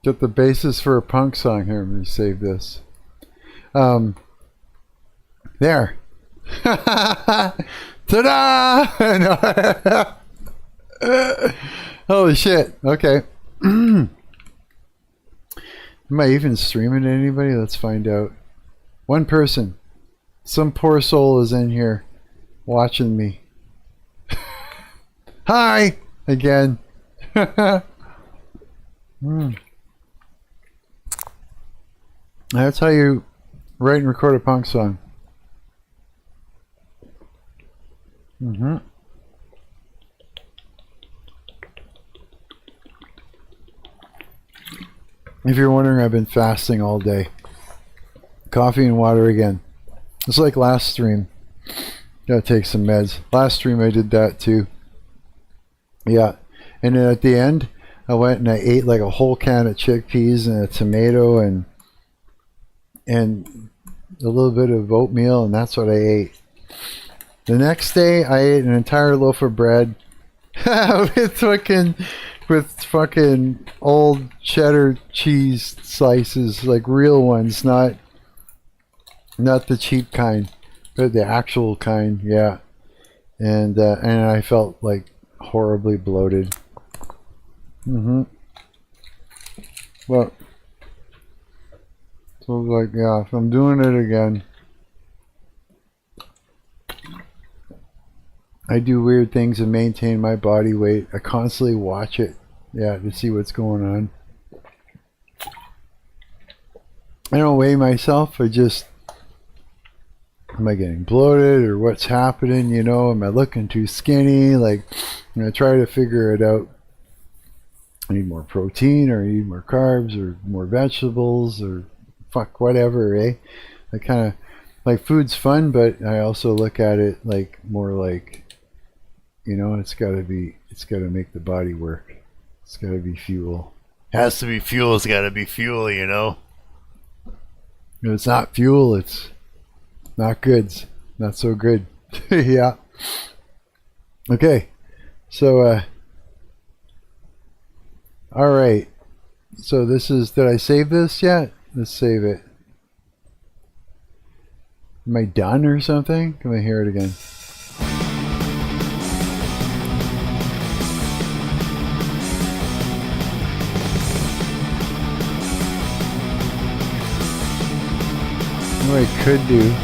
Get the basis for a punk song here. Let me save this. There. Ta-da! Holy shit. Okay. Am I even streaming to anybody? Let's find out. One person. Some poor soul is in here watching me. Hi! Again. That's how you write and record a punk song. If you're wondering, I've been fasting all day. Coffee and water again. It's like last stream. Gotta take some meds. Last stream I did that too. Yeah. And then at the end, I went and I ate like a whole can of chickpeas and a tomato and a little bit of oatmeal, and that's what I ate. The next day, I ate an entire loaf of bread with fucking old cheddar cheese slices, like real ones, not the cheap kind, but the actual kind. Yeah, and I felt like horribly bloated. But so like, yeah, if I'm doing it again, I do weird things to maintain my body weight. I constantly watch it, yeah, to see what's going on. I don't weigh myself. I just, am I getting bloated or what's happening? You know, am I looking too skinny? Like, I try to figure it out. I need more protein, or I need more carbs, or more vegetables, or fuck whatever, eh? I kind of like, food's fun, but I also look at it like more like, you know, it's got to make the body work. It's got to be fuel. Has to be fuel. It's got to be fuel, you know. If it's not fuel, it's not goods. Not so good. Yeah. Okay. So, all right. So this is, did I save this yet? Let's save it. Am I done or something? Can I hear it again? What I could do.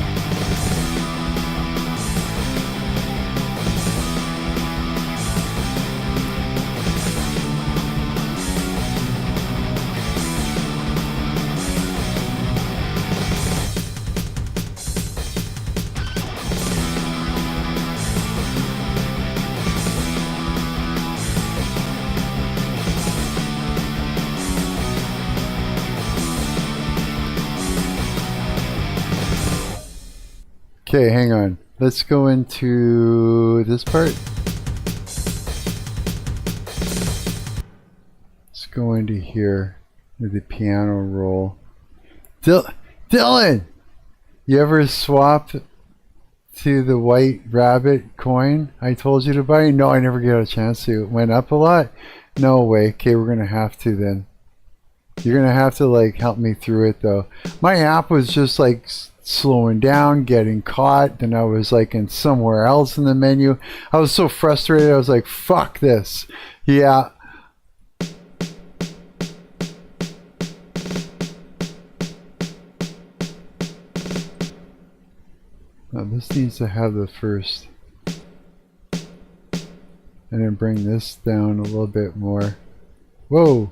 Okay, hang on. Let's go into this part. Let's go into here with the piano roll. Dylan! You ever swap to the white rabbit coin I told you to buy? No, I never got a chance to. It went up a lot? No way. Okay, we're gonna have to then. You're gonna have to like help me through it though. My app was just like slowing down, getting caught, then I was like in somewhere else in the menu. I was so frustrated. I was like, fuck this. Yeah. Now this needs to have the first, and then bring this down a little bit more. Whoa.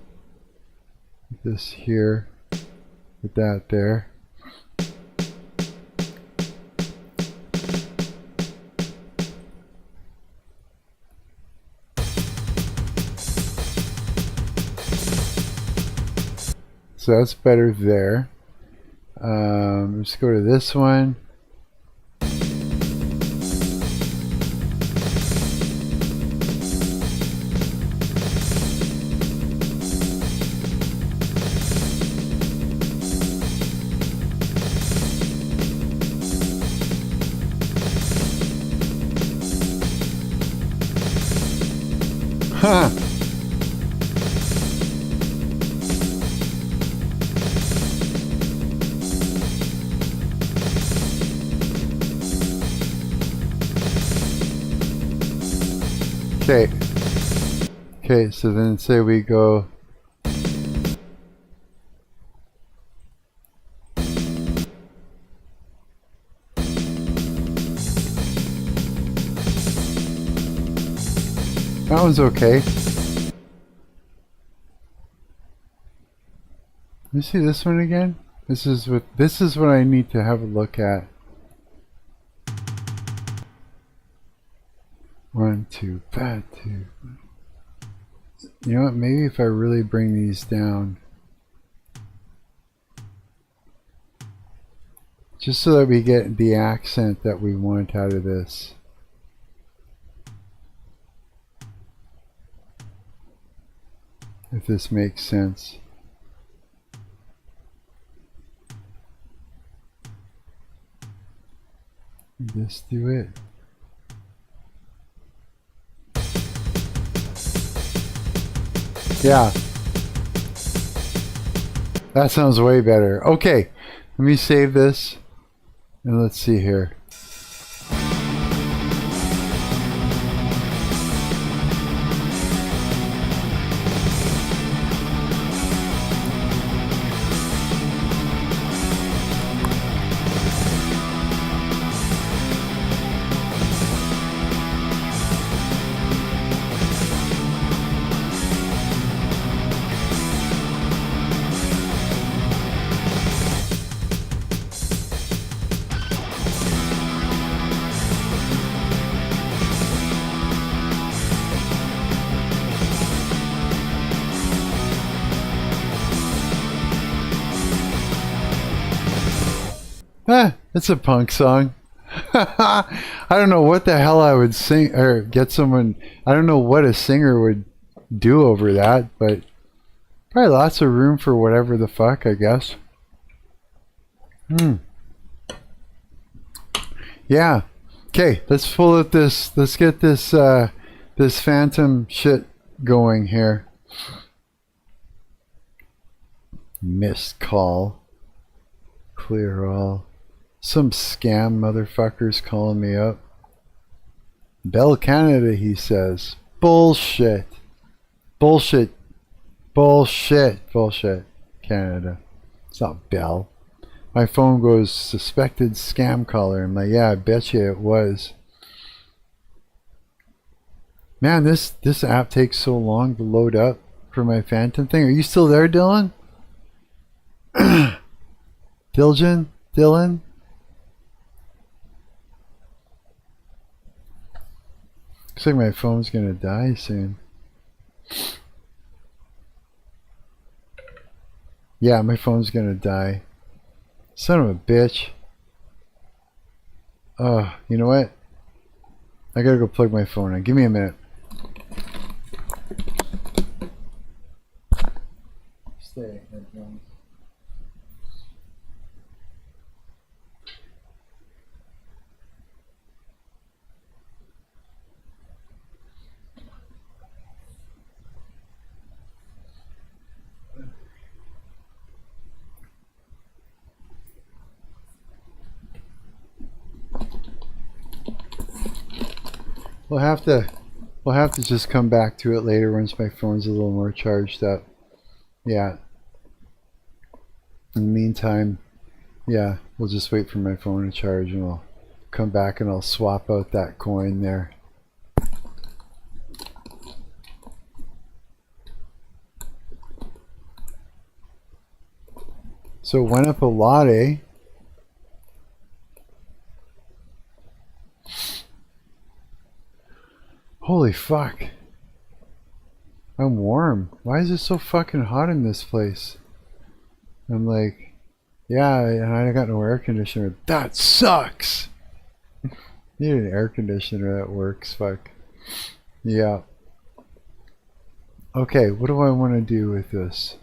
This here, with that there. So that's better there. Let's go to this one. Huh. Okay. Okay, so then say we go that one's okay. Let me see this one again. This is what I need to have a look at. 1, 2, bad 2. You know what? Maybe if I really bring these down, just so that we get the accent that we want out of this. If this makes sense. Just do it. Yeah. That sounds way better. Okay. Let me save this. And let's see here. It's a punk song. I don't know what the hell I would sing or get someone. I don't know what a singer would do over that, but probably lots of room for whatever the fuck, I guess. Yeah. Okay, let's pull out this. Let's get this this phantom shit going here. Missed call. Clear all. Some scam motherfuckers calling me up. Bell Canada, he says. Bullshit. Bullshit. Bullshit. Bullshit. Canada. It's not Bell. My phone goes suspected scam caller. I'm like, yeah, I bet you it was. Man, this app takes so long to load up for my phantom thing. Are you still there, Dylan? Dylan? Looks like my phone's gonna die soon. Yeah, my phone's gonna die. Son of a bitch. You know what? I gotta go plug my phone in. Give me a minute. Stay. We'll have to just come back to it later once my phone's a little more charged up. Yeah. In the meantime, yeah, we'll just wait for my phone to charge and I'll come back and I'll swap out that coin there. So it went up a lot, eh? Holy fuck. I'm warm. Why is it so fucking hot in this place? I'm like, yeah, and I got no air conditioner. That sucks. Need an air conditioner that works. Fuck. Yeah. Okay, what do I want to do with this?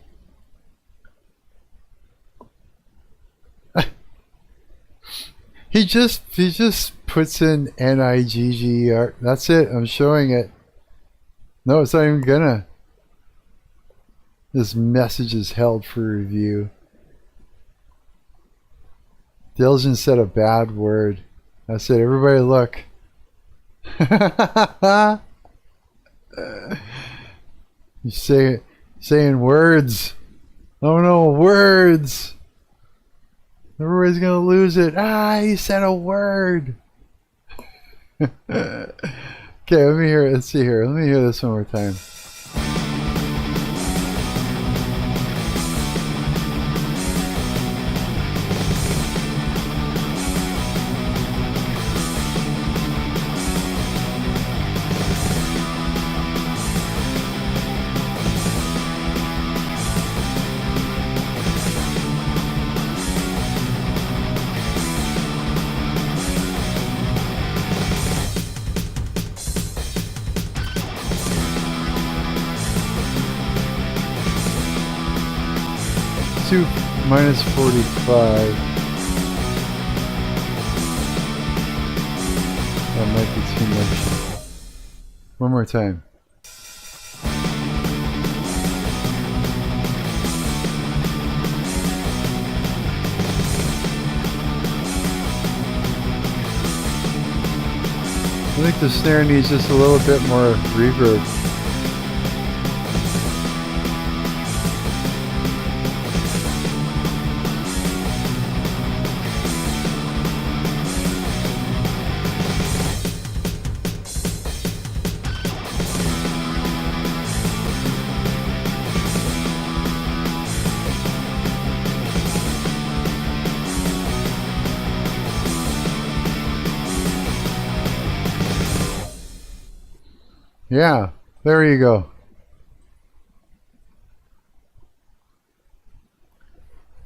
He just puts in NIGGER. That's it. I'm showing it. No, it's not even gonna. This message is held for review. Diligent said a bad word. I said, everybody look. You saying words. Oh no, words. Everybody's gonna lose it. Ah, he said a word. Okay, let me hear it. Let's see here. Let me hear this one more time. Minus 45. That might be too much. One more time. I think the snare needs just a little bit more reverb. Yeah, there you go.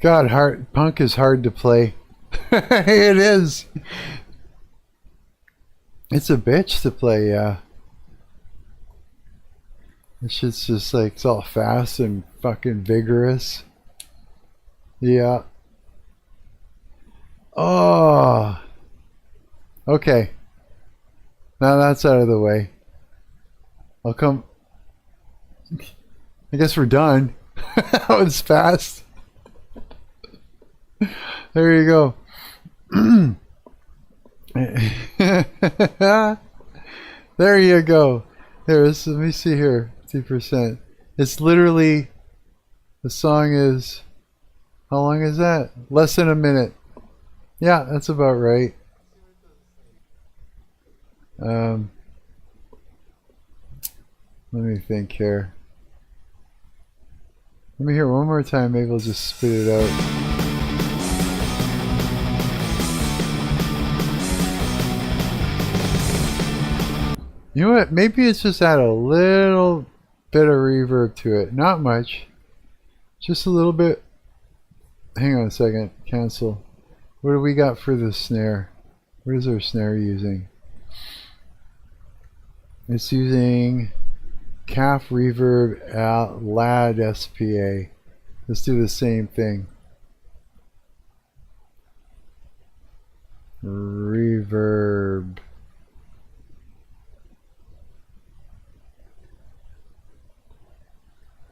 God, punk is hard to play. It is. It's a bitch to play, yeah. This shit's just like, it's all fast and fucking vigorous. Yeah. Oh. Okay. Now that's out of the way. I'll come. I guess we're done. That was fast. There you go. There you go. Let me see here. 2%. It's literally, the song is, how long is that? Less than a minute. Yeah, that's about right. Let me think here. Let me hear it one more time. Maybe I'll just spit it out. You know what? Maybe it's just add a little bit of reverb to it. Not much. Just a little bit. Hang on a second. Cancel. What do we got for the snare? What is our snare using? It's using calf reverb at LAD SPA. Let's do the same thing. Reverb.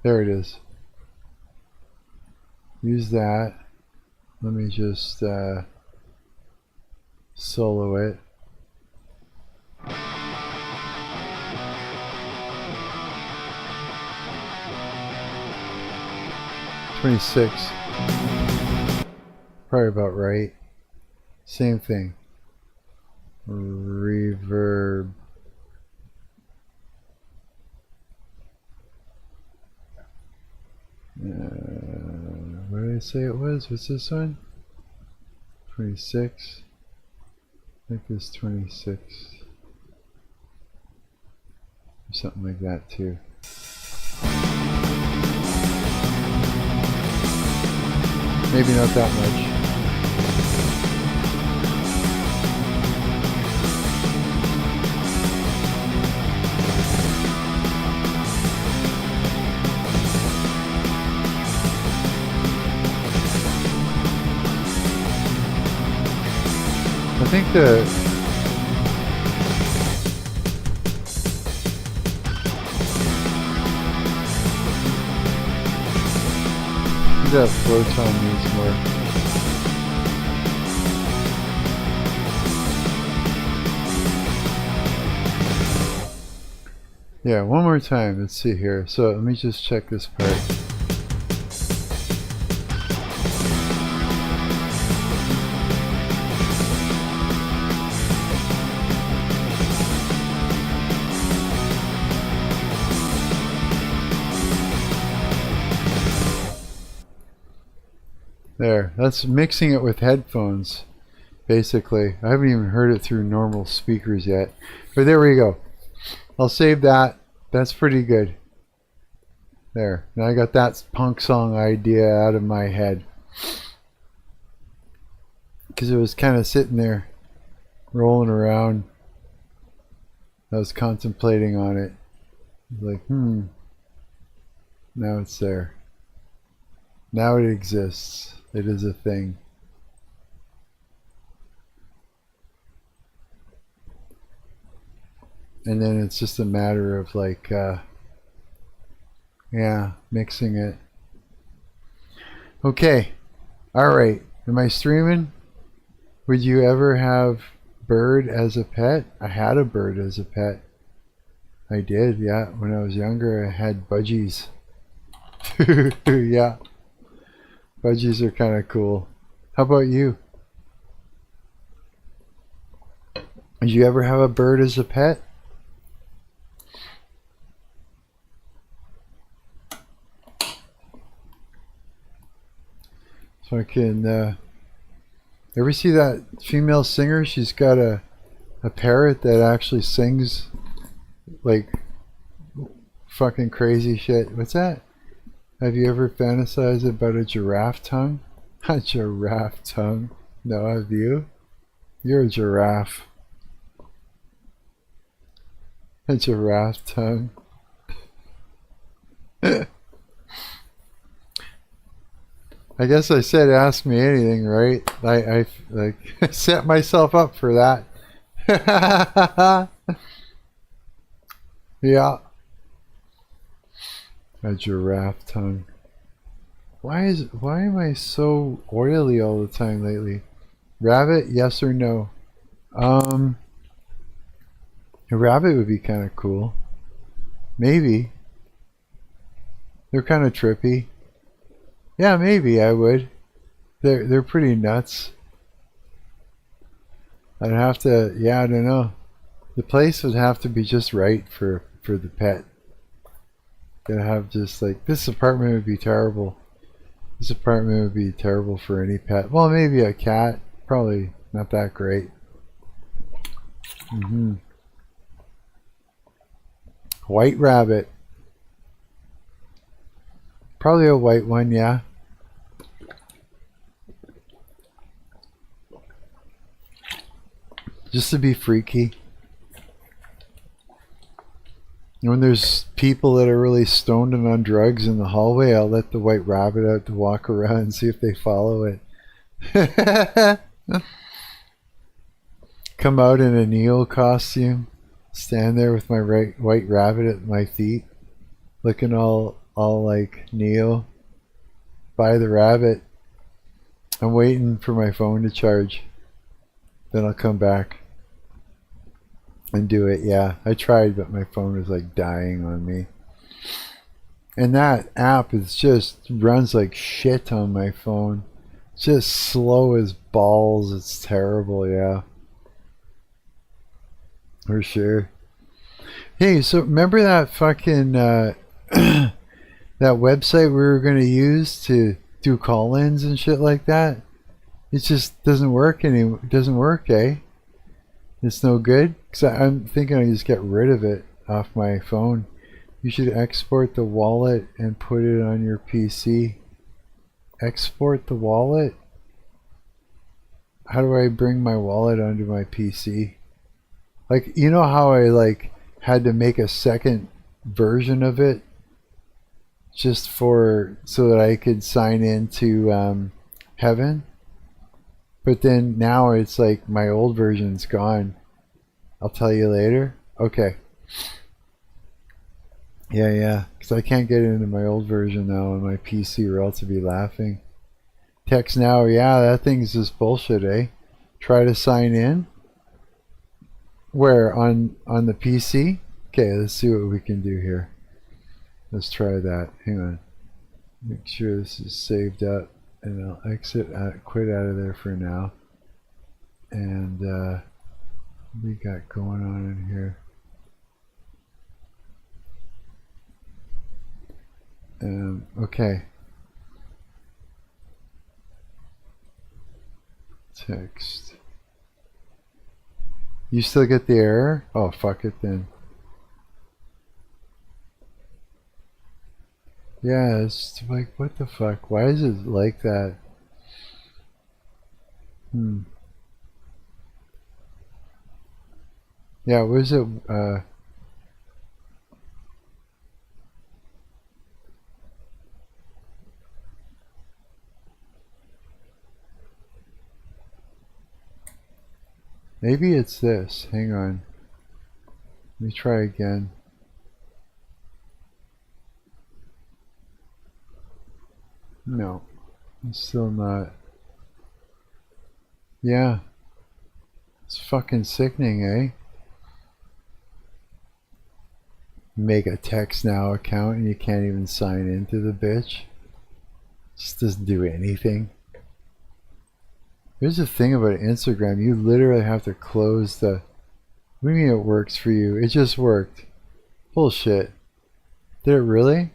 There it is. Use that. Let me just solo it. $26. Probably about right. Same thing. Reverb. What did I say it was? What's this one? 26. I think it's 26. Or something like that too. Maybe not that much. I think that flow tone needs more. Yeah, one more time. Let's see here. So let me just check this part. There, that's mixing it with headphones, basically. I haven't even heard it through normal speakers yet. But there we go. I'll save that. That's pretty good. There. Now I got that punk song idea out of my head. Because it was kind of sitting there, rolling around. I was contemplating on it. Like, now it's there. Now it exists. It is a thing. And then it's just a matter of like, yeah, mixing it. Okay. Alright. Am I streaming? Would you ever have bird as a pet? I had a bird as a pet. I did, yeah. When I was younger, I had budgies. Yeah. Budgies are kind of cool. How about you? Did you ever have a bird as a pet? So I can, ever see that female singer? She's got a parrot that actually sings like fucking crazy shit. What's that? Have you ever fantasized about a giraffe tongue? A giraffe tongue? No, have you? You're a giraffe. A giraffe tongue. I guess I said ask me anything, right? I like set myself up for that. Yeah. A giraffe tongue. Why am I so oily all the time lately? Rabbit, yes or no? A rabbit would be kind of cool. Maybe. They're kind of trippy. Yeah, maybe I would. They're pretty nuts. I'd have to, yeah, I don't know. The place would have to be just right for the pet. Gonna have just like, this apartment would be terrible. This apartment would be terrible for any pet. Well, maybe a cat. Probably not that great. White rabbit. Probably a white one, yeah. Just to be freaky. When there's people that are really stoned and on drugs in the hallway, I'll let the white rabbit out to walk around and see if they follow it. Come out in a Neo costume, stand there with my white rabbit at my feet, looking all like Neo. Buy the rabbit. I'm waiting for my phone to charge. Then I'll come back and do it. Yeah, I tried, but my phone was like dying on me. And that app is just runs like shit on my phone. Just slow as balls. It's terrible, yeah. For sure. Hey, so remember that fucking that website we were gonna use to do call-ins and shit like that? It just doesn't work anymore. It doesn't work, eh? It's no good? Because I'm thinking I just get rid of it off my phone. You should export the wallet and put it on your PC. export the wallet? How do I bring my wallet onto my PC? Like, you know how I like had to make a second version of it just for so that I could sign into Heaven? But then now it's like my old version's gone. I'll tell you later. Okay. Yeah. Because I can't get into my old version now on my PC or else I'd be laughing. Text now. Yeah, that thing's just bullshit, eh? Try to sign in. Where? On the PC? Okay, let's see what we can do here. Let's try that. Hang on. Make sure this is saved up. And I'll quit out of there for now. And what we got going on in here? Okay. Text. You still get the error? Oh, fuck it then. Yeah, it's like, what the fuck? Why is it like that? Yeah, what is it? Maybe it's this. Hang on. Let me try again. No, it's still not. Yeah. It's fucking sickening, eh? Make a text now account and you can't even sign into the bitch. Just doesn't do anything. Here's the thing about Instagram. You literally have to close the... What do you mean it works for you? It just worked. Bullshit. Did it really?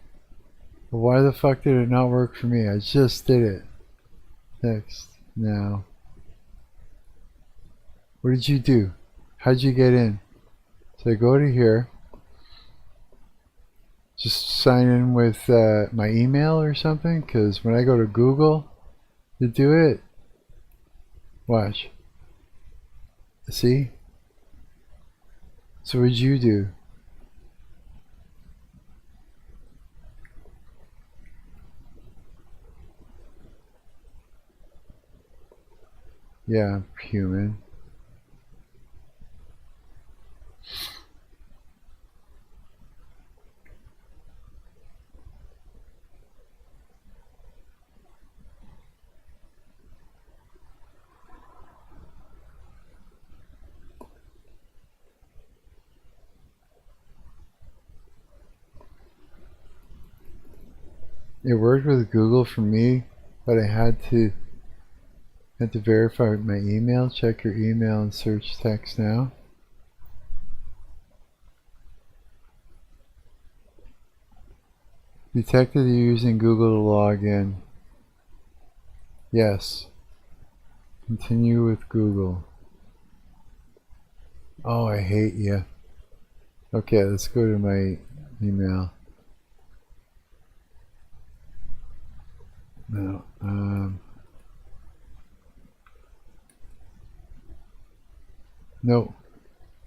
Why the fuck did it not work for me? I just did it. Text now. What did you do? How'd you get in? So I go to here. Just sign in with my email or something, because when I go to Google to do it, watch. See? So what did you do? Yeah, human. It worked with Google for me, but I had to verify my email. Check your email and search text now. Detected you using Google to log in. Yes. Continue with Google. Oh, I hate you. Okay, let's go to my email. No. No.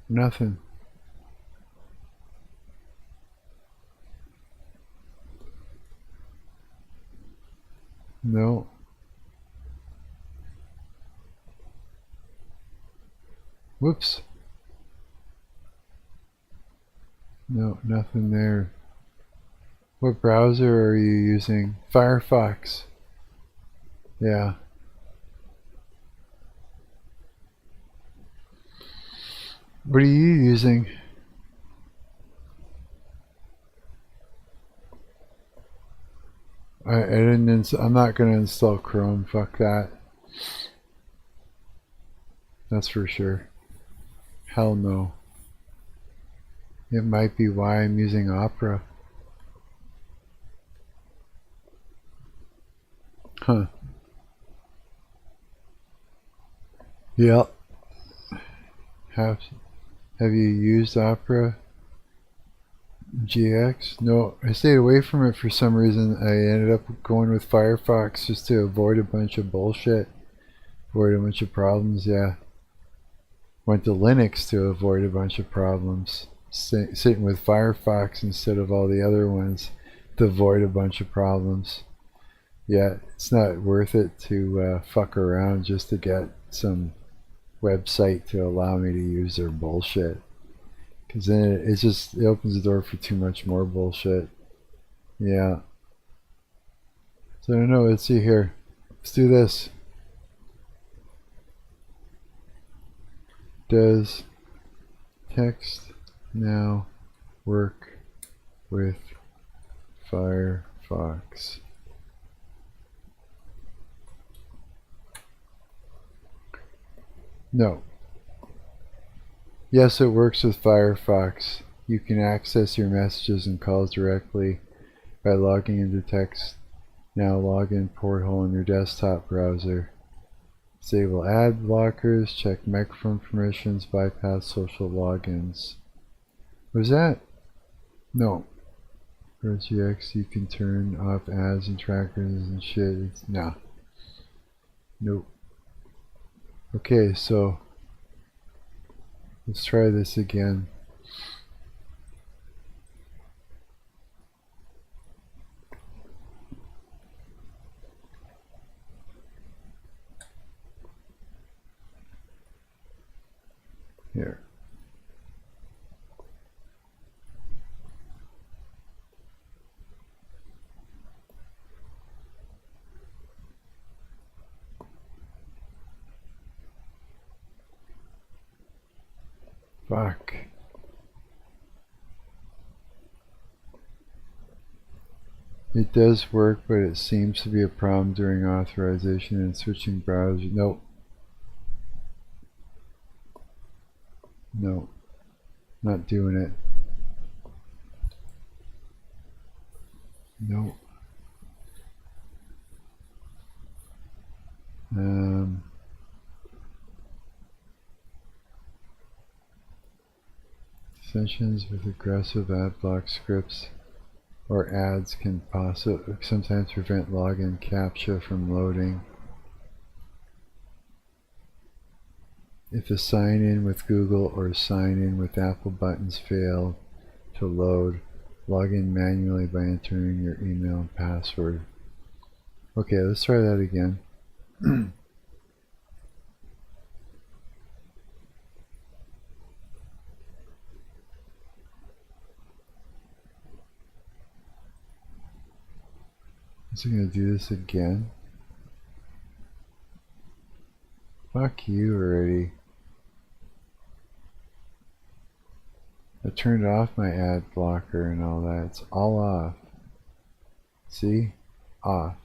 Nothing. No. Whoops. No, nothing there. What browser are you using? Firefox. Yeah. What are you using? I didn't. I'm not gonna install Chrome. Fuck that. That's for sure. Hell no. It might be why I'm using Opera. Huh. Yep. Have you used Opera? GX? No, I stayed away from it for some reason. I ended up going with Firefox just to avoid a bunch of bullshit. Avoid a bunch of problems, yeah. Went to Linux to avoid a bunch of problems. Sitting with Firefox instead of all the other ones to avoid a bunch of problems. Yeah, it's not worth it to fuck around just to get some website to allow me to use their bullshit. Because then it opens the door for too much more bullshit. Yeah. So I don't know, let's see here. Let's do this. Does text now work with Firefox? No. Yes, it works with Firefox. You can access your messages and calls directly by logging into text now login portal in your desktop browser. Disable ad blockers, check microphone permissions, bypass social logins. Was that? No. For GX, you can turn off ads and trackers and shit. Nah. Nope. Okay, so let's try this again. Here. Fuck. It does work, but it seems to be a problem during authorization and switching browsers. Nope. No. Not doing it. Nope. Sessions with aggressive ad block scripts or ads can sometimes prevent login CAPTCHA from loading. If the sign in with Google or sign in with Apple buttons fail to load, log in manually by entering your email and password. Okay, let's try that again. Is it going to do this again? Fuck you already. I turned off my ad blocker and all that. It's all off. See? Off.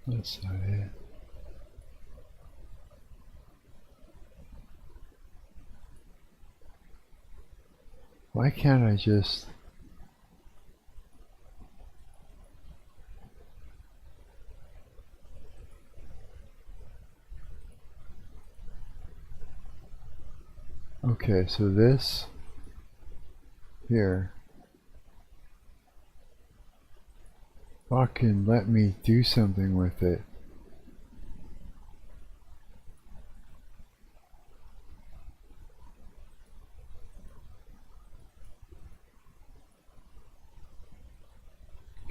That's not it. Why can't I just... Okay, so this here, fucking let me do something with it.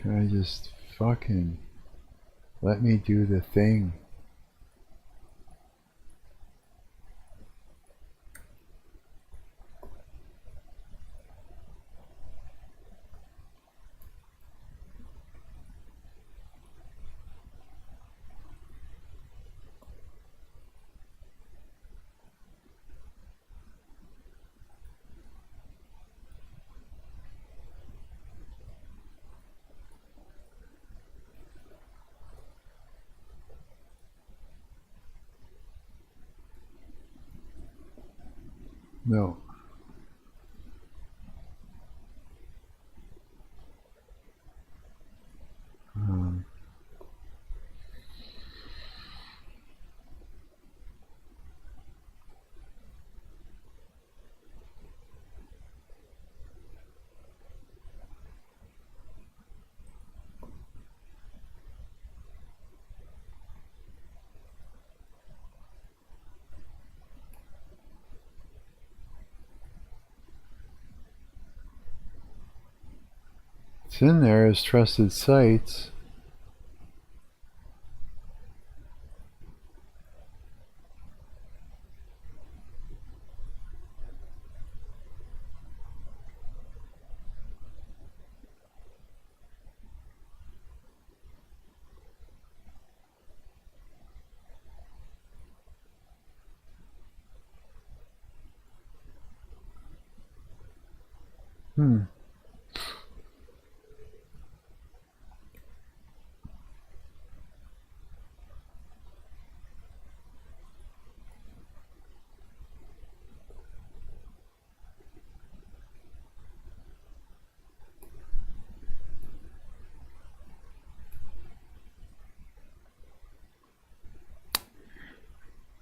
Can I just fucking let me do the thing? No. It's in there as trusted sites.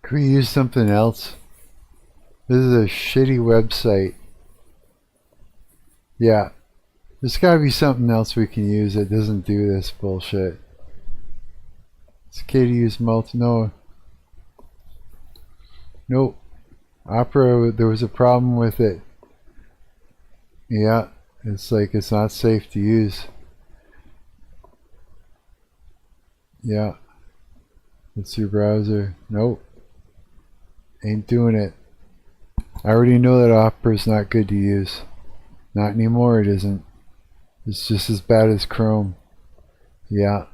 Can we use something else? This is a shitty website. Yeah. There's gotta be something else we can use that doesn't do this bullshit. It's okay to use no. Nope. Opera, there was a problem with it. Yeah. It's like it's not safe to use. Yeah. It's your browser. Nope. Ain't doing it. I already know that Opera's not good to use. Not anymore, it isn't. It's just as bad as Chrome. Yeah.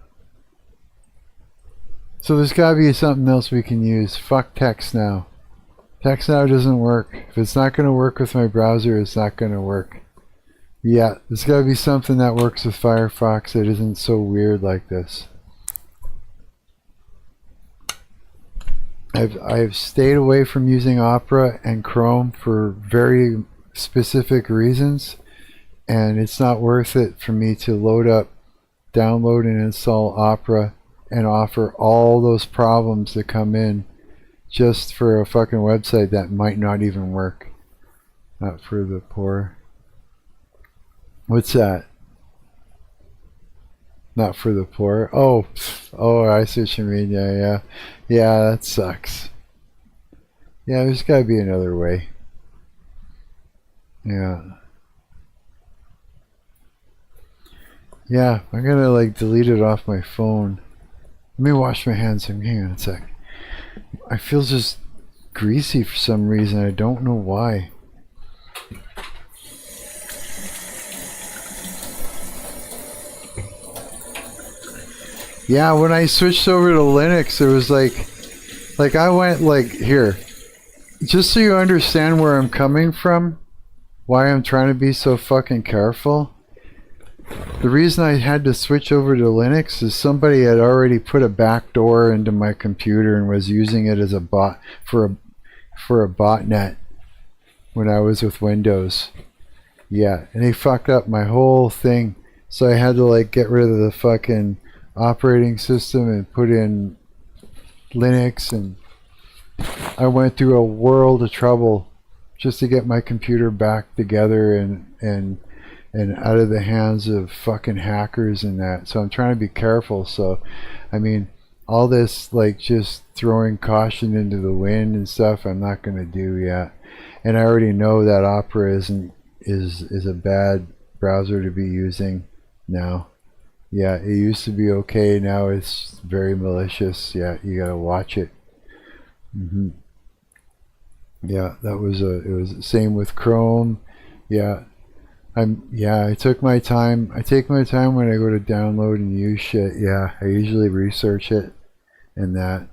So there's gotta be something else we can use. Fuck text now. Text now doesn't work. If it's not gonna work with my browser, it's not gonna work. Yeah, there's gotta be something that works with Firefox that isn't so weird like this. I've stayed away from using Opera and Chrome for very specific reasons, and it's not worth it for me to load up, download and install Opera and offer all those problems that come in just for a fucking website that might not even work. Not for the poor. What's that? Not for the poor. Oh, I see what you mean. Yeah. Yeah, that sucks. Yeah, there's gotta be another way. Yeah. Yeah, I'm gonna like delete it off my phone. Let me wash my hands. Hang on a sec. I feel just greasy for some reason. I don't know why. Yeah, when I switched over to Linux, it was like I went like here. Just so you understand where I'm coming from, why I'm trying to be so fucking careful. The reason I had to switch over to Linux is somebody had already put a backdoor into my computer and was using it as a bot for a botnet when I was with Windows. Yeah, and he fucked up my whole thing, so I had to like get rid of the fucking operating system and put in Linux, and I went through a world of trouble just to get my computer back together and out of the hands of fucking hackers and that. So I'm trying to be careful. So I mean, all this like just throwing caution into the wind and stuff, I'm not going to do yet. And I already know that Opera is a bad browser to be using now. Yeah, it used to be okay. Now it's very malicious. Yeah, you gotta watch it. Yeah, it was the same with Chrome. Yeah, I took my time. I take my time when I go to download and use shit. Yeah, I usually research it and that.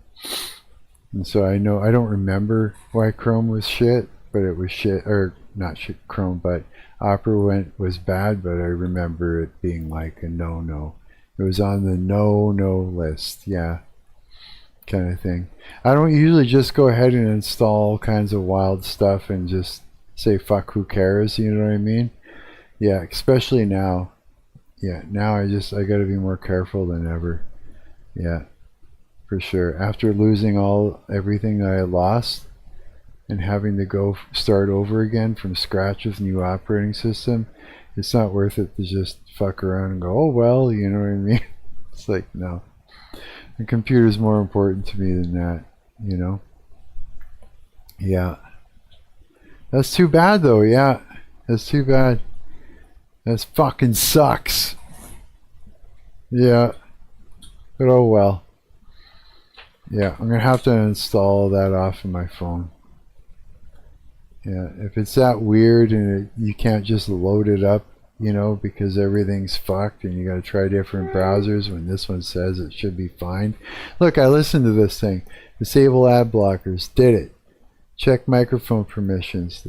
And so I know I don't remember why Chrome was shit, but it was shit, or not shit Chrome, but Opera was bad, but I remember it being like a no. It was on the no list, yeah, kind of thing. I don't usually just go ahead and install all kinds of wild stuff and just say fuck who cares, you know what I mean? Yeah, especially now. Yeah, now I gotta be more careful than ever. Yeah, for sure. After losing everything that I lost and having to go start over again from scratch with new operating system, it's not worth it to just fuck around and go, oh well, you know what I mean? It's like, no. The computer's more important to me than that, you know? Yeah. That's too bad though, yeah. That's too bad. That fucking sucks. Yeah. But oh well. Yeah, I'm gonna have to install that off of my phone. Yeah, if it's that weird and you can't just load it up, you know, because everything's fucked and you gotta try different browsers when this one says it should be fine. Look, I listened to this thing. Disable ad blockers. Did it. Check microphone permissions.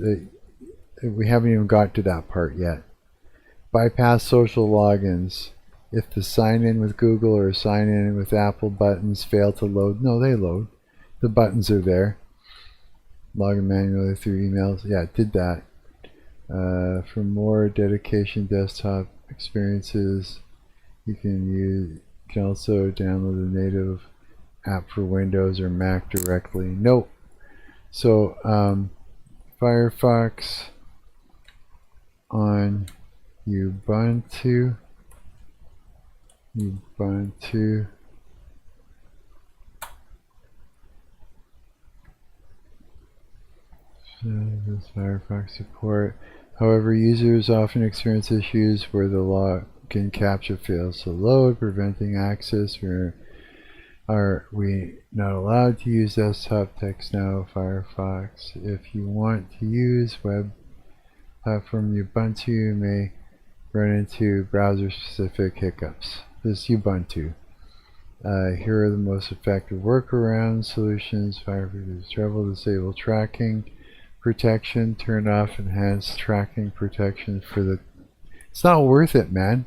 We haven't even got to that part yet. Bypass social logins. If the sign in with Google or sign in with Apple buttons fail to load, no, they load. The buttons are there. Log in manually through emails. Yeah, it did that. For more dedication desktop experiences, you can also download the native app for Windows or Mac directly. Nope. So Firefox on Ubuntu. This Firefox support. However, users often experience issues where the login captcha fails to load, preventing access. Are we not allowed to use desktop text now? Firefox. If you want to use web platform Ubuntu, you may run into browser-specific hiccups. This is Ubuntu. Here are the most effective workaround solutions. Firefox is trouble, disable tracking protection, turn off enhanced tracking protection for the... It's not worth it, man.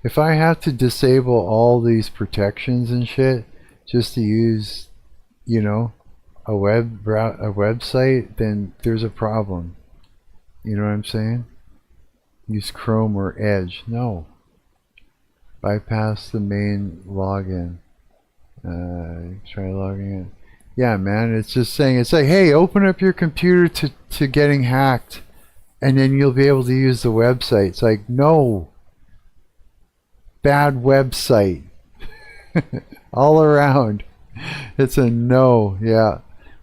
If I have to disable all these protections and shit just to use, you know, a website, then there's a problem. You know what I'm saying? Use Chrome or Edge. No. Bypass the main login. Try logging in. Yeah, man, it's just saying, it's like, hey, open up your computer to getting hacked, and then you'll be able to use the website. It's like, no. Bad website. All around. It's a no, yeah.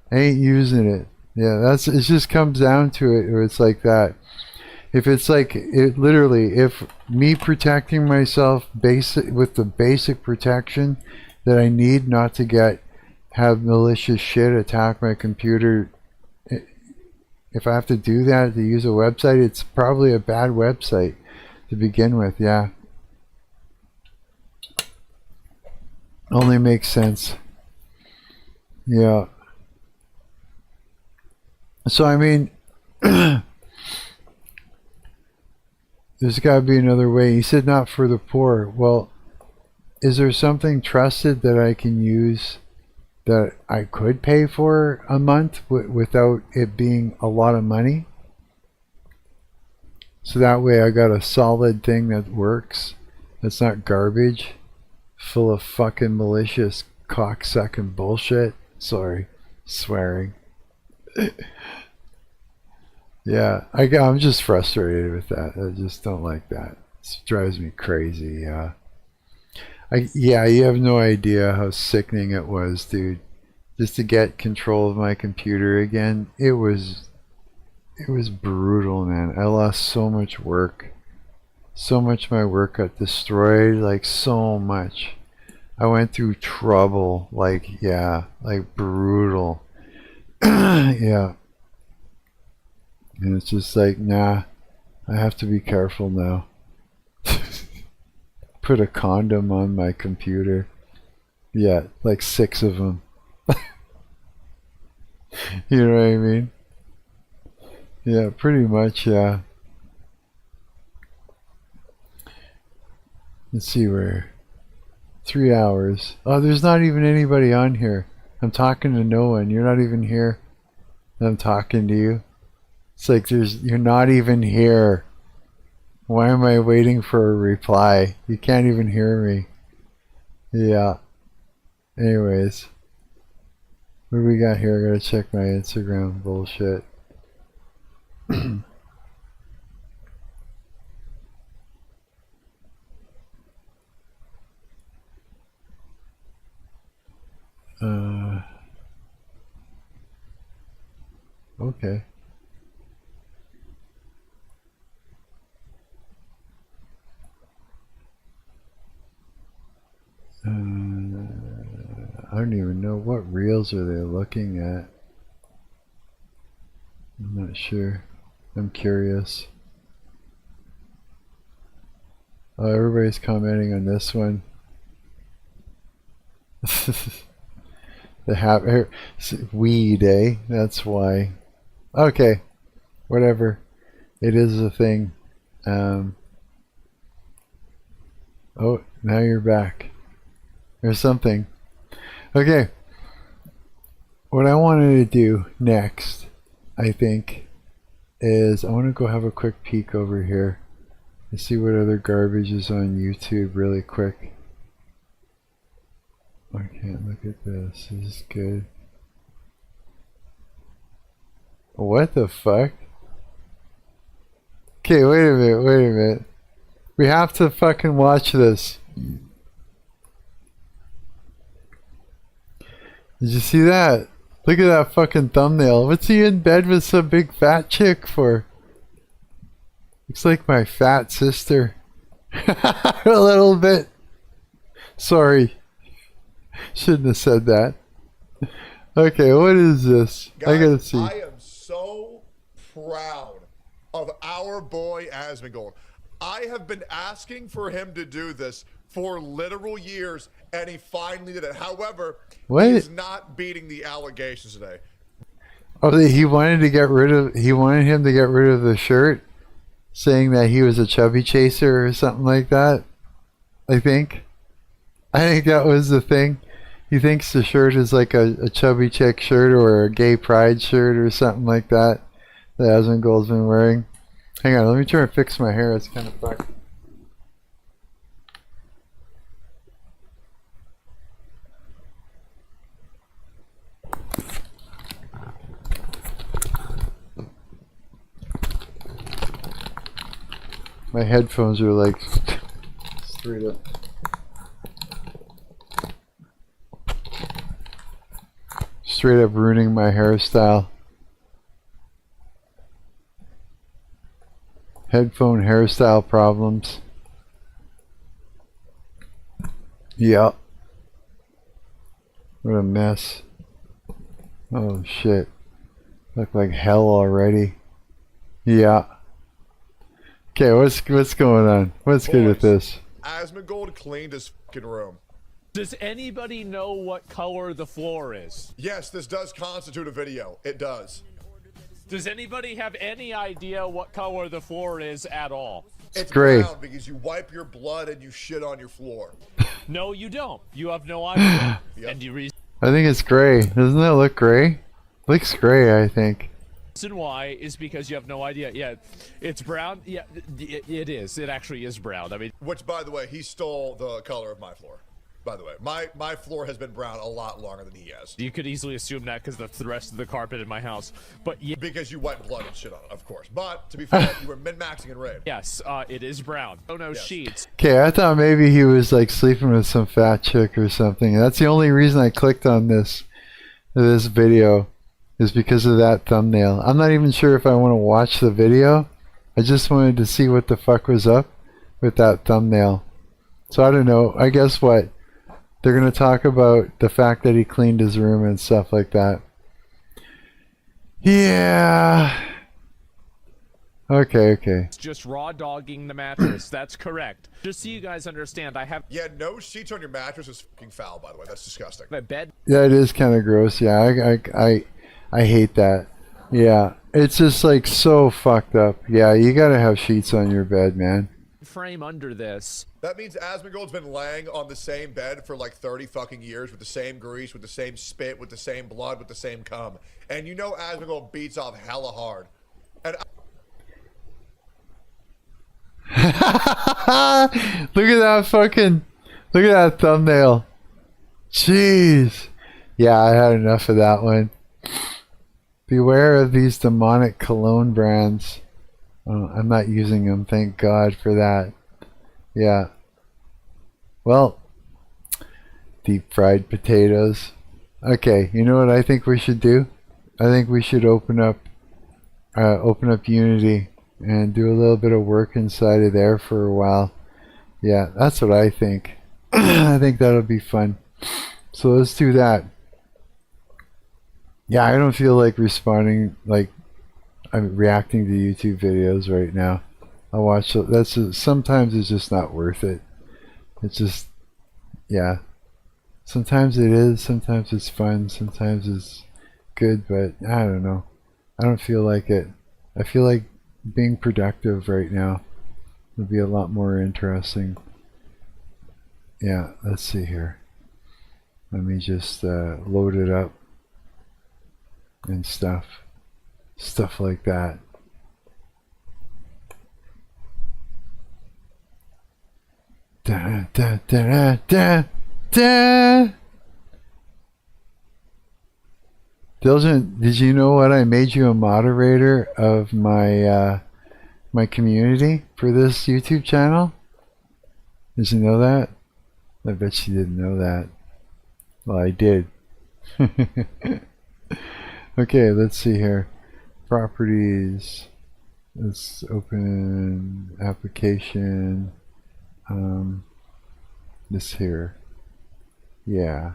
I ain't using it. Yeah, it just comes down to it, or it's like that. If it's like, literally, if me protecting myself with the basic protection that I need not to have malicious shit attack my computer, if I have to do that to use a website, it's probably a bad website to begin with, yeah. Only makes sense. Yeah. So, I mean, there's got to be another way. He said not for the poor. Well, is there something trusted that I can use that I could pay for a month without it being a lot of money? So that way I got a solid thing that works. That's not garbage full of fucking malicious cocksucking bullshit. Sorry, swearing. Yeah, I'm just frustrated with that. I just don't like that. It drives me crazy. Yeah, you have no idea how sickening it was, dude. Just to get control of my computer again, it was brutal, man. I lost so much work. So much of my work got destroyed, like so much. I went through trouble, like, yeah, like brutal. Yeah. And it's just like, nah, I have to be careful now. Put a condom on my computer. Yeah, like 6 of them. You know what I mean? Yeah, pretty much, yeah. Let's see where. 3 hours. Oh, there's not even anybody on here. I'm talking to no one. You're not even here. I'm talking to you. It's like you're not even here. Why am I waiting for a reply? You can't even hear me. Yeah. Anyways. What do we got here? I gotta check my Instagram bullshit. Okay. I don't even know what reels are they looking at. I'm not sure. I'm curious. Oh, everybody's commenting on this one. The weed, eh? That's why. Okay, whatever. It is a thing. Oh, now you're back. There's something. Okay. What I wanted to do next, I think, is I want to go have a quick peek over here and see what other garbage is on YouTube really quick. I can't look at this. This is good. What the fuck? Okay, wait a minute. We have to fucking watch this. Did you see that? Look at that fucking thumbnail. What's he in bed with some big fat chick for? Looks like my fat sister. A little bit. Sorry. Shouldn't have said that. Okay, what is this? Guys, I gotta see. I am so proud of our boy Asmongold. I have been asking for him to do this for literal years, and he finally did it. However, what? He is not beating the allegations today. Oh, he wanted to get rid of. He wanted him to get rid of the shirt, saying that he was a chubby chaser or something like that. I think that was the thing. He thinks the shirt is like a chubby chick shirt or a gay pride shirt or something like that Asmongold's been wearing. Hang on, let me try and fix my hair. It's kind of fucked. My headphones are like straight up. Straight up ruining my hairstyle. Headphone hairstyle problems. Yep. What a mess. Oh shit. Look like hell already. Yeah. Okay, what's going on? What's good with this? Asmongold cleaned his fucking room. Does anybody know what color the floor is? Yes, this does constitute a video. It does. Does anybody have any idea what color the floor is at all? It's gray. brown because you wipe your blood and you shit on your floor. No, you don't. You have no idea. Yep. And you I think it's gray. Doesn't that look gray? Looks gray, I think. reason why is because you have no idea. Yeah, it's brown. Yeah, it is. It actually is brown. I mean, Which, by the way, he stole the color of my floor. By the way, my floor has been brown a lot longer than he has. you could easily assume that because the rest of the carpet in my house. But yeah, Because you wipe blood and shit on it, of course. But, to be fair, you were min-maxing in raid. yes, it is brown. Oh no, Yes. sheets. Okay, I thought maybe he was like sleeping with some fat chick or something. That's the only reason I clicked on this video, is because of that thumbnail. I'm not even sure if I want to watch the video. I just wanted to see what the fuck was up with that thumbnail. So I don't know. I guess what? They're going to talk about the fact that he cleaned his room and stuff like that. Yeah. Okay. It's just raw dogging the mattress. That's correct. Just so you guys understand, I have Yeah, no sheets on your mattress is fucking foul, by the way. That's disgusting. a bed Yeah, it is kind of gross. Yeah, I hate that. Yeah, it's just like so fucked up. Yeah, you got to have sheets on your bed, man. frame under this. That means Asmongold's been laying on the same bed for like 30 fucking years with the same grease, with the same spit, with the same blood, with the same cum. And you know Asmongold beats off hella hard. And Look at that fucking, look at that thumbnail. Jeez. Yeah, I had enough of that one. Beware of these demonic cologne brands. Oh, I'm not using them, thank God for that. Yeah. Well, deep fried potatoes. Okay, you know what I think we should do? I think we should open up Unity and do a little bit of work inside of there for a while. Yeah, that's what I think. I think that'll be fun. So let's do that. Yeah, I don't feel like responding, like I'm reacting to YouTube videos right now. I watch, sometimes it's just not worth it. It's just, yeah. Sometimes it is, sometimes it's fun, sometimes it's good, but I don't know. I don't feel like it. I feel like being productive right now would be a lot more interesting. Yeah, let's see here. Let me just load it up and stuff like that. Da da da da da. Diligent, did you know what? I made you a moderator of my my community for this YouTube channel. Did you know that? I bet you didn't know that. Well, I did. Okay, let's see here. Properties. Let's open application. This here. Yeah.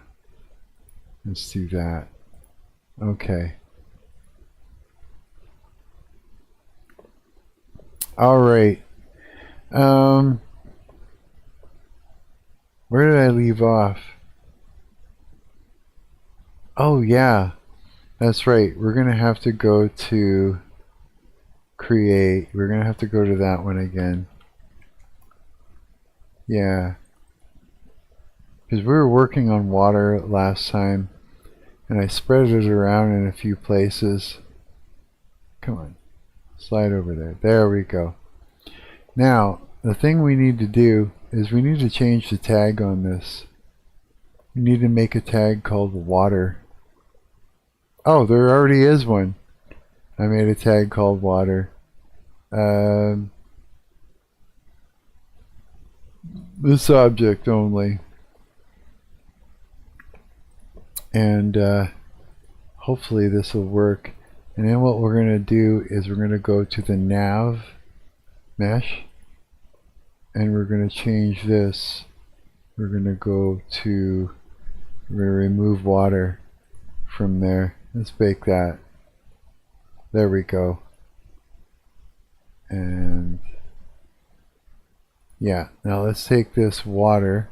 Let's do that. Okay. All right. Where did I leave off? Oh yeah, that's right. We're gonna have to go to create. We're gonna have to go to that one again. Yeah, because we were working on water last time, and I spread it around in a few places. Come on, slide over there. There we go. Now, the thing we need to do is we need to change the tag on this. We need to make a tag called water. Oh, there already is one. I made a tag called water. This object only. And hopefully this will work. And then what we're going to do is we're going to go to the nav mesh. And we're going to change this. We're going to go to, we're going to remove water from there. Let's bake that. There we go. And yeah, now let's take this water.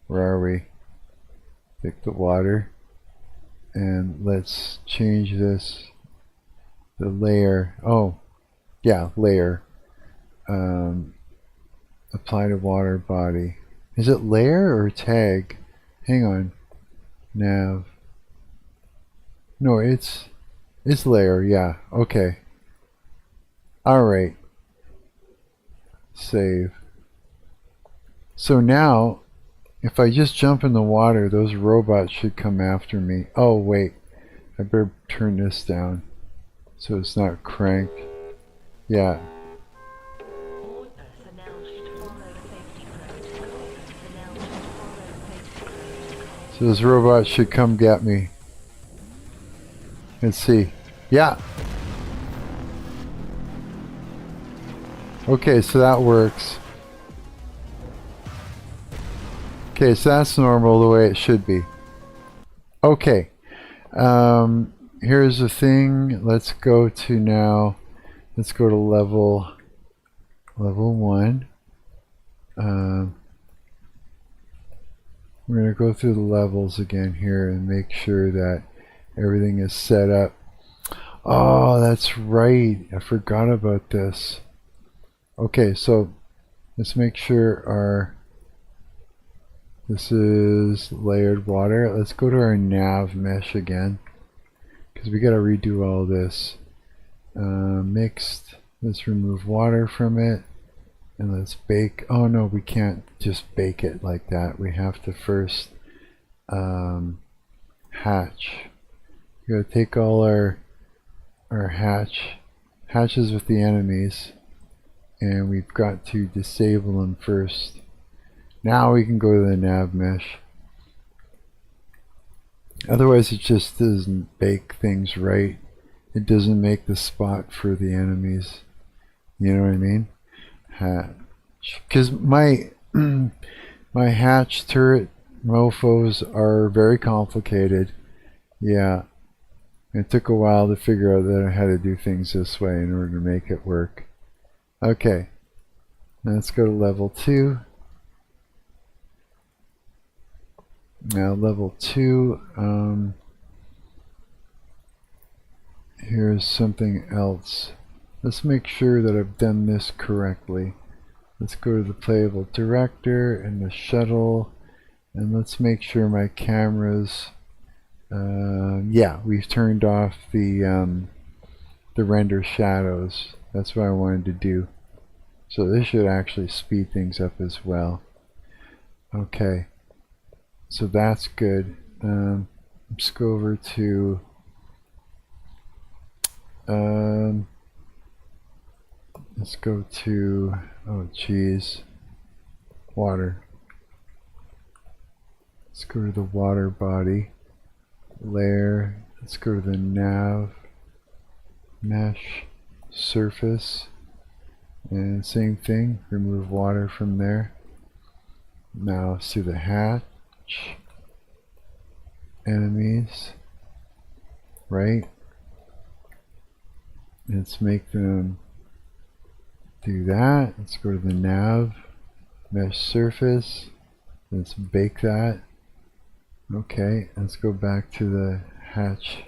Where are we? Pick the water. And let's change this. The layer. Oh, yeah, layer. Apply to water body. Is it layer or tag? Hang on. Nav. No, it's layer, yeah. Okay. Alright. Save. So now, if I just jump in the water, those robots should come after me. Oh, wait. I better turn this down so it's not cranked. Yeah. So those robots should come get me. Let's see. Yeah. Okay, so that works. Okay, so that's normal the way it should be. Okay. Here's the thing. Let's go to now. Let's go to level 1. We're going to go through the levels again here and make sure that everything is set up. Oh, that's right. I forgot about this. Okay, so let's make sure this is layered water. Let's go to our nav mesh again because we got to redo all this. Mixed. Let's remove water from it. And let's bake. Oh no, we can't just bake it like that. We have to first hatch. We gotta take all our hatches with the enemies, and we've got to disable them first. Now we can go to the nav mesh. Otherwise it just doesn't bake things right. It doesn't make the spot for the enemies. You know what I mean? Hatch. Because my my hatch turret mofos are very complicated. Yeah. It took a while to figure out that I had to do things this way in order to make it work. Okay. Let's go to level 2. Now level 2, here's something else. Let's make sure that I've done this correctly. Let's go to the playable director and the shuttle, and let's make sure my cameras, yeah, we've turned off the render shadows. That's what I wanted to do. So this should actually speed things up as well. Okay, so that's good. Let's go over to let's go to, oh geez, water. Let's go to the water body layer. Let's go to the nav mesh surface, and same thing, remove water from there. Now let's do the hatch enemies, right? Let's make them do that. Let's go to the nav mesh surface. Let's bake that. Okay, let's go back to the hatch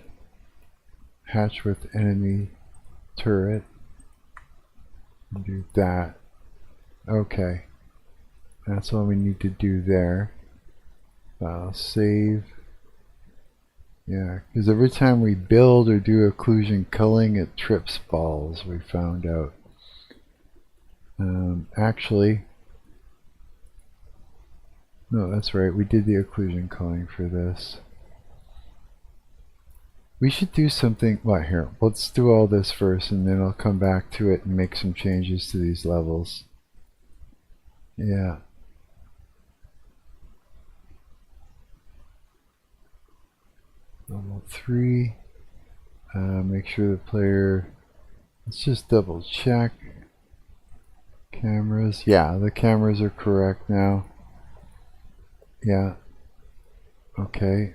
with enemy turret. Do that. Okay, that's all we need to do there. File save. Yeah, because every time we build or do occlusion culling, it trips balls, we found out. Actually, no, that's right, we did the occlusion culling for this. We should do something, well, here, let's do all this first, and then I'll come back to it and make some changes to these levels. Yeah. Level 3. Make sure the player, let's just double check. Cameras, yeah, the cameras are correct now. Yeah. Okay.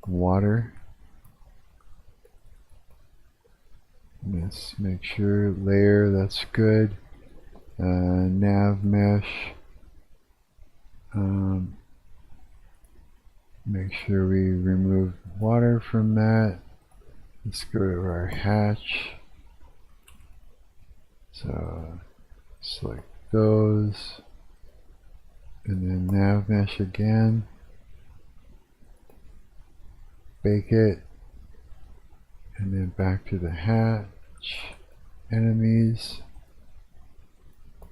Water. Let's make sure layer, that's good. Nav mesh. Make sure we remove water from that. Let's go to our hatch. So select those, and then nav mesh again. Bake it, and then back to the hatch. Enemies,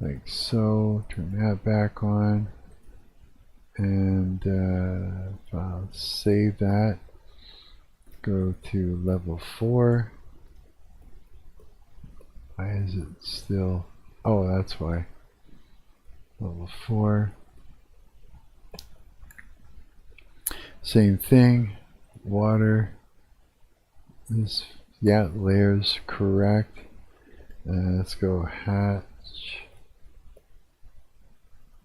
like so. Turn that back on, and I'll save that. Go to level 4. Why is it still? Oh, that's why. Level 4. Same thing. Water. This, yeah, layers correct. Let's go hatch.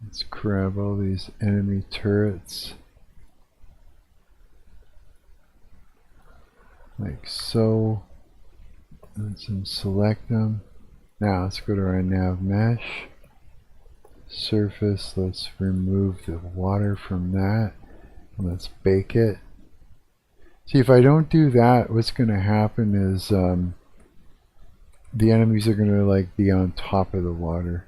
Let's grab all these enemy turrets. Like so. And select them. Now let's go to our nav mesh surface. Let's remove the water from that, and let's bake it. See, if I don't do that, what's going to happen is the enemies are going to like be on top of the water,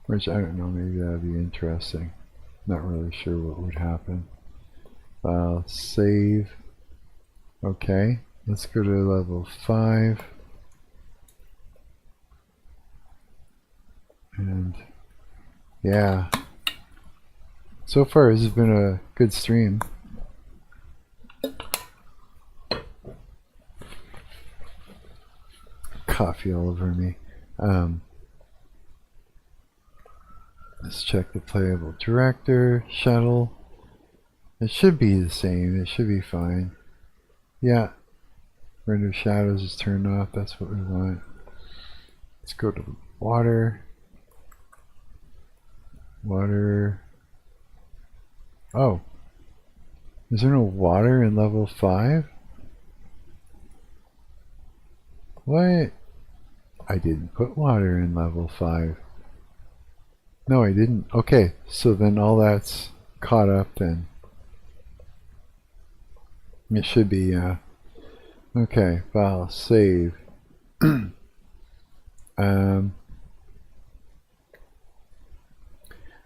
which I don't know, maybe that'd be interesting. Not really sure what would happen. File, save. Okay, let's go to level 5. And yeah, so far this has been a good stream. Coffee all over me. Let's check the playable director, shuttle. It should be the same, it should be fine. Yeah, render shadows is turned off, that's what we want. Let's go to water. Water. Oh, is there no water in level 5? What? I didn't put water in level 5. No, I didn't. Okay, so then all that's caught up then. It should be, okay, file, save.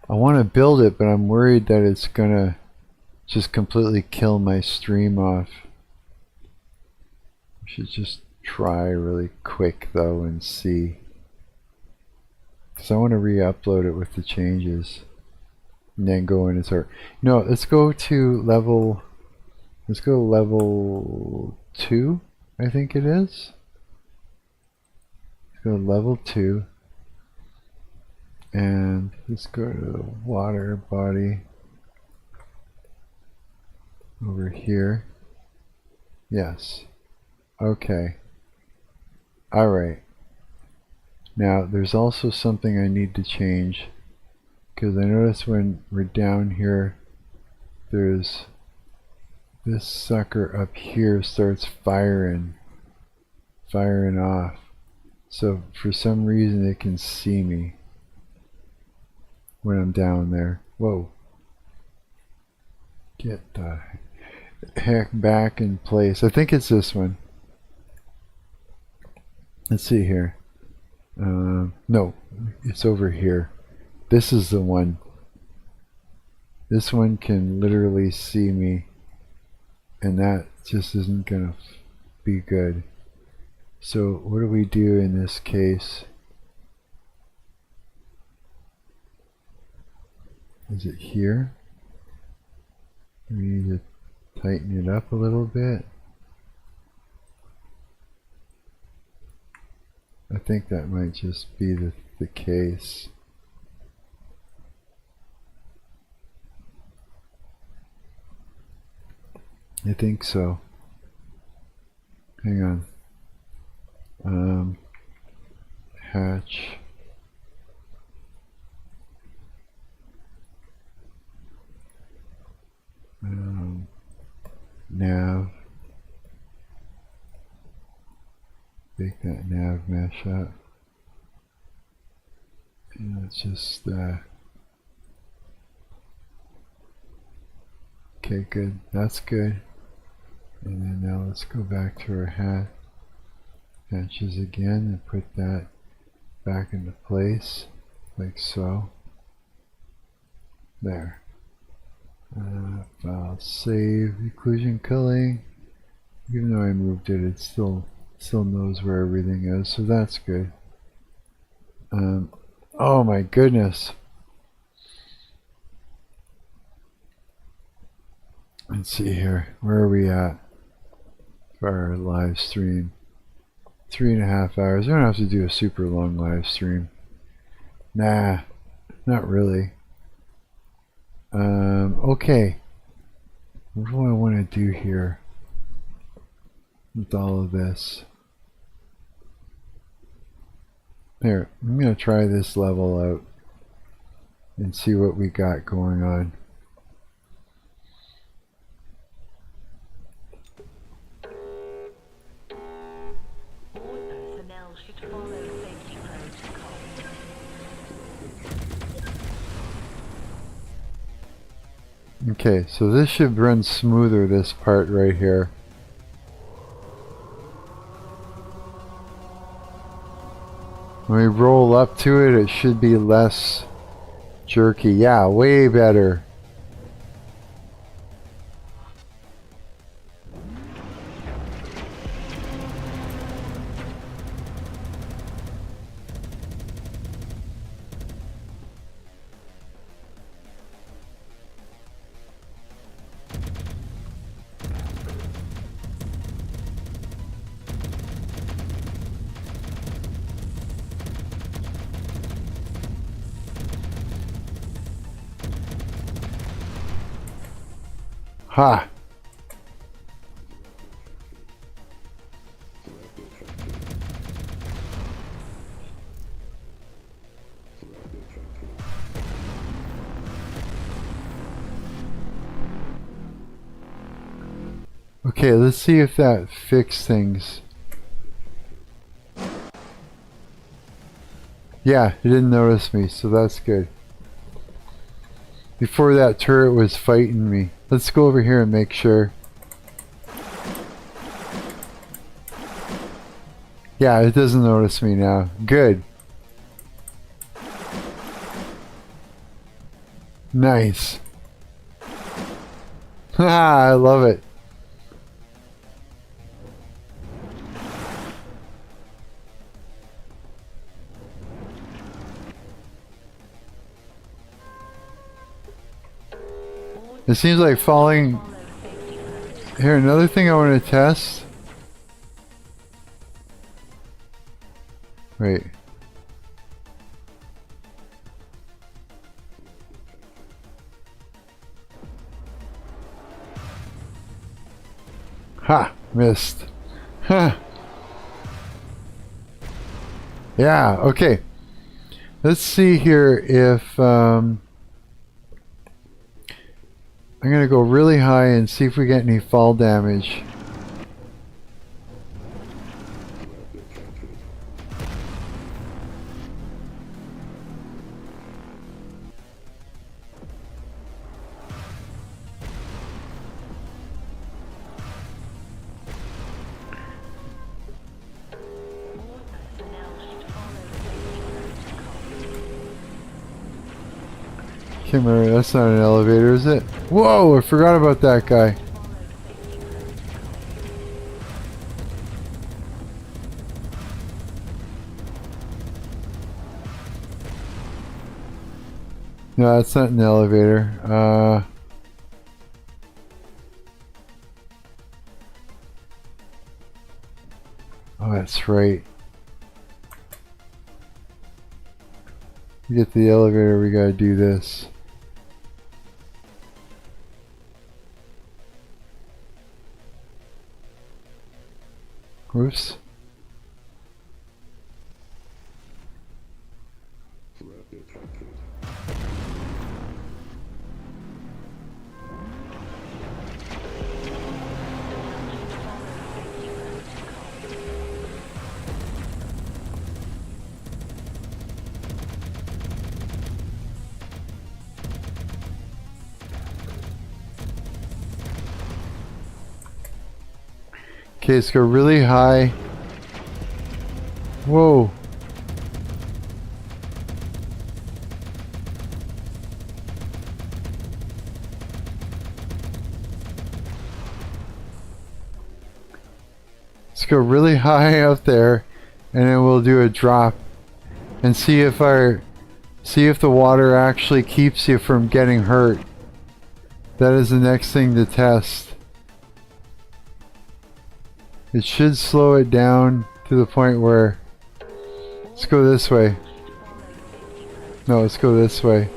I want to build it, but I'm worried that it's gonna just completely kill my stream off. I should just try really quick though and see. Because I want to re-upload it with the changes. And then go in and start. No, let's go to level... Let's go level 2, I think it is. Let's go level 2. And let's go to the water body. Over here. Yes. Okay. Alright. Now, there's also something I need to change. Because I notice when we're down here, there's this sucker up here starts firing off. So for some reason it can see me when I'm down there. Whoa. Get the heck back in place. I think it's this one. Let's see here. No, it's over here. This is the one. This one can literally see me, and that just isn't gonna be good. So what do we do in this case? Is it here? We need to tighten it up a little bit. I think that might just be the case. I think so. Hang on. Hatch. Nav. Make that nav mesh up. And let's just okay, good. That's good. And then now let's go back to our hatches again and put that back into place, like so. There. File, save, occlusion culling. Even though I moved it, it still knows where everything is, so that's good. Oh my goodness. Let's see here. Where are we at for our live stream? 3.5 hours. I don't have to do a super long live stream. Nah, not really. Okay. What do I want to do here with all of this? Here, I'm going to try this level out and see what we got going on. Okay, so this should run smoother, this part right here. When we roll up to it, it should be less jerky. Yeah, way better. Ha! Okay, let's see if that fixed things. Yeah, it didn't notice me, so that's good. Before that turret was fighting me. Let's go over here and make sure. Yeah, it doesn't notice me now. Good. Nice. Ha! I love it. It seems like falling. Here, another thing I want to test. Wait. Ha! Missed. Huh. Yeah, okay. Let's see here if I'm gonna go really high and see if we get any fall damage. Can't remember, that's not an elevator, is it? Whoa, I forgot about that guy. No, that's not an elevator. Oh, that's right. To get to the elevator, we gotta do this. Whoops. Okay, let's go really high. Whoa. Let's go really high up there, and then we'll do a drop and see if the water actually keeps you from getting hurt. That is the next thing to test. It should slow it down to the point where, let's go this way. No, let's go this way.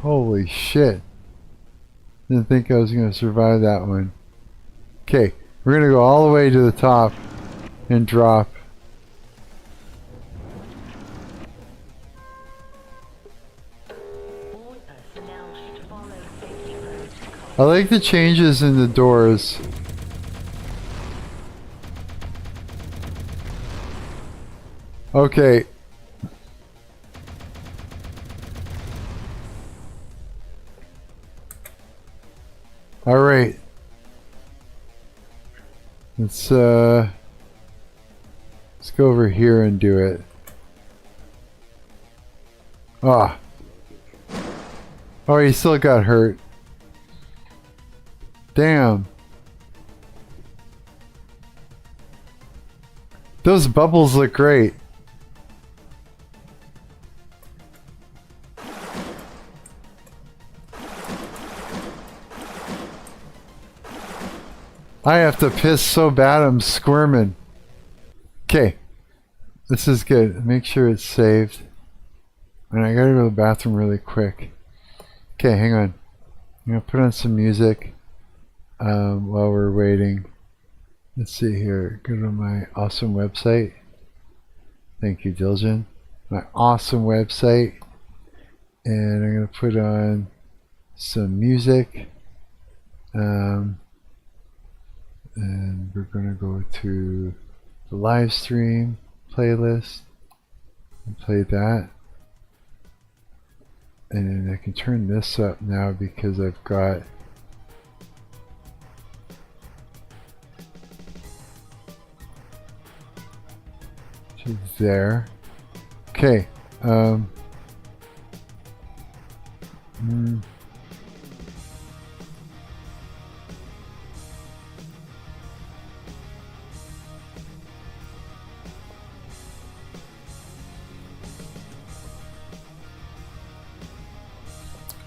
Holy shit. Didn't think I was going to survive that one. Okay, we're going to go all the way to the top and drop. I like the changes in the doors. Okay. All right. Let's go over here and do it. Ah. Oh, he still got hurt. Damn. Those bubbles look great. I have to piss so bad I'm squirming. Okay. This is good. Make sure it's saved. And I gotta go to the bathroom really quick. Okay, hang on. I'm gonna put on some music while we're waiting. Let's see here. Go to my awesome website. Thank you, Diljan. My awesome website. And I'm gonna put on some music. And we're gonna go to the live stream playlist and play that. And then I can turn this up now because I've got to there. Okay.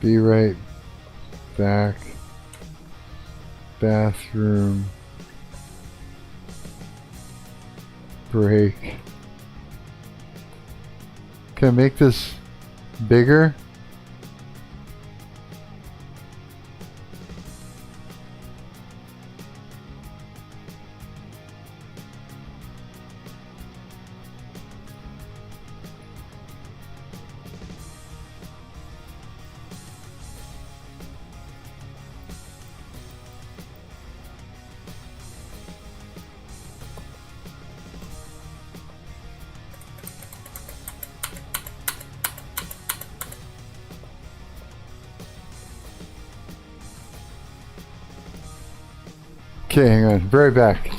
Be right back. Bathroom break. Can I make this bigger? Okay, hang on. Be right back.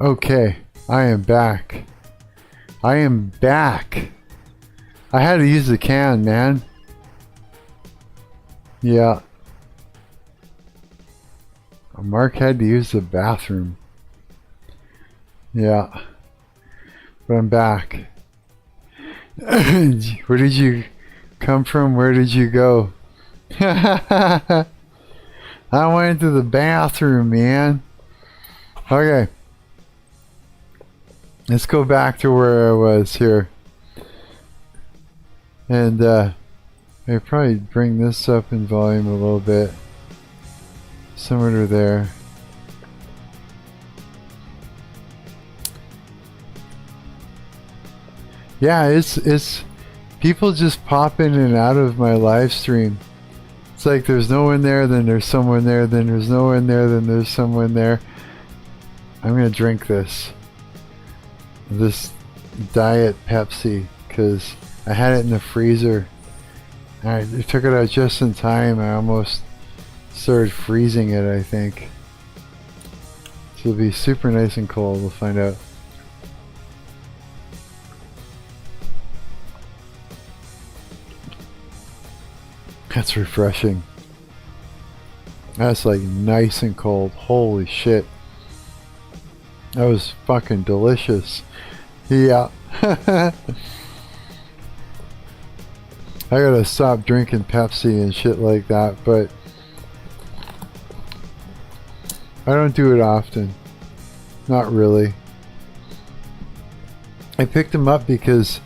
Okay, I am back. I am back. I had to use the can, man. Yeah. Mark had to use the bathroom. Yeah. But I'm back. Where did you come from? Where did you go? I went to the bathroom, man. Okay. Let's go back to where I was here. And I probably bring this up in volume a little bit. Somewhere to there. Yeah, it's people just pop in and out of my live stream. It's like there's no one there, then there's someone there, then there's no one there, then there's someone there. I'm gonna drink this Diet Pepsi because I had it in the freezer. I took it out just in time. I almost started freezing it, I think. So it'll be super nice and cold. We'll find out. That's refreshing. That's like nice and cold. Holy shit. That was fucking delicious. Yeah. I gotta stop drinking Pepsi and shit like that, but I don't do it often. Not really. I picked them up because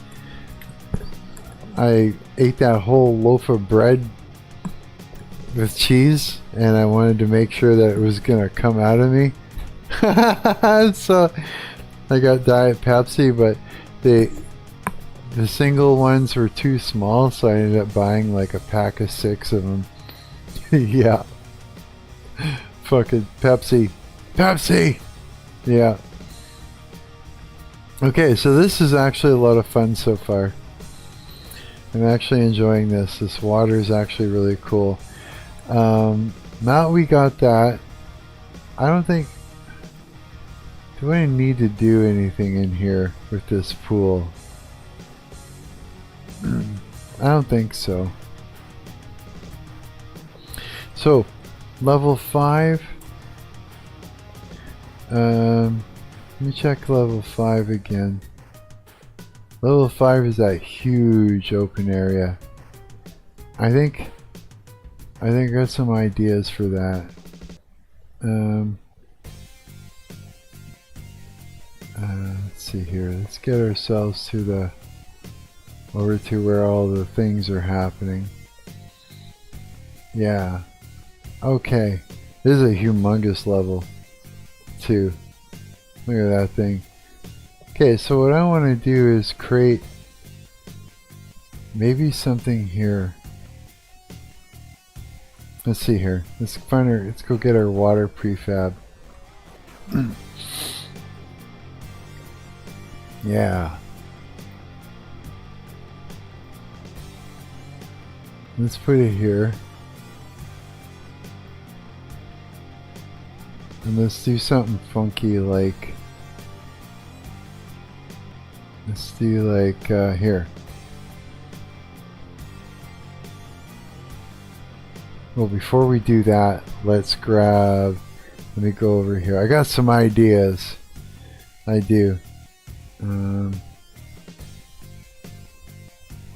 I ate that whole loaf of bread with cheese and I wanted to make sure that it was gonna come out of me. So I got Diet Pepsi, but the single ones were too small, so I ended up buying like a pack of 6 of them. Yeah. Fucking Pepsi. Pepsi! Yeah. Okay, so this is actually a lot of fun so far. I'm actually enjoying this. This water is actually really cool. Now we got that. I don't think... Do I need to do anything in here with this pool? I don't think so. So, level 5. Let me check level 5 again. Level 5 is that huge open area. I think I got some ideas for that. Let's see here. Let's get ourselves to the over to where all the things are happening. Yeah. Okay. This is a humongous level too. Look at that thing. Okay, so what I want to do is create maybe something here. Let's see here. Let's go get our water prefab. Yeah. Let's put it here. And let's do something funky like... Let's do like here. Well, before we do that, let's grab... Let me go over here. I got some ideas. I do.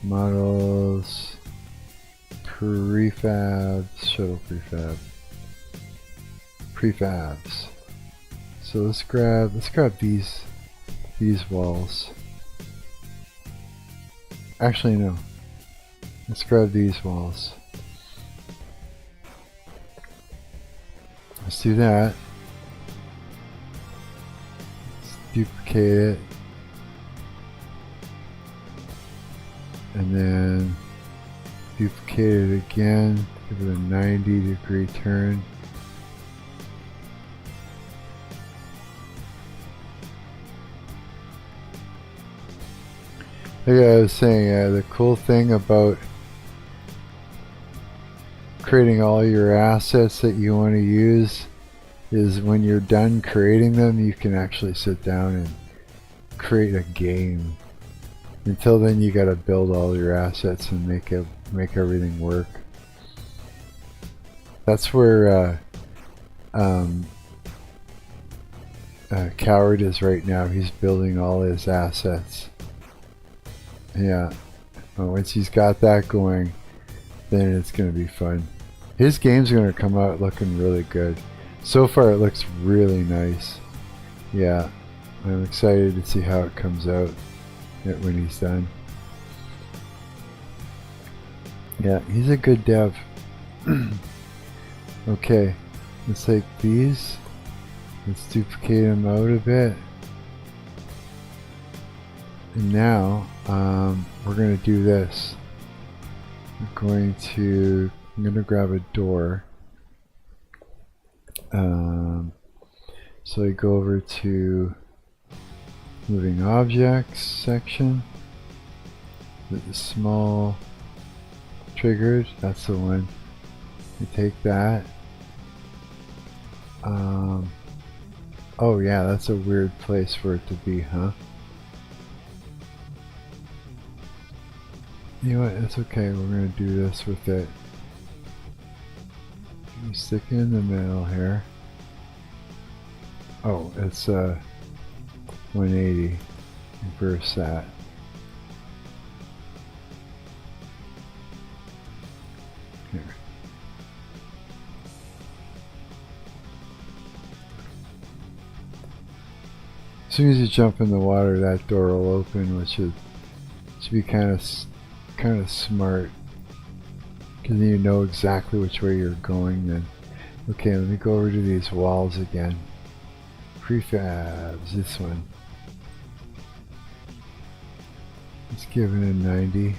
Models... Prefabs, shuttle prefab, prefabs. So let's grab these walls. Actually, no. Let's grab these walls. Let's do that. Let's duplicate it. And then duplicate it again. Give it a 90-degree turn. Like I was saying, the cool thing about creating all your assets that you want to use is when you're done creating them, you can actually sit down and create a game. Until then, you got to build all your assets and make everything work. That's where Coward is right now. He's building all his assets. Yeah. Well, once he's got that going, then it's going to be fun. His game's going to come out looking really good. So far, it looks really nice. Yeah. I'm excited to see how it comes out when he's done. Yeah, he's a good dev. Okay. Let's take these. Let's duplicate them out a bit. And now, we're going to do this. I'm going to grab a door. So I go over to moving objects section. The small triggered, that's the one. You take that. Oh yeah, that's a weird place for it to be, huh? You know what, it's okay, we're gonna do this with it. You stick it in the middle here. Oh, it's 180. Reverse that. Here. As soon as you jump in the water, that door will open, which should be kind of smart, because then you know exactly which way you're going. Then, okay, let me go over to these walls again. Prefabs, this one. Let's give it a 90.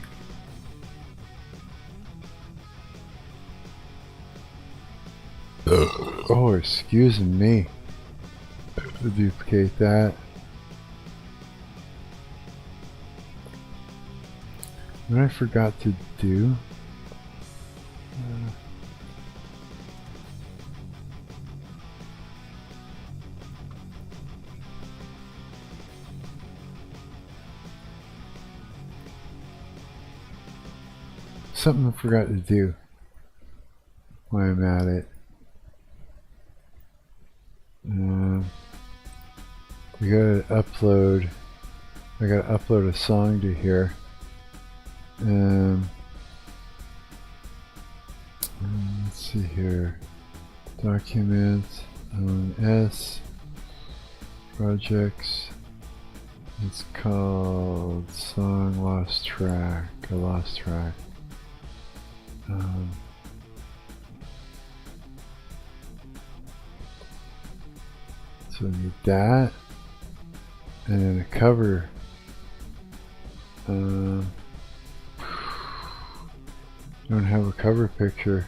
Oh, excuse me. Duplicate that. What I forgot to do. Something I forgot to do while I'm at it. We gotta upload. I gotta upload a song to here. Let's see here. Documents, LMMS, projects. It's called Song Lost Track. A lost track. So we need that, and then a cover. Don't have a cover picture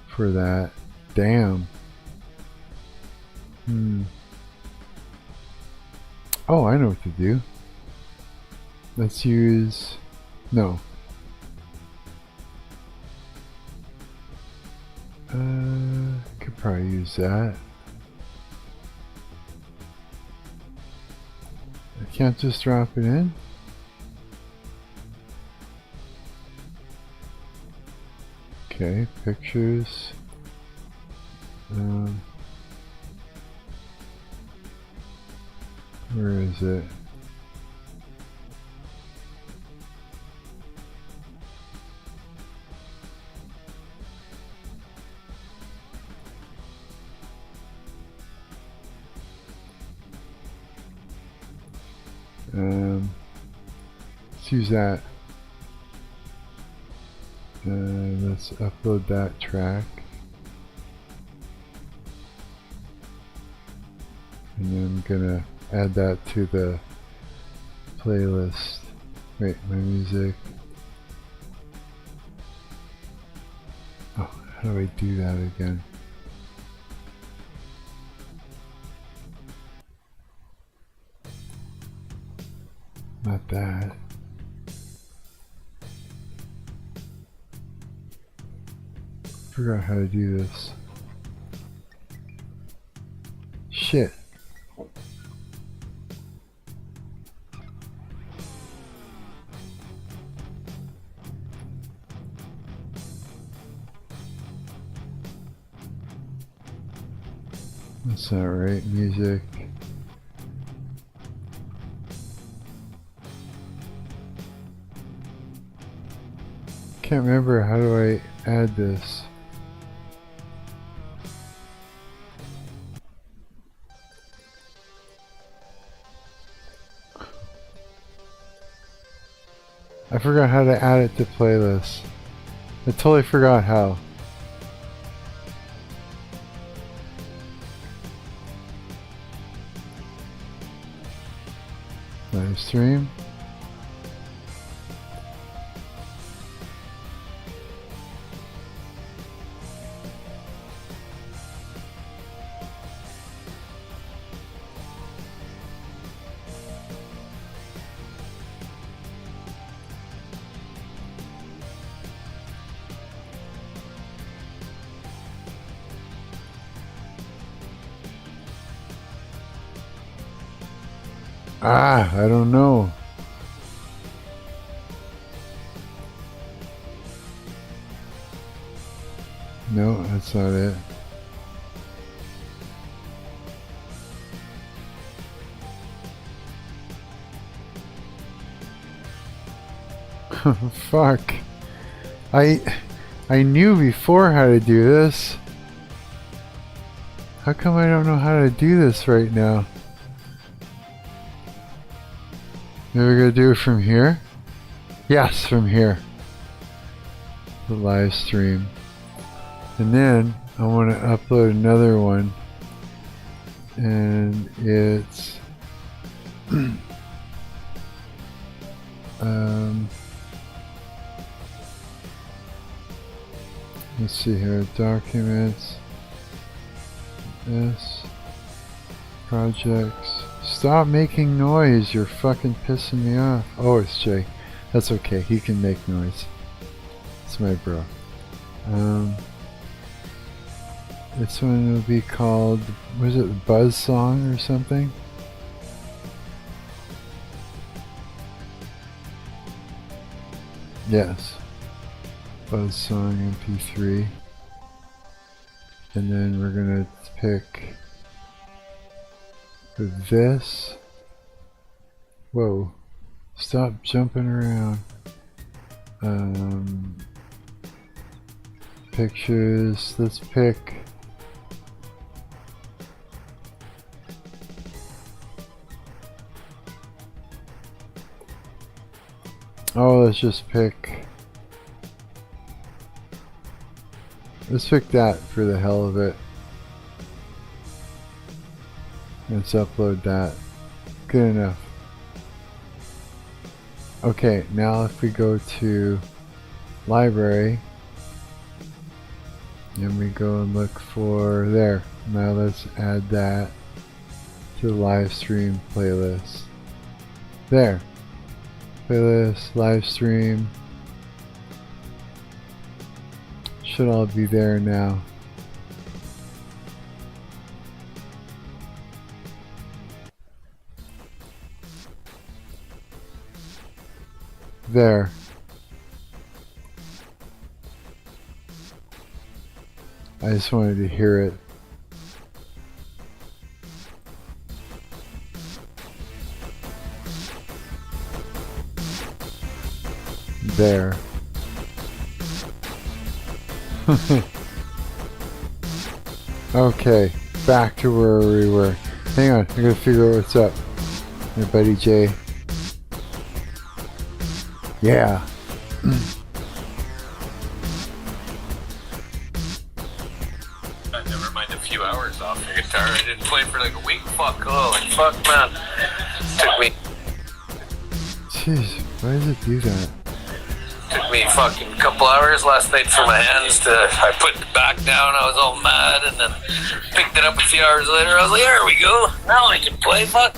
for that. Damn. Oh, I know what to do. Let's use... No. Could probably use that. I can't just drop it in. Okay, pictures. Where is it? Let's use that. Let's upload that track. And then I'm gonna add that to the playlist. Wait, my music. Oh, how do I do that again? Not that. Forgot how to do this. Shit. That's not right. Music. Can't remember, how do I add this? I forgot how to add it to playlists. I totally forgot how. Live stream. I don't know. No, that's not it. Fuck. I knew before how to do this. How come I don't know how to do this right now? Maybe we're gonna do it from here? Yes, from here. The live stream. And then I want to upload another one. And it's let's see here, documents, this, projects. Stop making noise, you're fucking pissing me off. Oh, it's Jay. That's okay, he can make noise. It's my bro. This one will be called, was it Buzz Song or something? Yes. Buzz Song MP3. And then we're gonna pick for this. Whoa. Stop jumping around. Pictures. Let's pick. Oh, let's just pick. Let's pick that for the hell of it. Let's upload that. Good enough. Okay, now if we go to library and we go and look for there. Now let's add that to the live stream playlist. There. Playlist, live stream. Should all be there now. There. I just wanted to hear it. There. Okay, back to where we were. Hang on, I gotta figure out what's up. My buddy Jay. Yeah. guitar. I didn't play for like a week. Fuck, man. Took me Jeez, why does it do that? Took me fucking couple hours last night for my hands to. I put it back down. I was all mad, and then picked it up a few hours later. I was like, there we go. Now I can play. Fuck.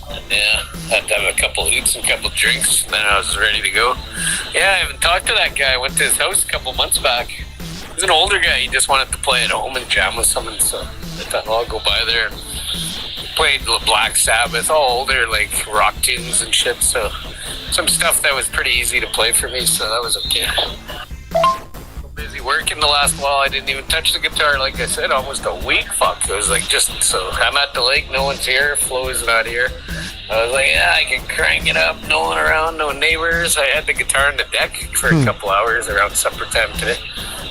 And yeah, had to have a couple hoots and a couple drinks, and then I was ready to go. Yeah, I haven't talked to that guy. I went to his house a couple months back. He's an older guy. He just wanted to play at home and jam with someone, so I thought, well, I'll go by there. And played Black Sabbath, all older, like rock tunes and shit, so some stuff that was pretty easy to play for me, so that was okay. Busy working the last while. I didn't even touch the guitar, like I said, almost a week. Fuck, it was like just, so I'm at the lake, no one's here, Flo is not here. I was like, yeah, I can crank it up, no one around, no neighbors. I had the guitar on the deck for a couple hours around supper time today,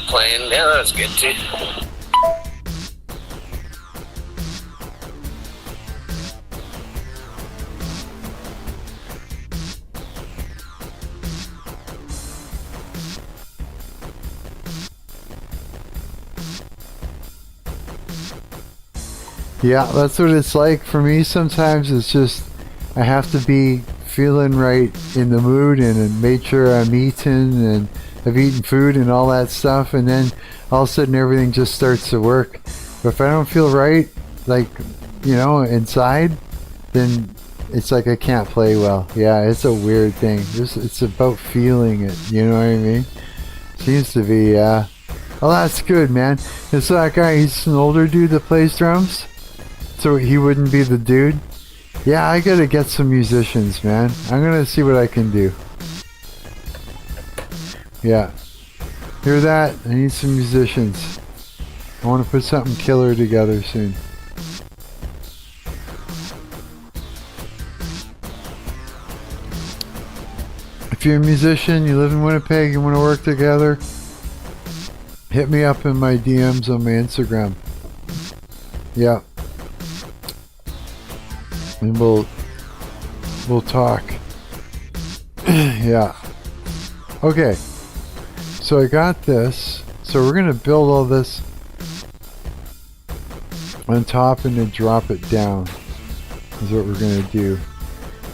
playing. Yeah, that was good too. Yeah, that's what it's like for me sometimes. It's just I have to be feeling right in the mood and make sure I'm eating and I've eaten food and all that stuff, and then all of a sudden everything just starts to work. But if I don't feel right, like, you know, inside, then it's like I can't play well. Yeah, it's a weird thing. It's about feeling it, you know what I mean? Seems to be, yeah. Oh, that's good, man. It's that guy, he's an older dude that plays drums? So he wouldn't be the dude? Yeah, I gotta get some musicians, man. I'm gonna see what I can do. Yeah. Hear that? I need some musicians. I want to put something killer together soon. If you're a musician, you live in Winnipeg, you want to work together, hit me up in my DMs on my Instagram. Yeah. And we'll talk. Yeah. Okay. So I got this. So we're gonna build all this on top and then drop it down. Is what we're gonna do.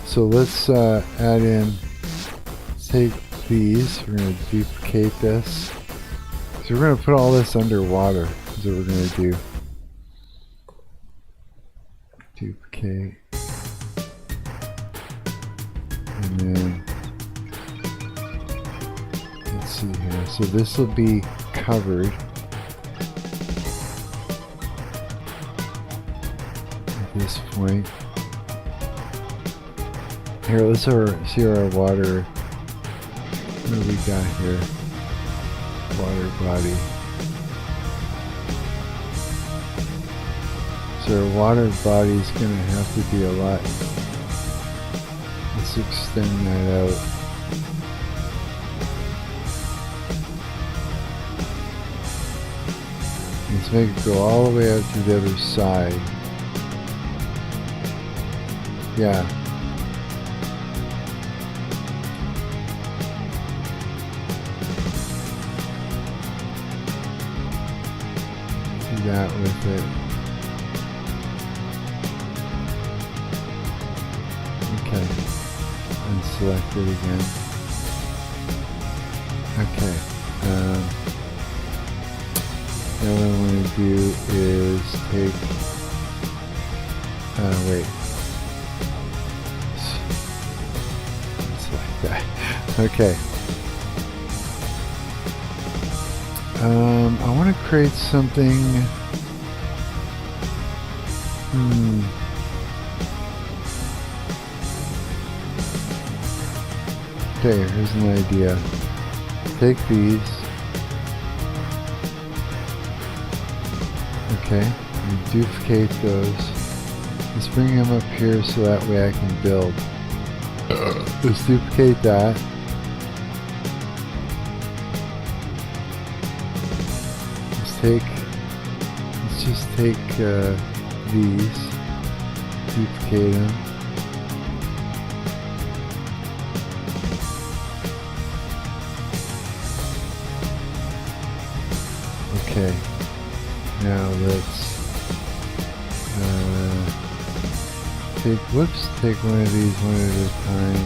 So let's add in. Let's take these. We're gonna duplicate this. So we're gonna put all this underwater. Is what we're gonna do. Duplicate. And then let's see here. So this will be covered at this point. Here, let's see our water. What do we got here? Water body. So our water body is going to have to be a lot. Let's extend that out. Let's make it go all the way out to the other side. Yeah. Do that with it. Okay. And select it again. Okay. Now what I want to do is take, wait. Select that. Okay. I want to create something. Okay, here's an idea. Take these. Okay, and duplicate those. Let's bring them up here so that way I can build. Let's duplicate that. Let's just take these, duplicate them. Okay, now let's take one of these one at a time.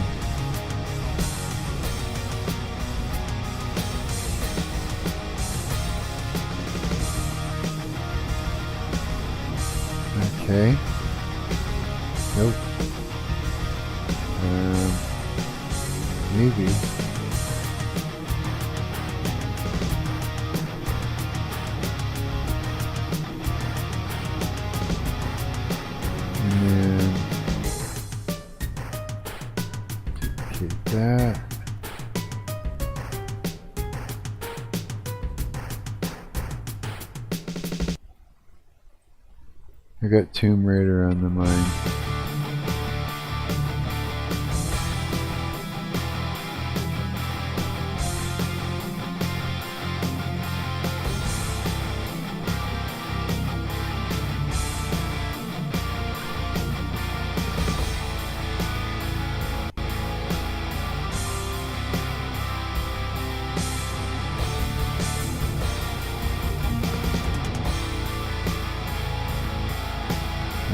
Okay. Nope. Maybe. And then duplicate that. I got Tomb Raider on the mind.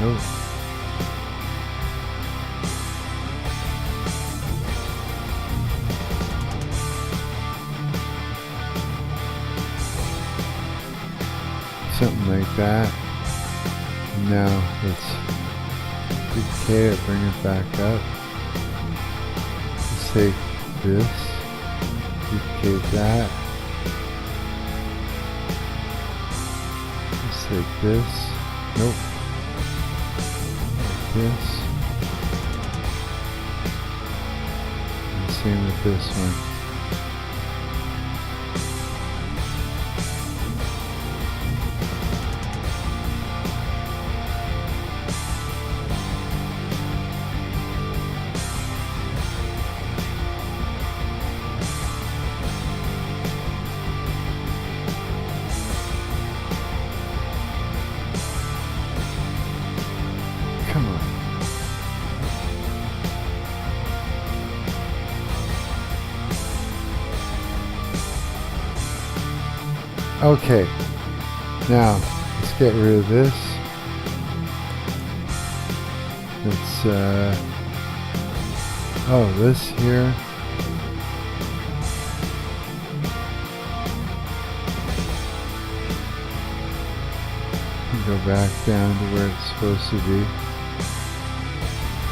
Nope. Something like that. Now let's duplicate it, bring it back up. Let's take this, duplicate that. Let's take this. Nope. This. And same with this one. Come on. Okay, now let's get rid of this. Let's oh, this here. Go back down to where it's supposed to be.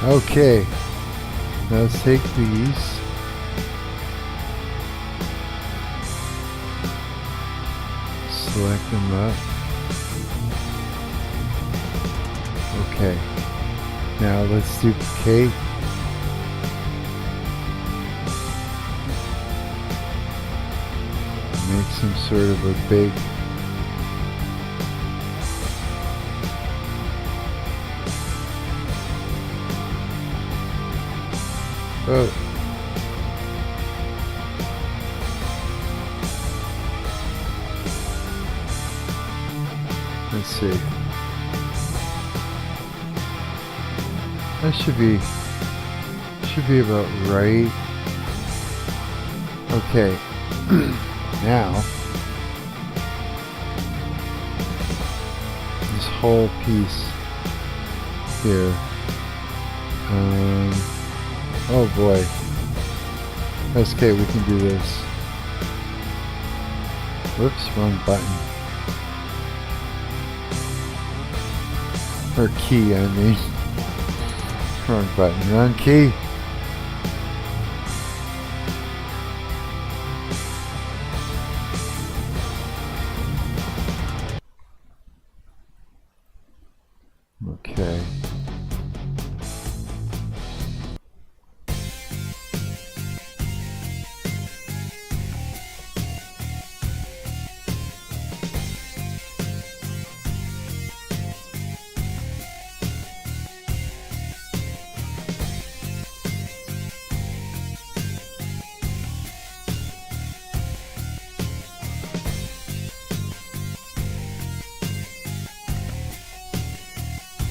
Okay, now let's take these. Select them up. Okay, now let's duplicate. Make some sort of a big let's see. That should be about right. Okay. Now this whole piece here. Oh boy. That's okay, we can do this. Whoops, wrong button. Or key, I mean. Wrong button, wrong key. Okay.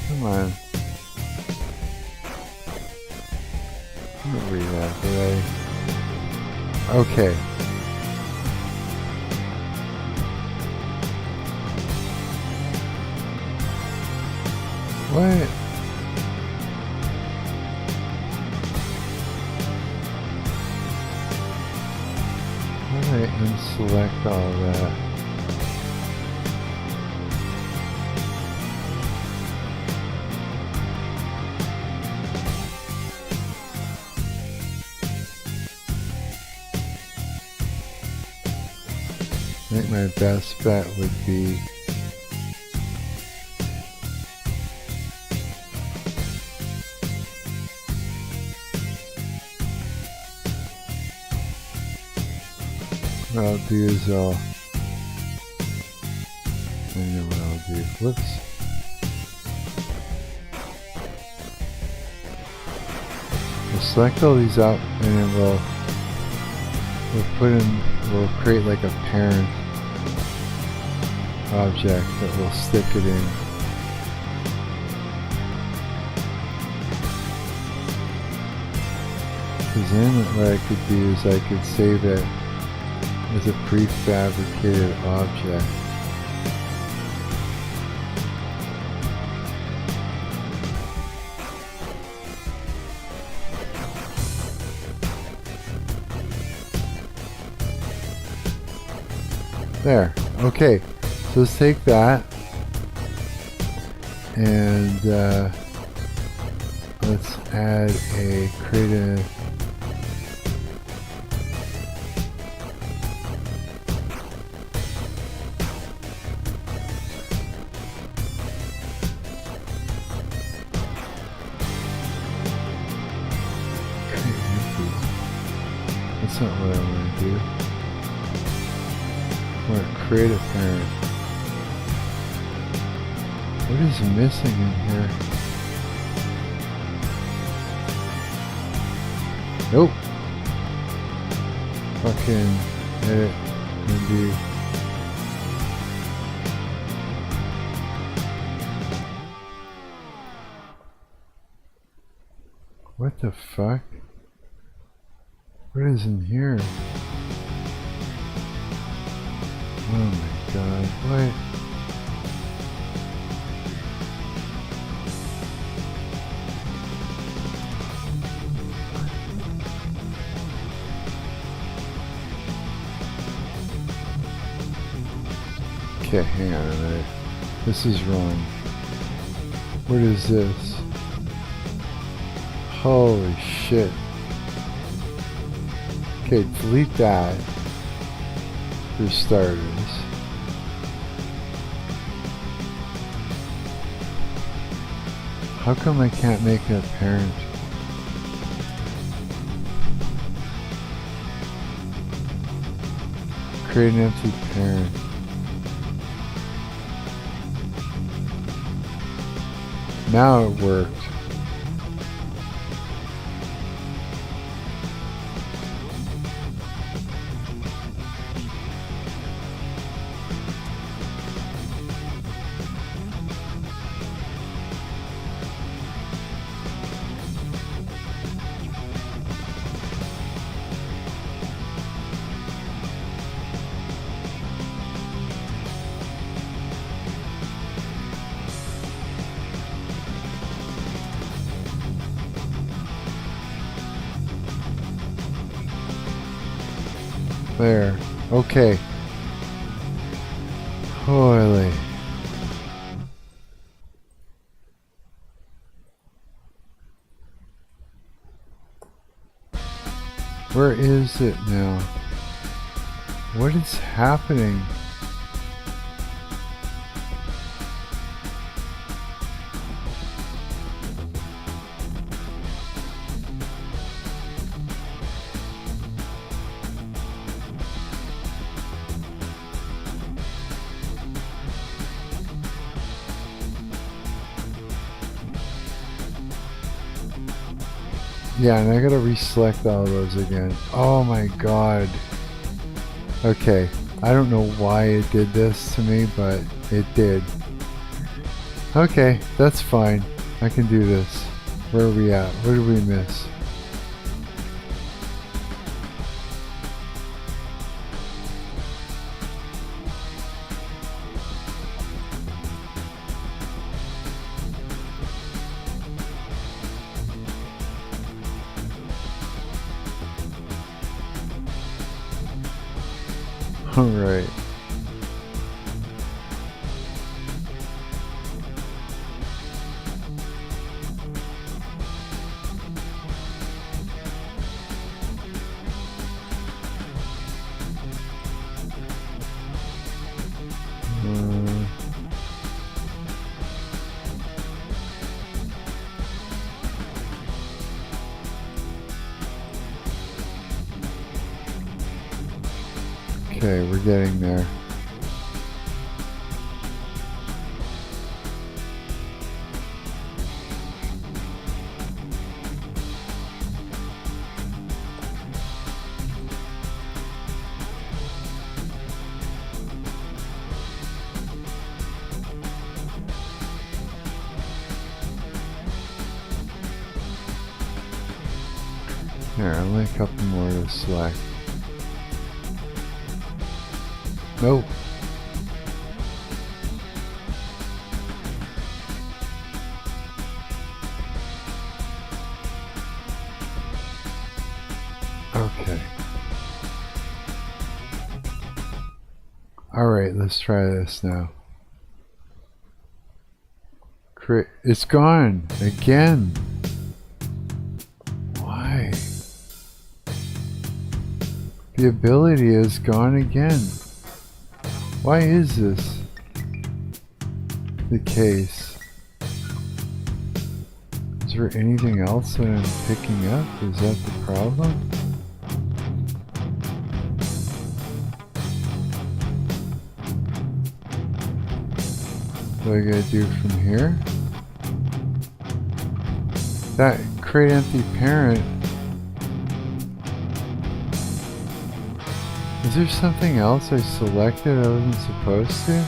Come on. I'm gonna read that today. Okay. What? unselect all that. I think my best bet would be what I'll do is I know what I'll do. Whoops. We'll select all these out and then we'll create like a parent object that we'll stick it in. Because then what I could do is I could save it as a prefabricated object. There. Okay. So let's take that and let's create a That's not what I want to do. I want to create a parent. What is missing in here? Nope. Fucking edit and do. What the fuck? What is in here? Oh my god, what? Okay, hang on a minute. This is wrong. What is this? Holy shit. Okay, delete that for starters. How come I can't make it a parent? Create an empty parent. Now it worked. There. Okay. Holy. Where is it now? What is happening? Yeah, and I gotta reselect all those again. Oh my god. Okay, I don't know why it did this to me, but it did. Okay, that's fine. I can do this. Where are we at? What did we miss? All right. Okay, we're getting there. Here, only a couple more to select. Nope. Okay. Alright, let's try this now. It's gone again. Why? The ability is gone again. Why is this the case? Is there anything else that I'm picking up? Is that the problem? What do I gotta do from here? That create empty parent. Is there something else I selected I wasn't supposed to?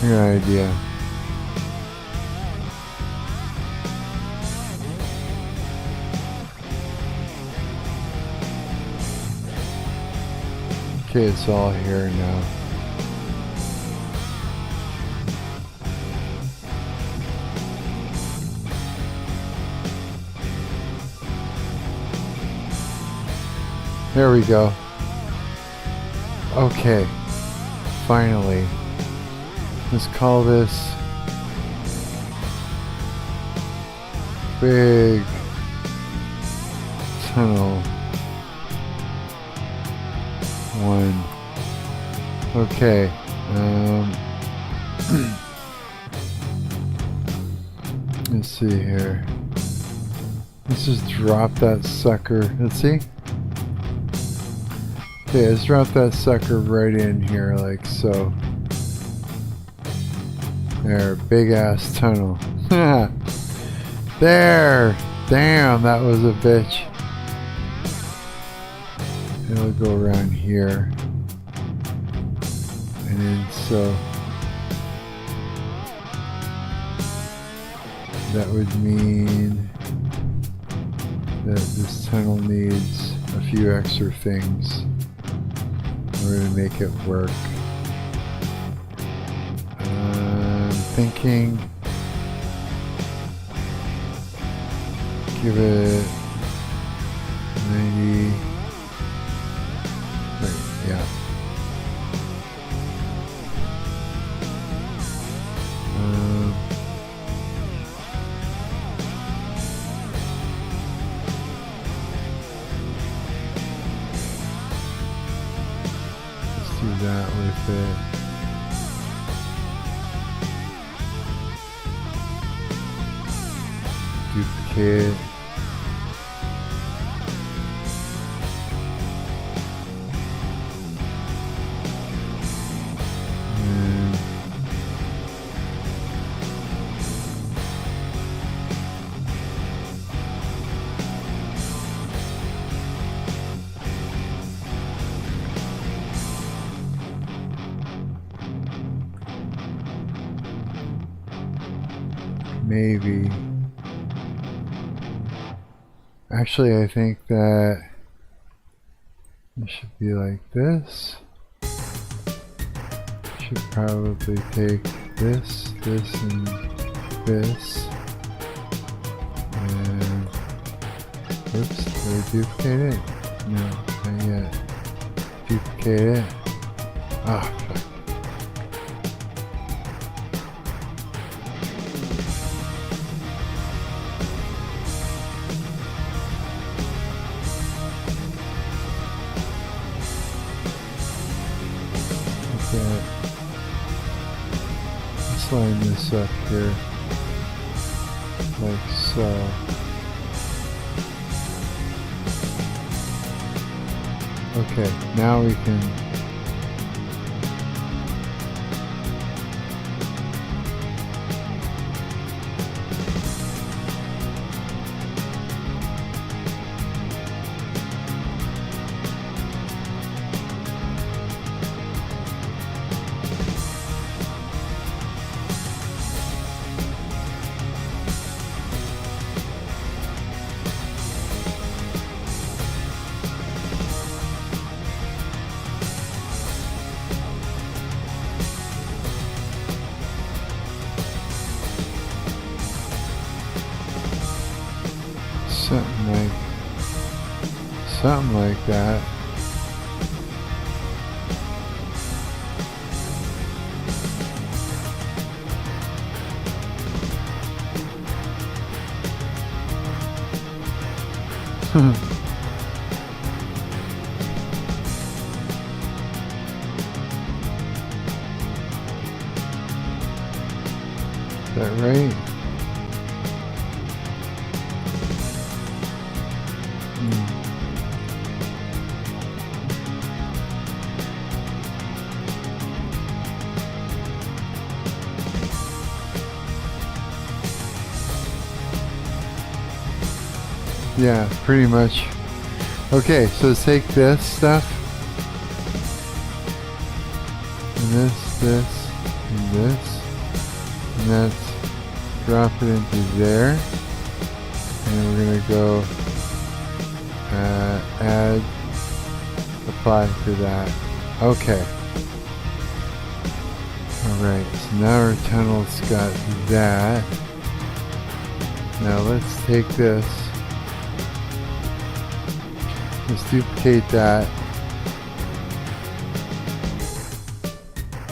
Good idea. Okay, it's all here now. There we go. Okay, finally. Let's call this Big Tunnel 1. Okay. Let's see here. Let's just drop that sucker. Let's see. Okay, let's drop that sucker right in here like so. There, big ass tunnel. There! Damn, that was a bitch. It'll go around here. And then so. That would mean that this tunnel needs a few extra things in order to make it work. Thinking, give it 90, right, yeah. Let's do that with it. Duplicate. maybe. Actually, I think that it should be like this. Should probably take this, this, and this. And oops, did I duplicate it? No, not yet. Duplicate it. Ah, fuck. Okay. Let's line this up here. Like so. Okay, now we can something like that. Is that right? Yeah, pretty much. Okay, so let's take this stuff. And this, and this. And let's drop it into there. And we're going to go add, apply to that. Okay. Alright, so now our tunnel's got that. Now let's take this. Let's duplicate that.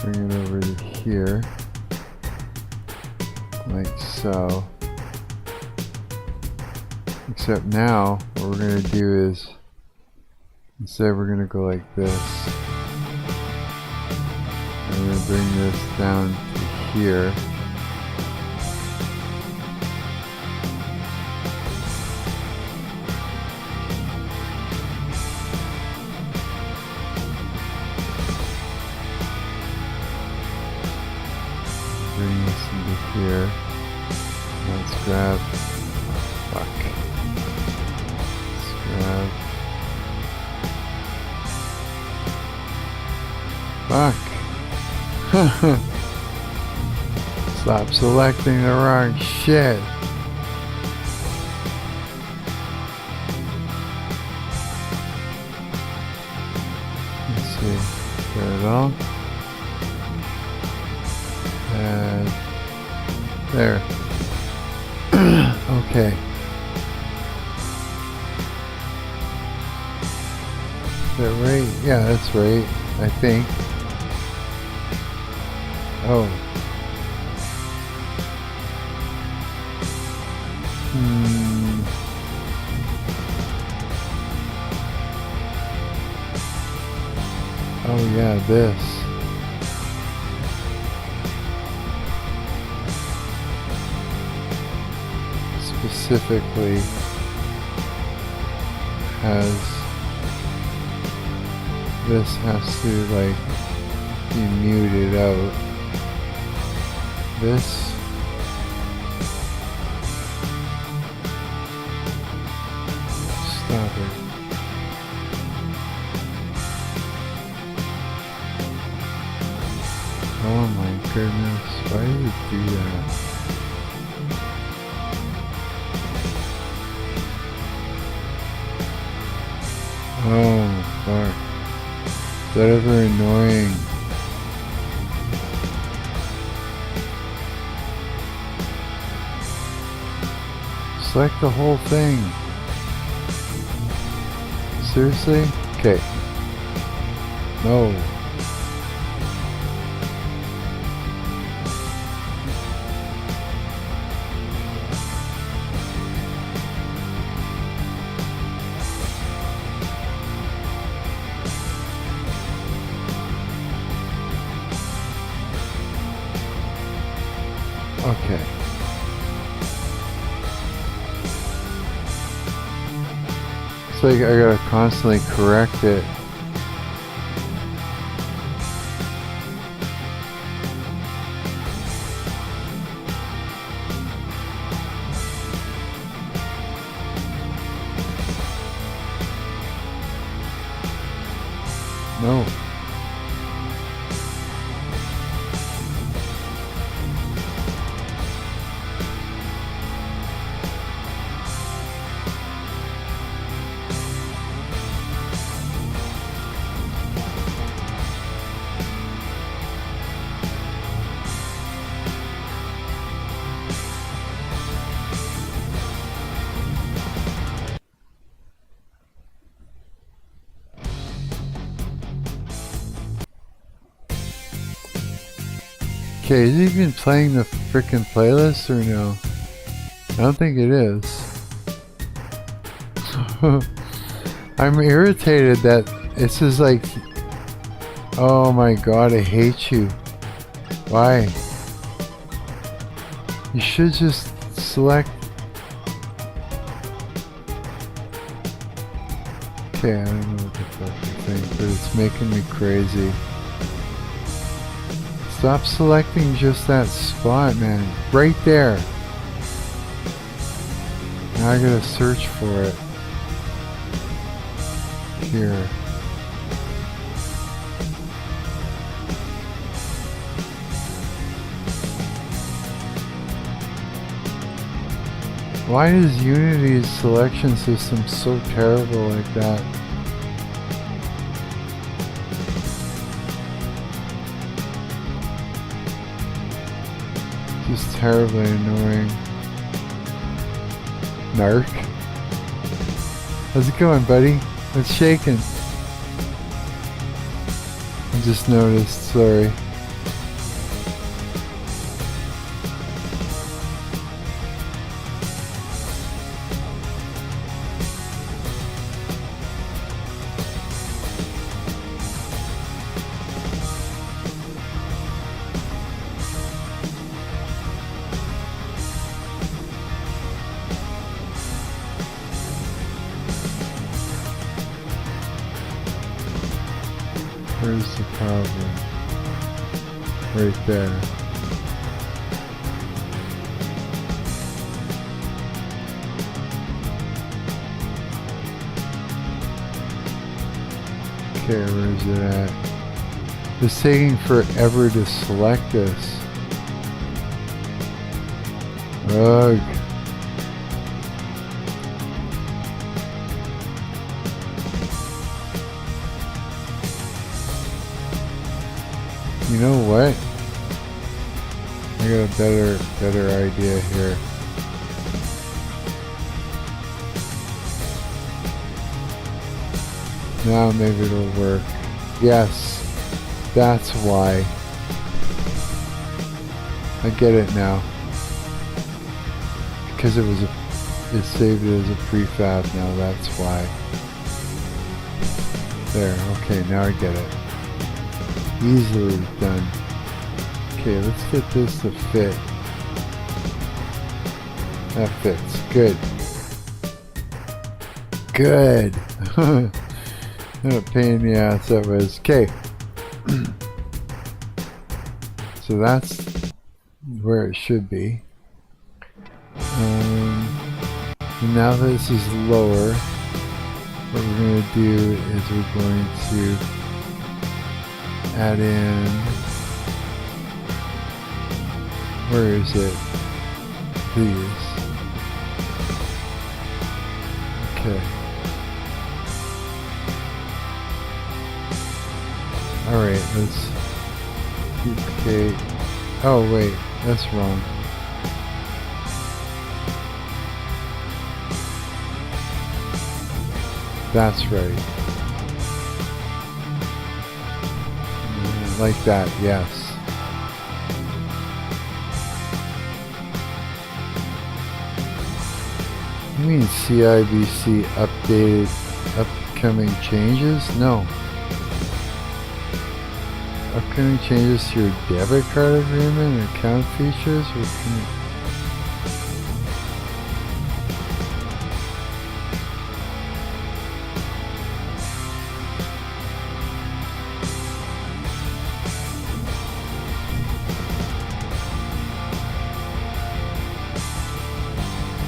Bring it over to here. Like so. Except now, what we're going to do is, instead we're going to go like this. And we're going to bring this down to here. Bring this into here. Let's grab, fuck. Fuck. Stop selecting the wrong shit. Let's see. Got it all. And there. Okay. Is that right? Yeah, that's right. I think. Oh. Oh yeah, this. Specifically this has to like be muted out. This stop it. Oh my goodness, why did you do that? Oh, fuck. Is that ever annoying? Select the whole thing. Seriously? Okay. No. Okay. It's like I gotta constantly correct it. No. Okay, is he even playing the frickin' playlist or no? I don't think it is. I'm irritated that this is like... Oh my god, I hate you. Why? You should just select... Okay, I don't know what the fuck you think, but it's making me crazy. Stop selecting just that spot, man. Right there. Now I gotta search for it. Here. Why is Unity's selection system so terrible like that? Just terribly annoying. Marc? How's it going, buddy? It's shaking. I just noticed, sorry. Where's the problem? Right there. Okay, where's it at? It's taking forever to select this. Ugh. You know what? I got a better idea here. Now maybe it'll work. Yes, that's why. I get it now. Because it saved it as a prefab now, that's why. There, okay, now I get it. Easily done. Okay, let's get this to fit. That fits. Good. Good. What a pain in the ass that was. Okay. So that's where it should be. And now that this is lower, what we're going to do is we're going to add in, where is it? These. Okay. Alright, let's duplicate. Oh wait, that's wrong. That's right. Like that, yes. You mean CIBC updated upcoming changes? No. Upcoming changes to your debit card agreement and account features? Or can you...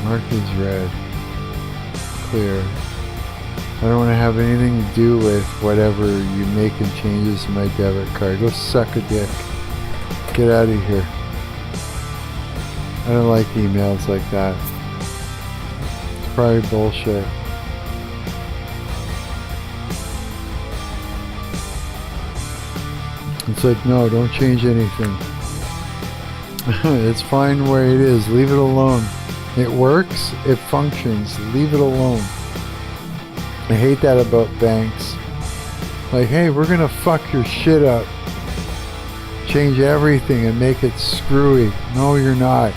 Mark is red. Clear. I don't want to have anything to do with whatever you making changes to my debit card. Go suck a dick. Get out of here. I don't like emails like that. It's probably bullshit. It's like, no, don't change anything. It's fine the way it is. Leave it alone. It works. It functions. Leave it alone. I hate that about banks. Like, hey, we're gonna fuck your shit up. Change everything and make it screwy. No, you're not.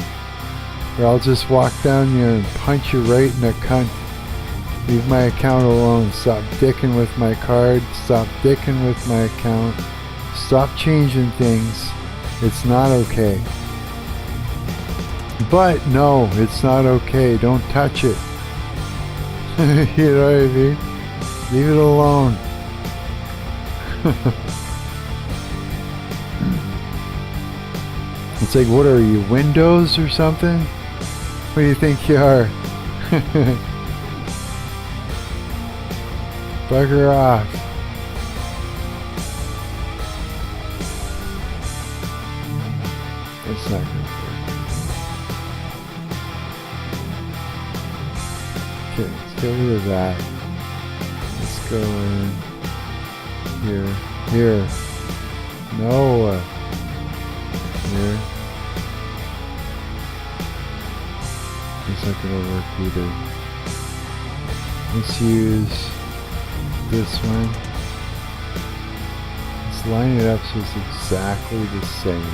Or I'll just walk down here and punch you right in the cunt. Leave my account alone. Stop dicking with my card. Stop dicking with my account. Stop changing things. It's not okay. But no, it's not okay. Don't touch it. You know what I mean? Leave it alone. It's like, what are you, Windows or something? What do you think you are? Bugger off. That's not good. Okay, let's get rid of that. Let's go in here. Here. No. Here. It's not gonna work either. Let's use this one. Let's line it up so it's exactly the same.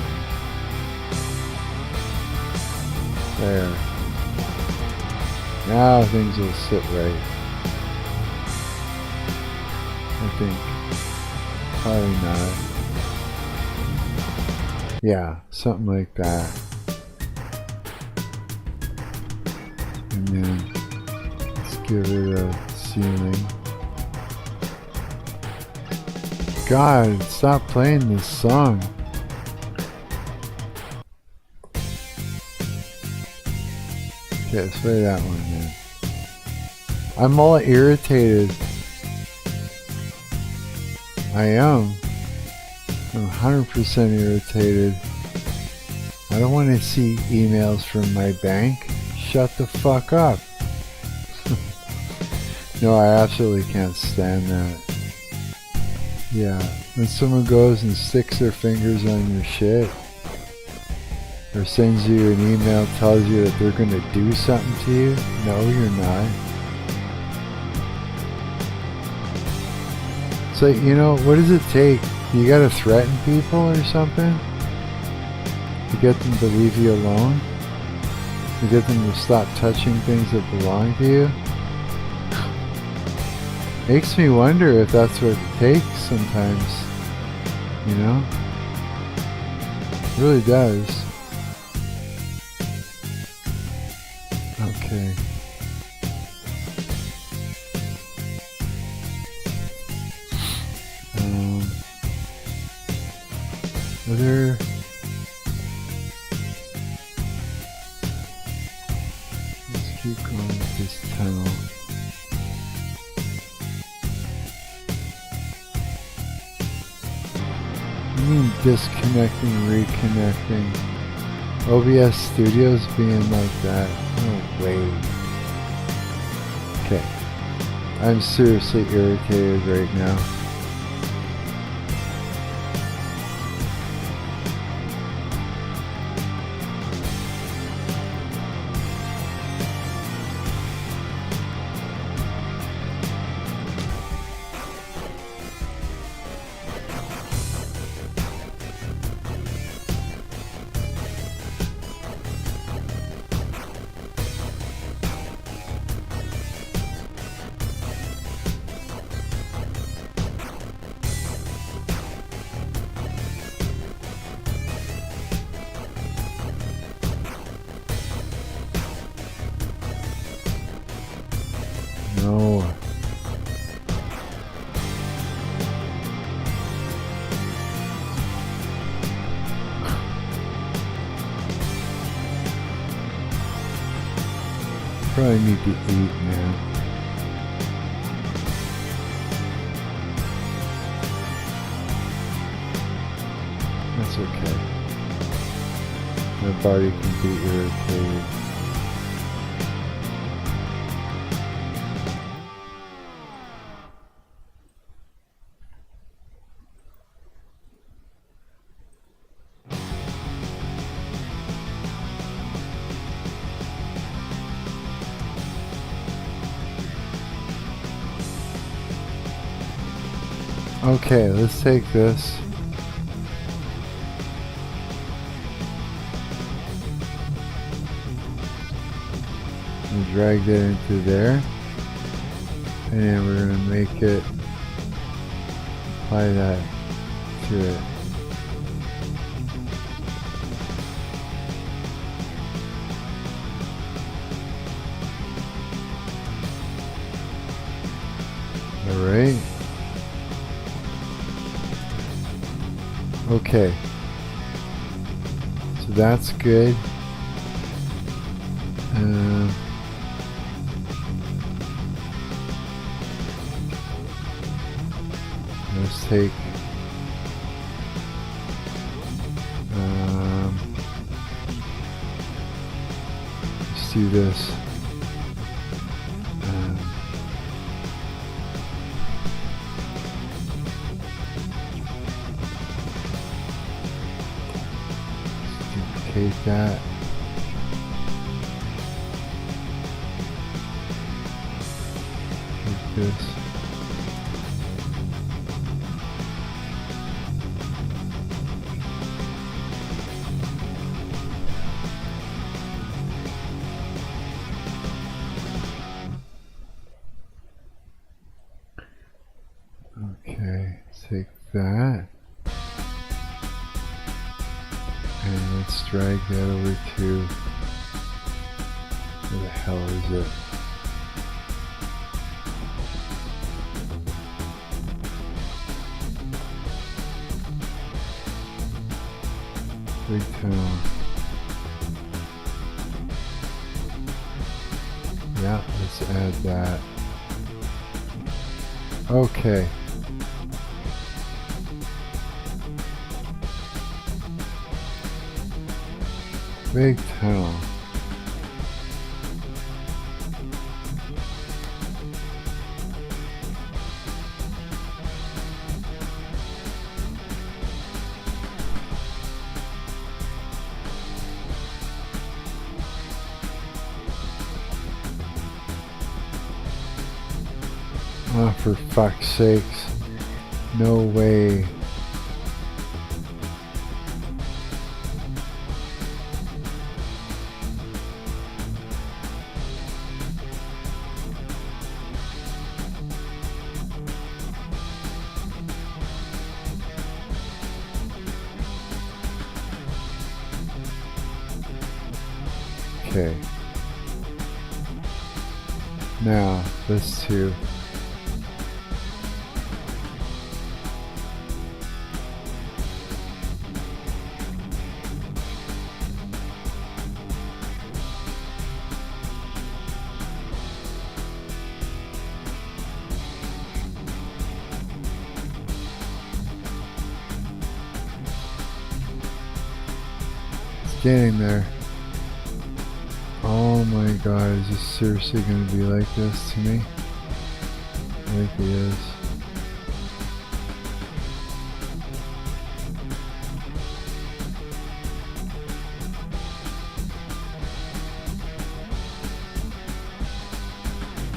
There. Now things will sit right. I think. Probably not. Yeah, something like that. And then let's give it a ceiling. God, stop playing this song. Okay, let's play that one then. I'm all irritated. I am. I'm 100% irritated. I don't want to see emails from my bank. Shut the fuck up. No, I absolutely can't stand that. Yeah, when someone goes and sticks their fingers on your shit, or sends you an email, tells you that they're gonna do something to you, no, you're not. It's like, you know, what does it take? You gotta threaten people or something to get them to leave you alone? To get them to stop touching things that belong to you? Makes me wonder if that's what it takes sometimes, you know? It really does. Okay. Other... Let's keep going with this tunnel. I mean disconnecting, reconnecting. OBS Studio's being like that. No way. Okay. I'm seriously irritated right now. no. Probably need to eat, man. That's okay. My body can be irritated. Okay, let's take this. And drag that into there. And then we're going to make it, apply that to it. Alright. Okay, so that's good. Let's take let's do this. Duplicate that. Take this. Okay, take that. And let's drag that over to, where the hell is it? Big town. Yeah, let's add that. Okay. Big town. Oh, for fuck's sakes. No way. Okay. Now, this two. It's getting there. Oh my god, is this seriously going to be like this to me? Like it is.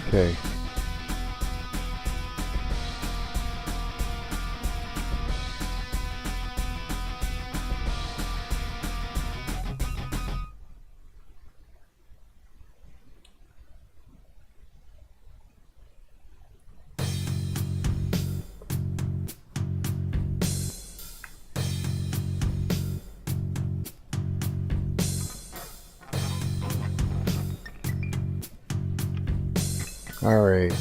Okay. All right.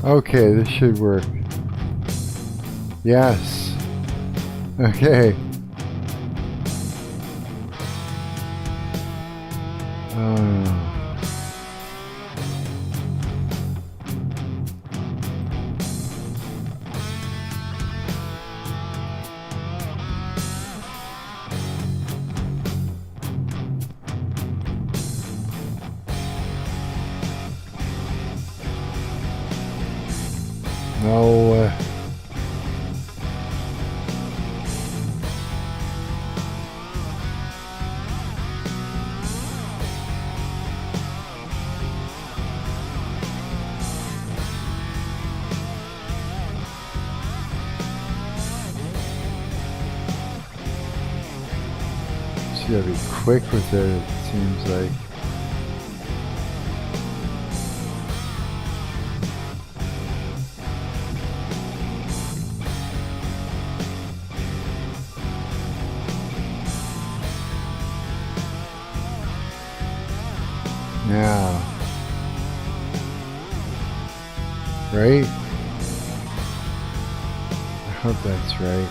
Okay, this should work. Yes. Okay. No. Just gotta be quick with it, it seems like. Now, right? I hope that's right.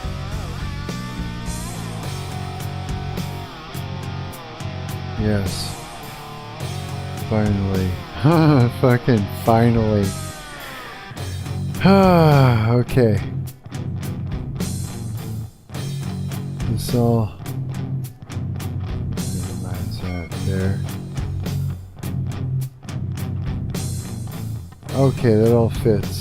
Yes. Finally. Fucking finally. Okay. This all. Minimize that there. Okay, that all fits.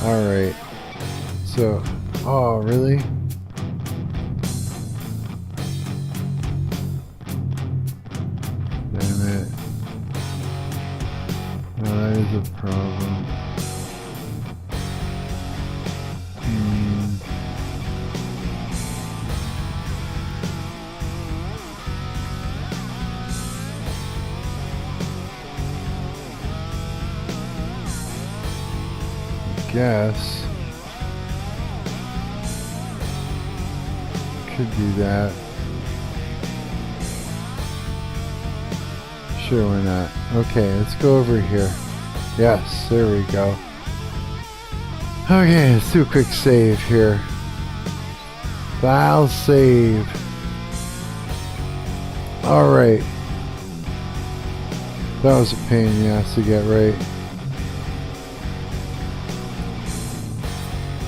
All right. So, oh, really? Damn it. Well, that is a problem. Guess could do that. Sure, why not? Okay, let's go over here. Yes, there we go. Okay, let's do a quick save here. File save. Alright. That was a pain in the ass to get right.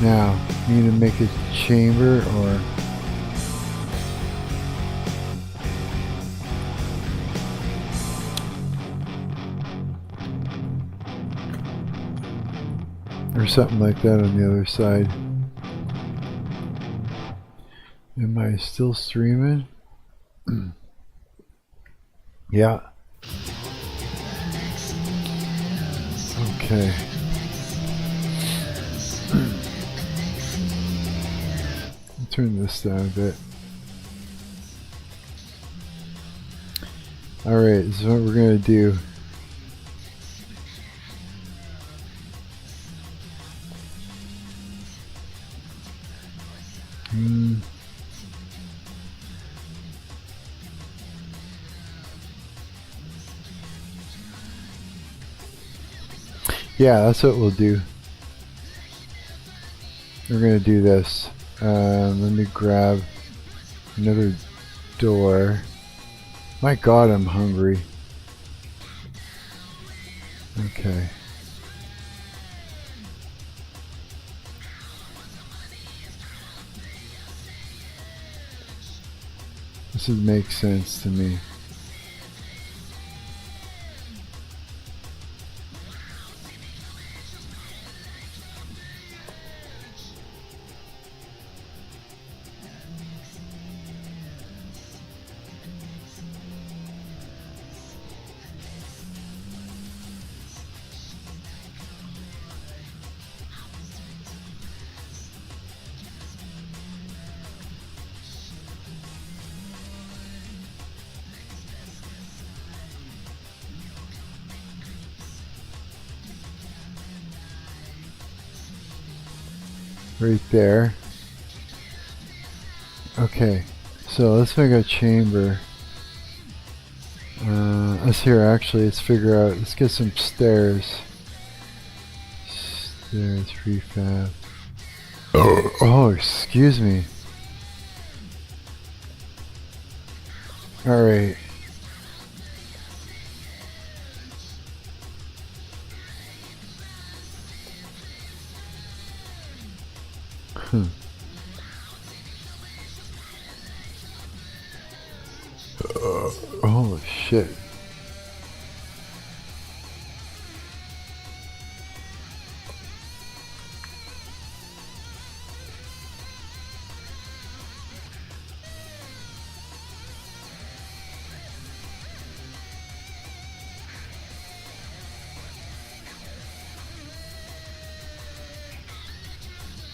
Now, need to make a chamber or something like that on the other side. Am I still streaming? Yeah. Okay. Turn this down a bit. Alright, this is what we're going to do. Yeah, that's what we'll do. We're going to do this. Let me grab another door. My God, I'm hungry. Okay. This would make sense to me. right there. Okay, so let's make a chamber. Let's figure out, let's get some stairs. Stairs, prefab. Oh, excuse me. Alright. Oh shit.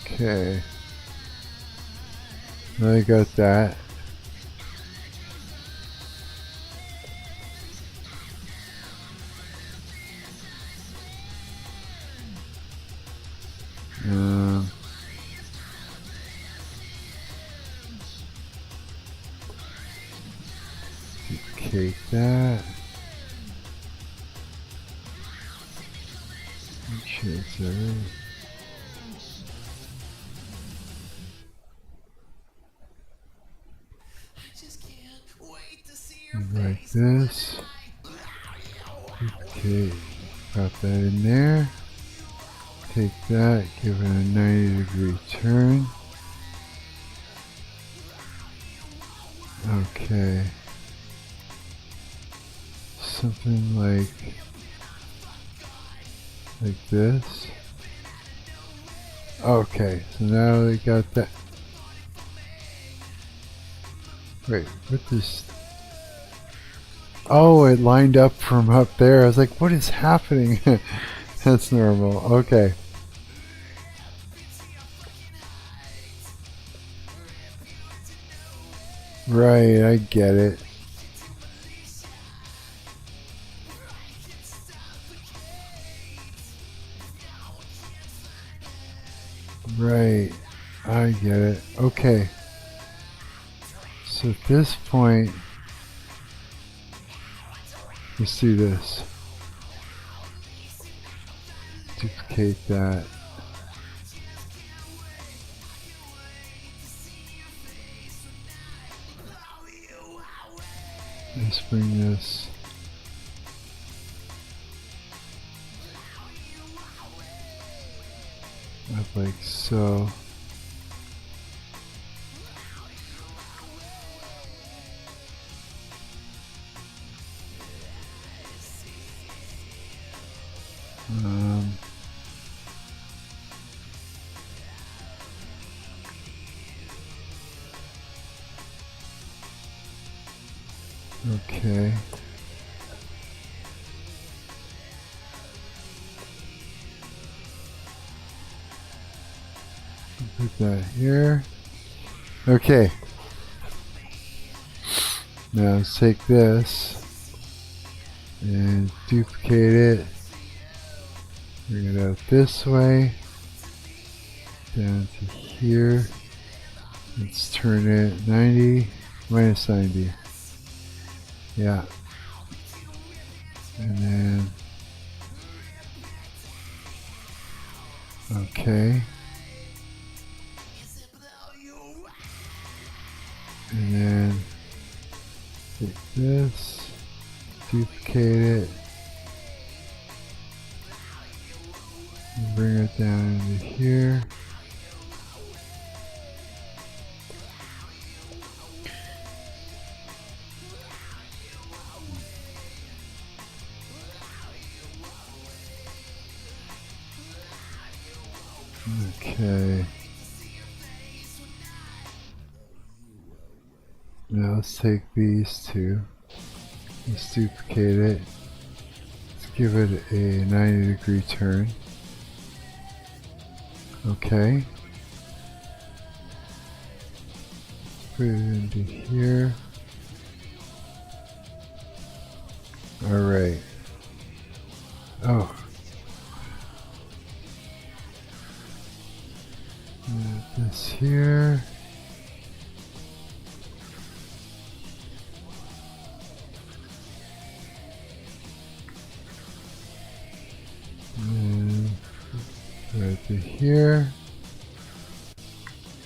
Okay. I got that. Duplicate that. Change that. Like this. Okay, got that in there. Take that, give it a 90-degree turn. Okay. Something like this. Okay, so now we got that. Wait, what this? Oh, it lined up from up there. I was like, what is happening? That's normal. Okay. Right, I get it. Right, I get it. Okay. So at this point, let's do this. Duplicate that. Let's bring this. Up like so. Okay. Put that here. Okay. Now let's take this and duplicate it. Bring it out this way. Down to here. Let's turn it 90, minus 90. Yeah. And then, okay. And then take this, duplicate it, and bring it down into here. Okay. Now let's take these two. Let's duplicate it. Let's give it a 90-degree turn. Okay. Put it into here. Alright. Oh. this here. And right to here.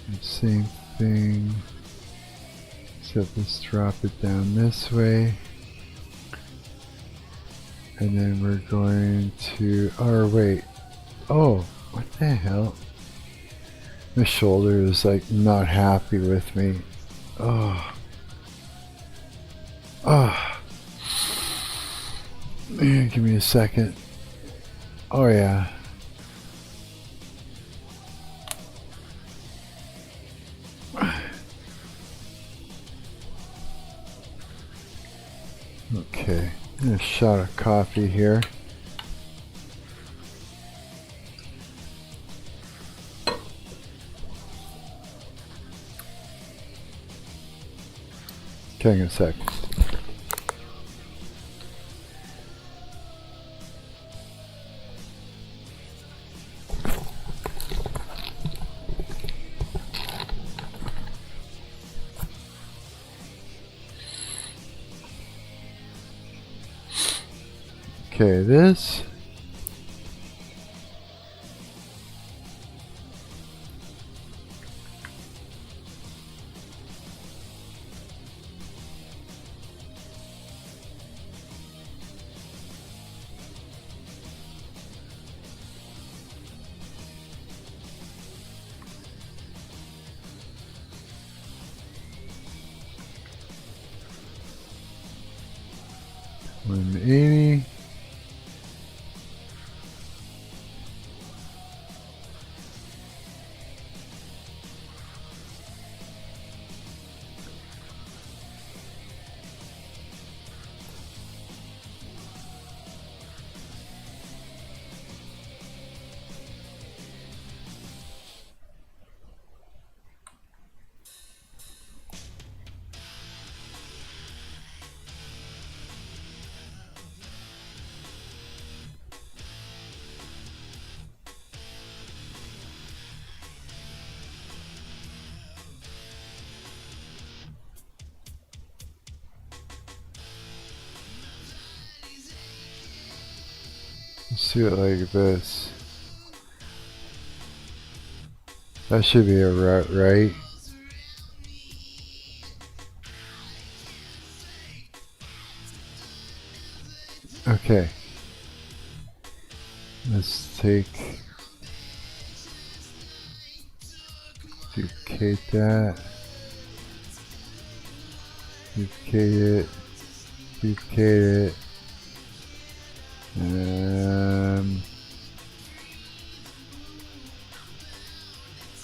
And same thing, except let's drop it down this way. And then we're going to, or wait, oh, what the hell? My shoulder is like not happy with me. Oh. Oh. Man, give me a second. Oh yeah. Okay, a shot of coffee here. Okay, in a sec. Okay, this. $180. Let's do it like this. That should be a route, right? Okay. Let's duplicate that. Duplicate it. Duplicate it.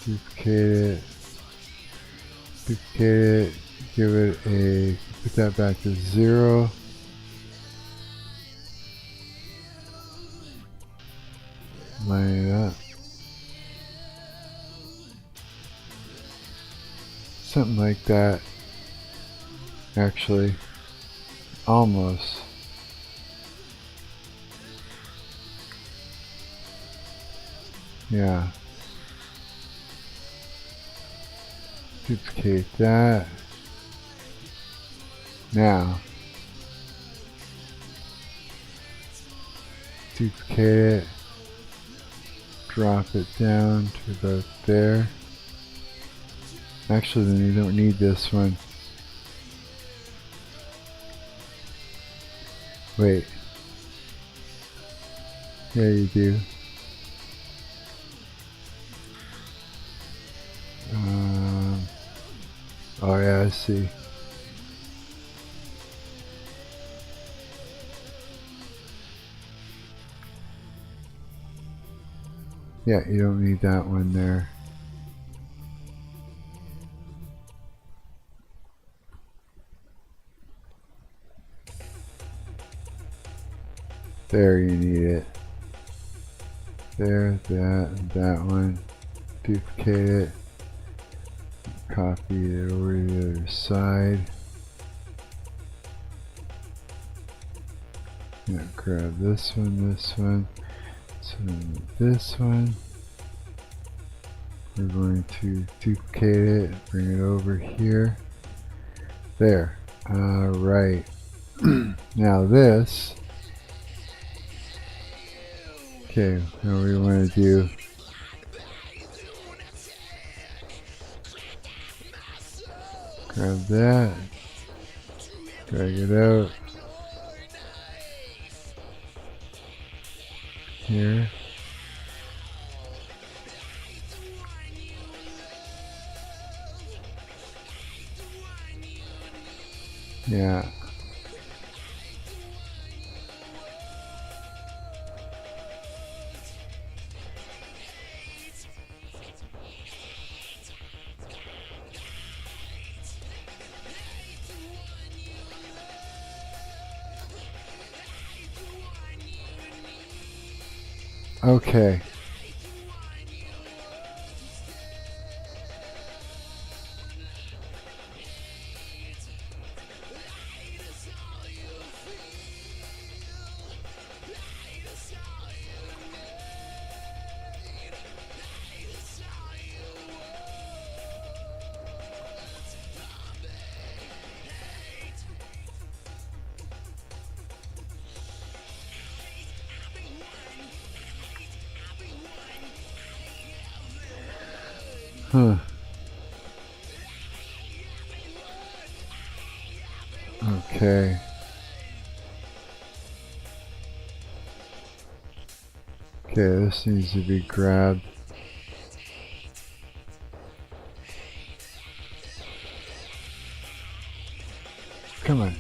Duplicate it. Duplicate it. Give it a, put that back to 0. Line it up. Something like that. Actually. Almost. Yeah. Duplicate that. Now. Duplicate it. Drop it down to about there. Actually, then you don't need this one. Wait. Yeah, you do. Oh yeah, I see. Yeah, you don't need that one there. There you need it. There, that, and that one. Duplicate it. Copy it over to the other side. Yeah, grab this one, so this one. We're going to duplicate it, bring it over here. There. Alright. Now this. Okay, now we want to do. Grab that. Drag it out. Here. Yeah. Okay. Huh. Okay. Okay, this needs to be grabbed. Come on.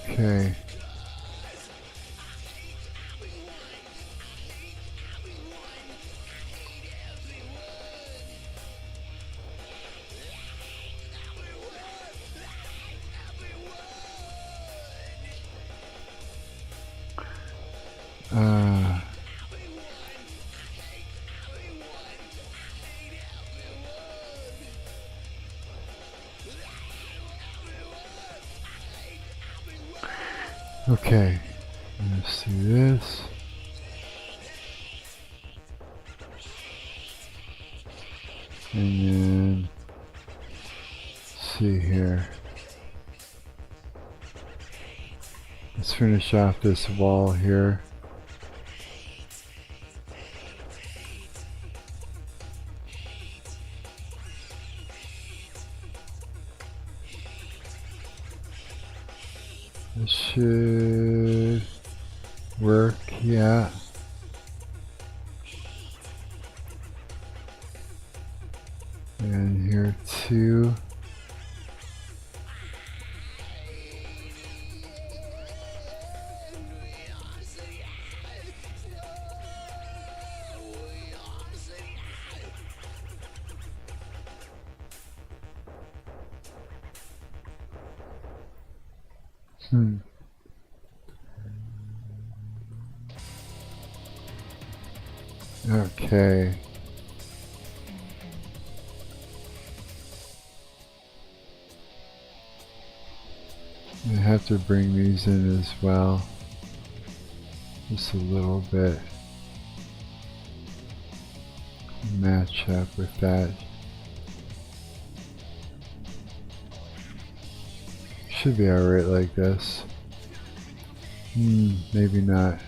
Okay. Okay, let's do this. And then, let's see here. Let's finish off this wall here. This should work, yeah. And here too. Okay. I have to bring these in as well. Just a little bit. Match up with that. Should be alright like this. Maybe not.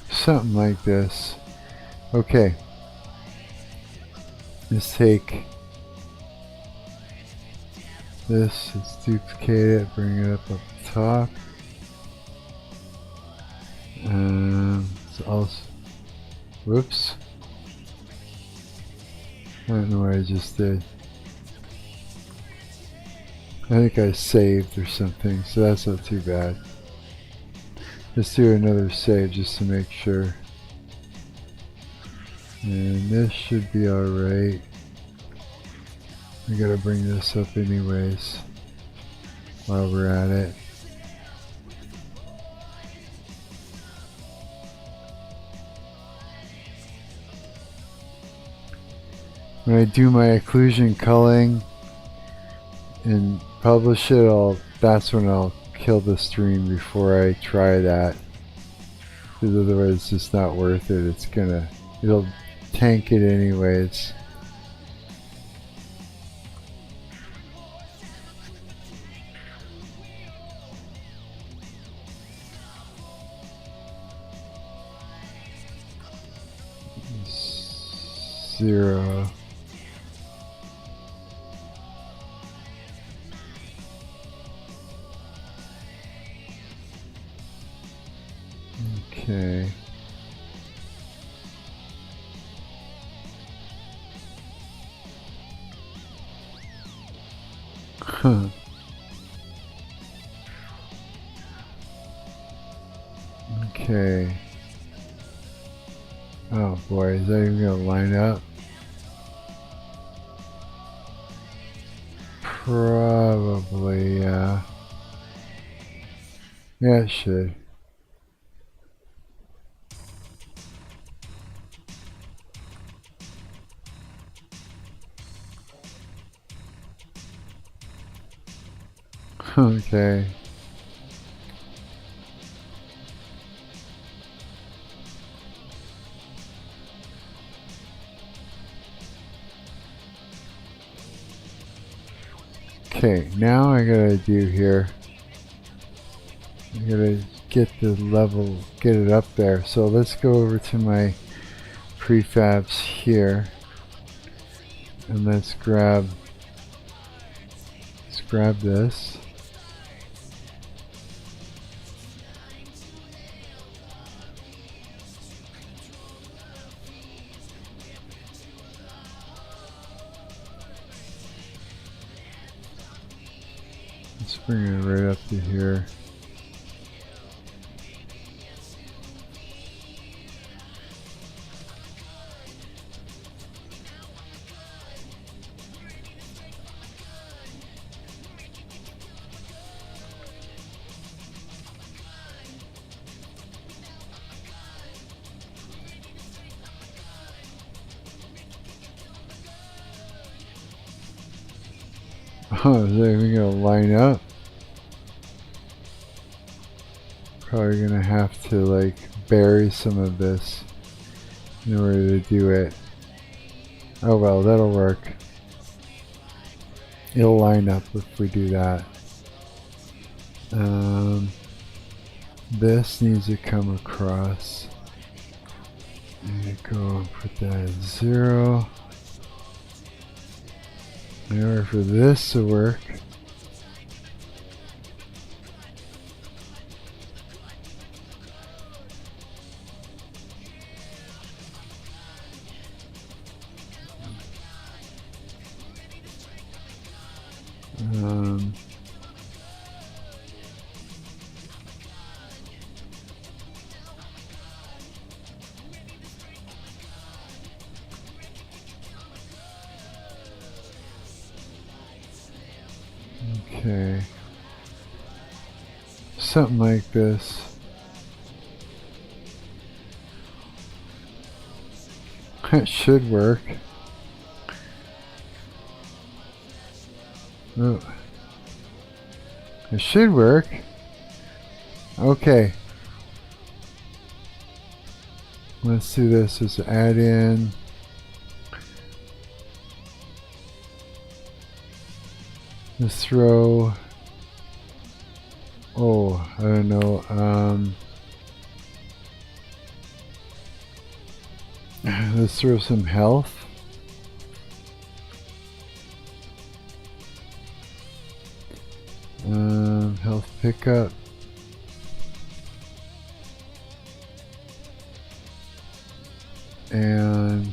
Something like this. Okay. Let's take this, let's duplicate it, bring it up top. It's also, whoops. I don't know what I just did. I think I saved or something, so that's not too bad. Let's do another save just to make sure. And this should be alright. We gotta bring this up anyways while we're at it. When I do my occlusion culling and publish it, that's when I'll kill the stream before I try that. Because otherwise it's just not worth it. It'll tank it anyways. Zero. Okay. Huh. Okay. Oh boy, is that even gonna line up? Probably, yeah. Yeah, it should. Okay. Okay, now I gotta do here, I gotta get the level, get it up there. So let's go over to my prefabs here and let's grab this. Let's bring it right up to here. Oh, is that even gonna line up? Probably gonna have to like bury some of this in order to do it. Oh well, that'll work. It'll line up if we do that. This needs to come across. And go and put that at 0. In order for this to work, okay, something like this. It should work. Oh. It should work. Okay. Let's do this. Let's add in. Let's throw. Oh, I don't know. Let's throw some health. Health pickup. And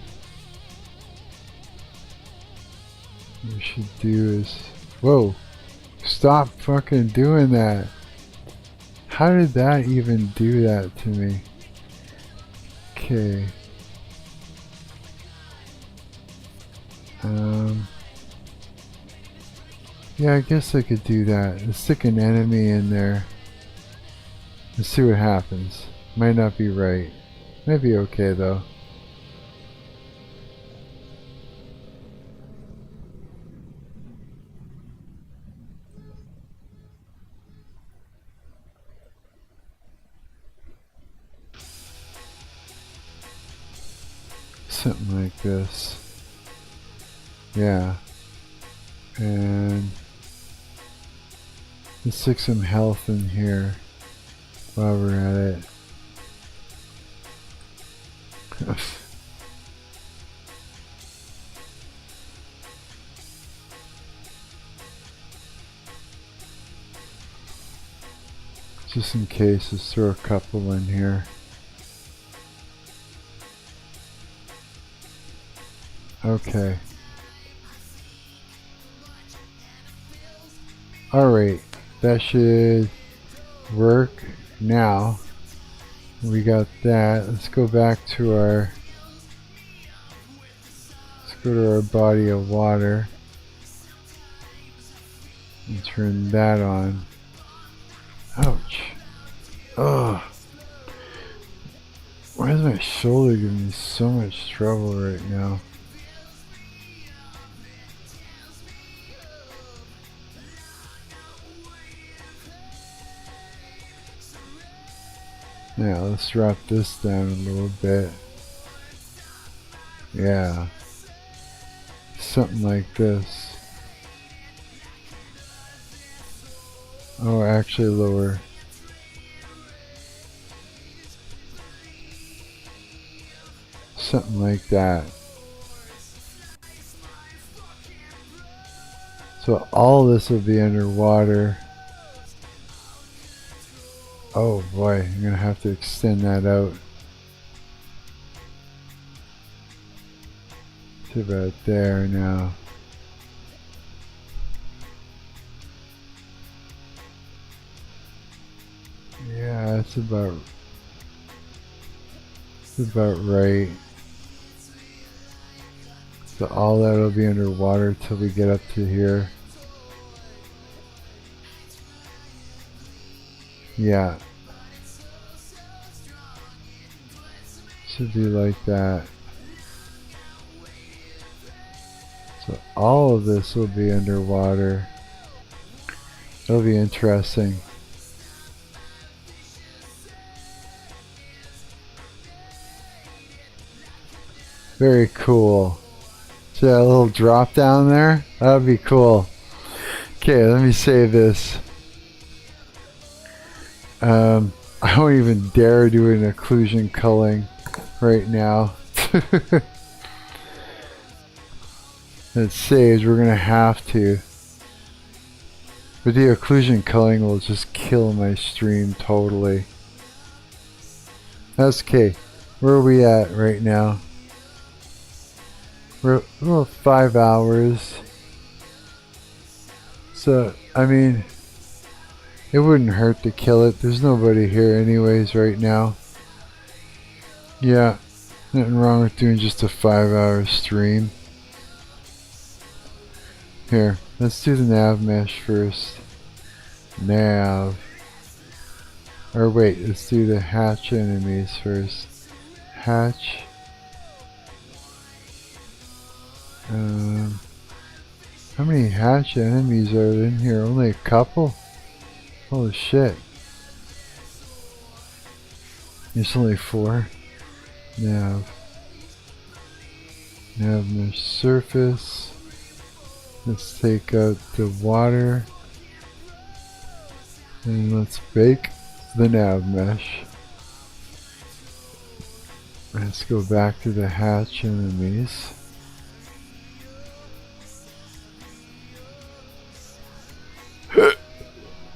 should do is... Whoa! Stop fucking doing that! How did that even do that to me? Okay. Yeah, I guess I could do that. Let's stick an enemy in there. Let's see what happens. Might not be right. Might be okay though. Something like this. Yeah. And let's stick some health in here while we're at it. Just in case, let's throw a couple in here. Okay. Alright, that should work now. We got that. Let's go back to our... Let's go to our body of water. And turn that on. Ouch. Ugh. Why is my shoulder giving me so much trouble right now? Yeah, let's drop this down a little bit. Yeah. Something like this. Oh, actually lower. Something like that. So all this will be underwater. Oh boy, I'm gonna have to extend that out to about there now. Yeah, that's about right. So all that will be underwater till we get up to here. Yeah. Should be like that. So all of this will be underwater. It'll be interesting. Very cool. See that little drop down there? That would be cool. Okay, let me save this. I don't even dare do an occlusion culling right now. It saves, we're gonna have to. But the occlusion culling will just kill my stream totally. That's okay. Where are we at right now? We're about 5 hours. So, I mean, it wouldn't hurt to kill it. There's nobody here anyways right now. Yeah, nothing wrong with doing just a 5-hour stream. Here, let's do the nav mesh first. Nav. Or wait, let's do the hatch enemies first. Hatch. How many hatch enemies are in here? Only a couple? Holy shit. It's only 4. Nav. Nav mesh surface. Let's take out the water. And let's bake the nav mesh. Let's go back to the hatch enemies.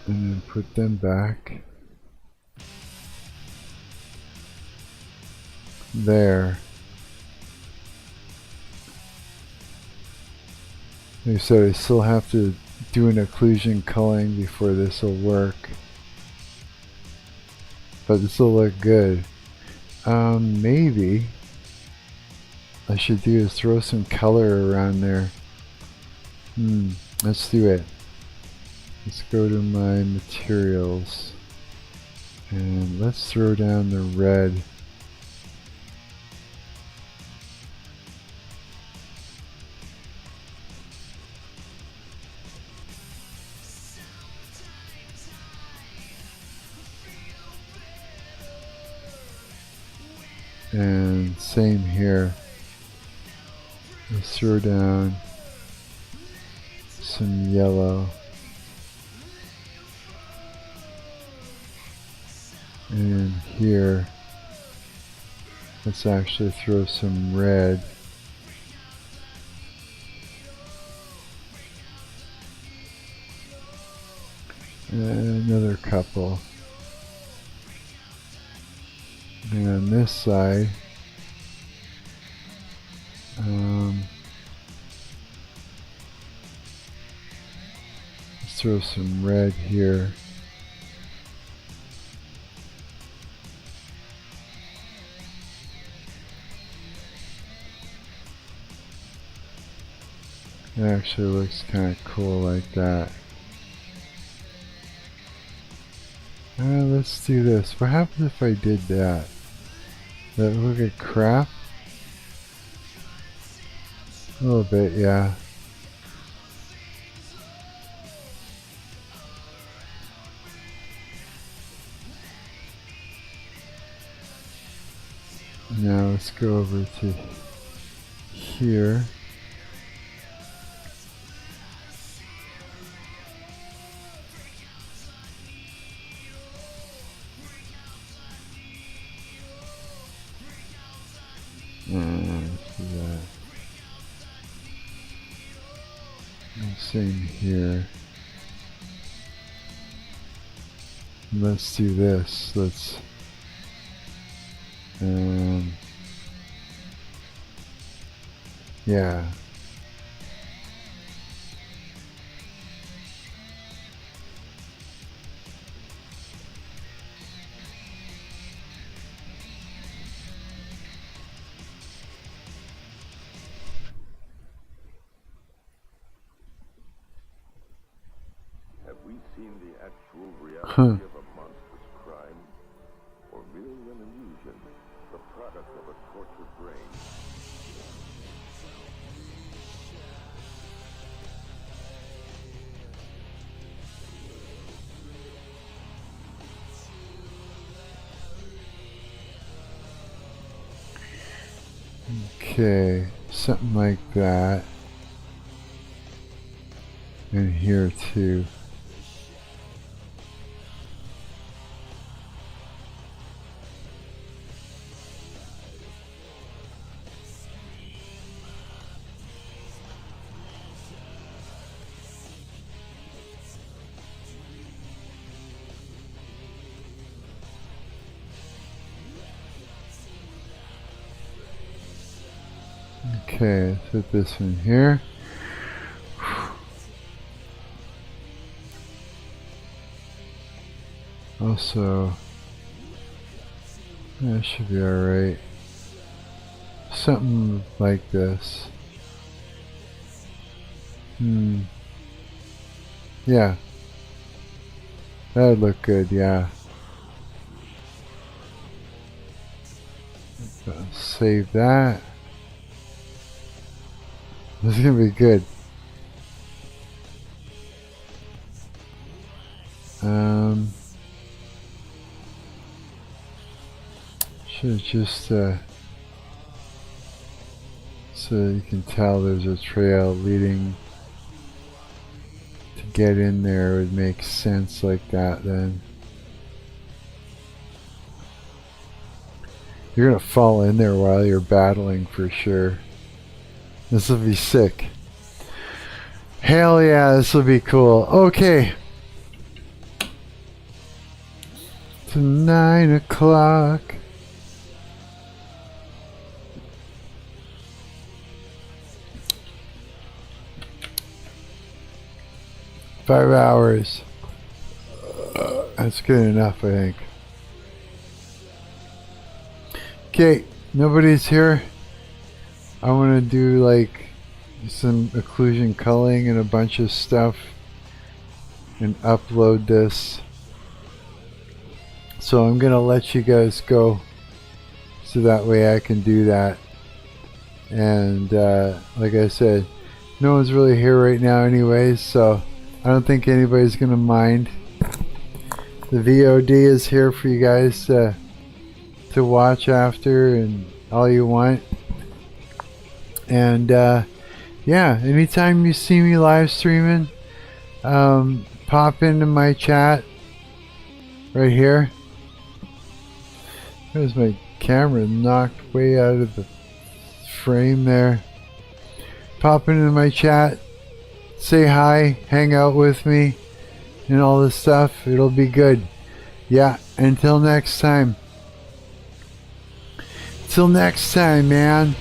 And then put them back. There. Like I said, I still have to do an occlusion culling before this will work. But this will look good. Maybe I should do is throw some color around there. Let's do it. Let's go to my materials. And let's throw down the red. And same here. Let's throw down some yellow. And here, let's actually throw some red. And another couple. And on this side, let's throw some red here. It actually looks kind of cool like that. Let's do this. What happens if I did that? That look at crap? A little bit, yeah. Now let's go over to here. Same here. Let's do this. Let's yeah. Of a monstrous crime, or merely an illusion, the product of a tortured brain. Okay, something like that. And here too. Okay, let's put this one here. Also, that should be alright. Something like this. Yeah. That would look good, yeah. Save that. This is gonna be good. Should just so you can tell there's a trail leading to get in there. It would make sense like that then. You're gonna fall in there while you're battling for sure. This will be sick. Hell yeah, this will be cool. Okay. It's 9 o'clock. 5 hours. That's good enough, I think. Okay, nobody's here. I want to do like some occlusion culling and a bunch of stuff and upload this. So I'm gonna let you guys go so that way I can do that. And like I said, no one's really here right now anyways, so I don't think anybody's gonna mind. The VOD is here for you guys to watch after and all you want. And yeah, anytime you see me live streaming, pop into my chat right here. There's my camera knocked way out of the frame there. Pop into my chat, say hi, hang out with me, and all this stuff. It'll be good. Yeah, until next time. Till next time, man.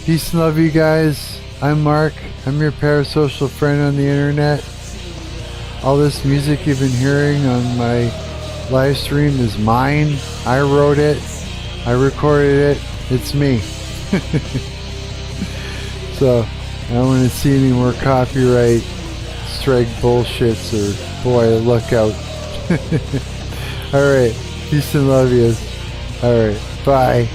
Peace and love, you guys. I'm Mark. I'm your parasocial friend on the internet. All this music you've been hearing on my live stream is mine. I wrote it. I recorded it. It's me. So, I don't want to see any more copyright strike bullshits or boy, look out. Alright. Peace and love, yous. Alright. Bye.